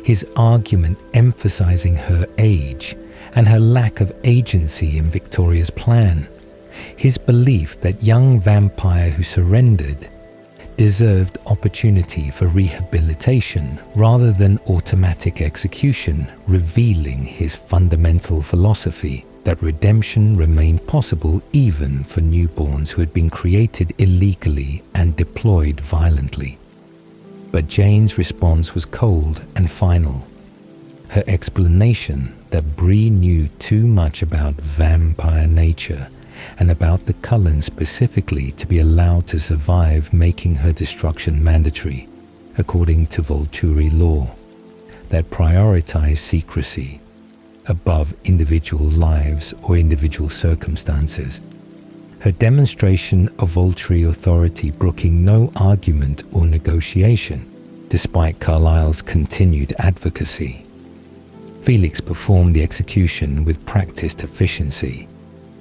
Speaker 1: his argument emphasizing her age and her lack of agency in Victoria's plan, his belief that young vampire who surrendered deserved opportunity for rehabilitation rather than automatic execution, revealing his fundamental philosophy that redemption remained possible even for newborns who had been created illegally and deployed violently. But Jane's response was cold and final. Her explanation that Bree knew too much about vampire nature and about the Cullens specifically to be allowed to survive, making her destruction mandatory, according to Volturi law, that prioritized secrecy above individual lives or individual circumstances. Her demonstration of Volturi authority brooking no argument or negotiation, despite Carlyle's continued advocacy. Felix performed the execution with practiced efficiency,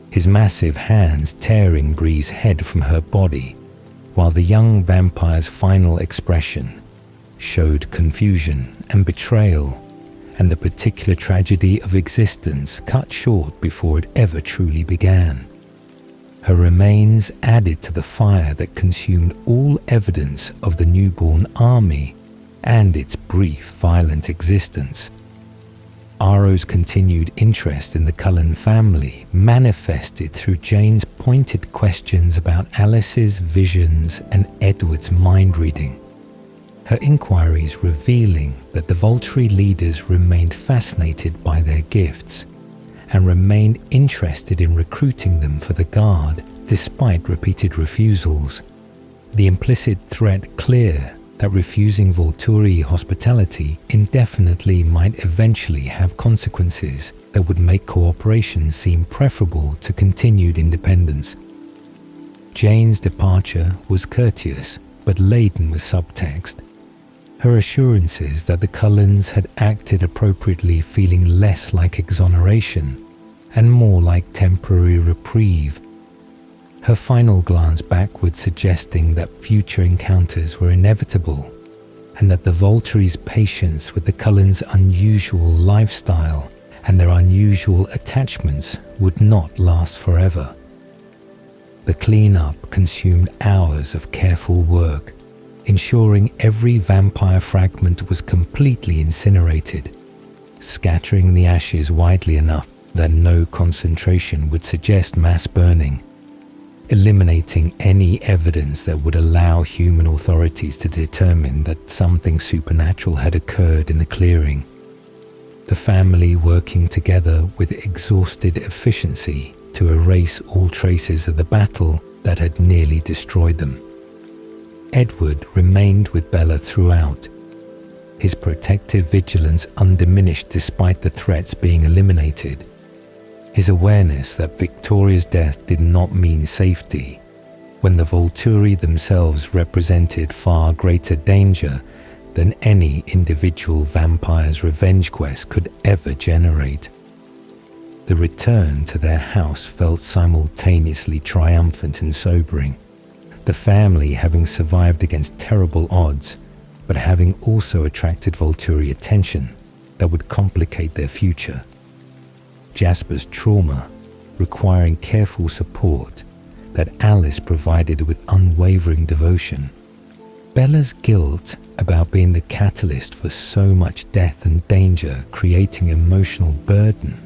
Speaker 1: his massive hands tearing Bree's head from her body, while the young vampire's final expression showed confusion and betrayal and the particular tragedy of existence cut short before it ever truly began. Her remains added to the fire that consumed all evidence of the newborn army and its brief, violent existence. Aro's continued interest in the Cullen family manifested through Jane's pointed questions about Alice's visions and Edward's mind-reading. Her inquiries revealing that the Volturi leaders remained fascinated by their gifts and remained interested in recruiting them for the Guard despite repeated refusals. The implicit threat clear that refusing Volturi hospitality indefinitely might eventually have consequences that would make cooperation seem preferable to continued independence. Jane's departure was courteous but laden with subtext. Her assurances that the Cullens had acted appropriately feeling less like exoneration and more like temporary reprieve. Her final glance backward suggesting that future encounters were inevitable and that the Volturi's patience with the Cullens' unusual lifestyle and their unusual attachments would not last forever. The clean-up consumed hours of careful work, ensuring every vampire fragment was completely incinerated, scattering the ashes widely enough that no concentration would suggest mass burning, eliminating any evidence that would allow human authorities to determine that something supernatural had occurred in the clearing. The family working together with exhausted efficiency to erase all traces of the battle that had nearly destroyed them. Edward remained with Bella throughout, his protective vigilance undiminished despite the threats being eliminated. His awareness that Victoria's death did not mean safety, when the Volturi themselves represented far greater danger than any individual vampire's revenge quest could ever generate. The return to their house felt simultaneously triumphant and sobering, the family having survived against terrible odds, but having also attracted Volturi attention that would complicate their future. Jasper's trauma, requiring careful support that Alice provided with unwavering devotion. Bella's guilt about being the catalyst for so much death and danger, creating emotional burden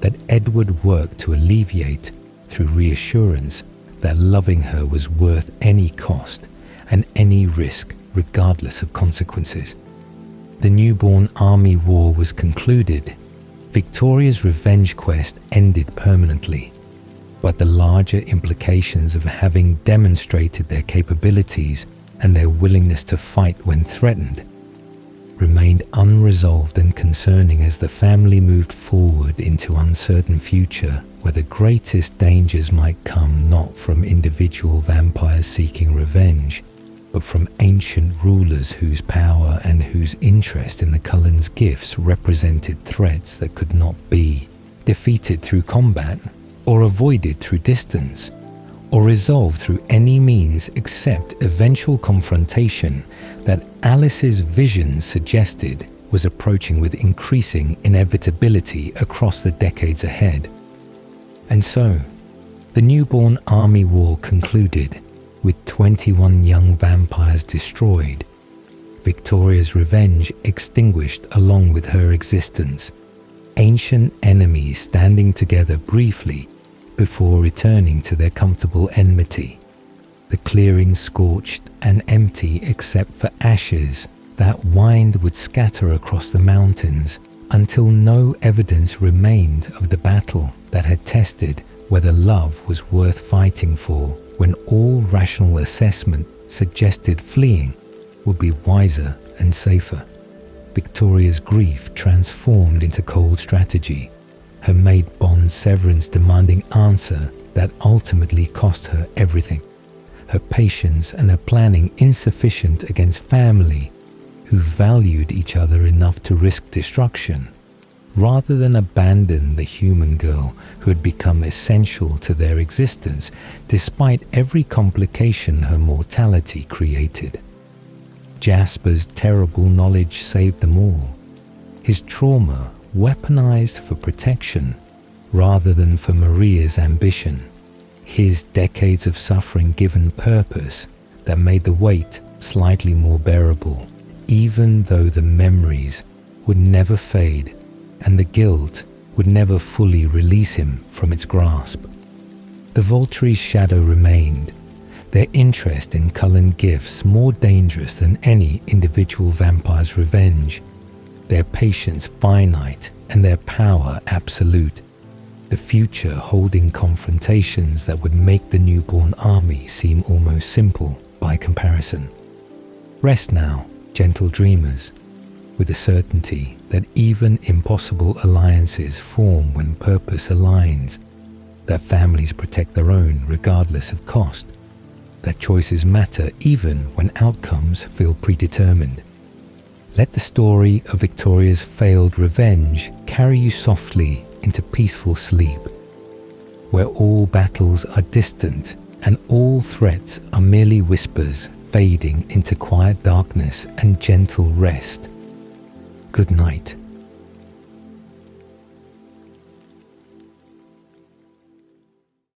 Speaker 1: that Edward worked to alleviate through reassurance that loving her was worth any cost and any risk, regardless of consequences. The newborn army war was concluded. Victoria's revenge quest ended permanently, but the larger implications of having demonstrated their capabilities and their willingness to fight when threatened remained unresolved and concerning as the family moved forward into uncertain future where the greatest dangers might come not from individual vampires seeking revenge, but from ancient rulers whose power and whose interest in the Cullen's gifts represented threats that could not be defeated through combat, or avoided through distance, or resolved through any means except eventual confrontation that Alice's vision suggested was approaching with increasing inevitability across the decades ahead. And so, the newborn army war concluded with 21 young vampires destroyed, Victoria's revenge extinguished along with her existence, ancient enemies standing together briefly before returning to their comfortable enmity, the clearing scorched and empty except for ashes that wind would scatter across the mountains until no evidence remained of the battle that had tested whether love was worth fighting for, when all rational assessment suggested fleeing would be wiser and safer. Victoria's grief transformed into cold strategy, her maid bond severance demanding answer that ultimately cost her everything, her patience and her planning insufficient against family who valued each other enough to risk destruction, rather than abandon the human girl who had become essential to their existence despite every complication her mortality created. Jasper's terrible knowledge saved them all, his trauma weaponized for protection rather than for Maria's ambition, his decades of suffering given purpose that made the weight slightly more bearable, even though the memories would never fade and the guilt would never fully release him from its grasp. The Volturi's shadow remained, their interest in Cullen gifts more dangerous than any individual vampire's revenge, their patience finite and their power absolute, the future holding confrontations that would make the newborn army seem almost simple by comparison. Rest now, gentle dreamers, with the certainty that even impossible alliances form when purpose aligns, that families protect their own regardless of cost, that choices matter even when outcomes feel predetermined. Let the story of Victoria's failed revenge carry you softly into peaceful sleep, where all battles are distant and all threats are merely whispers fading into quiet darkness and gentle rest. Good night.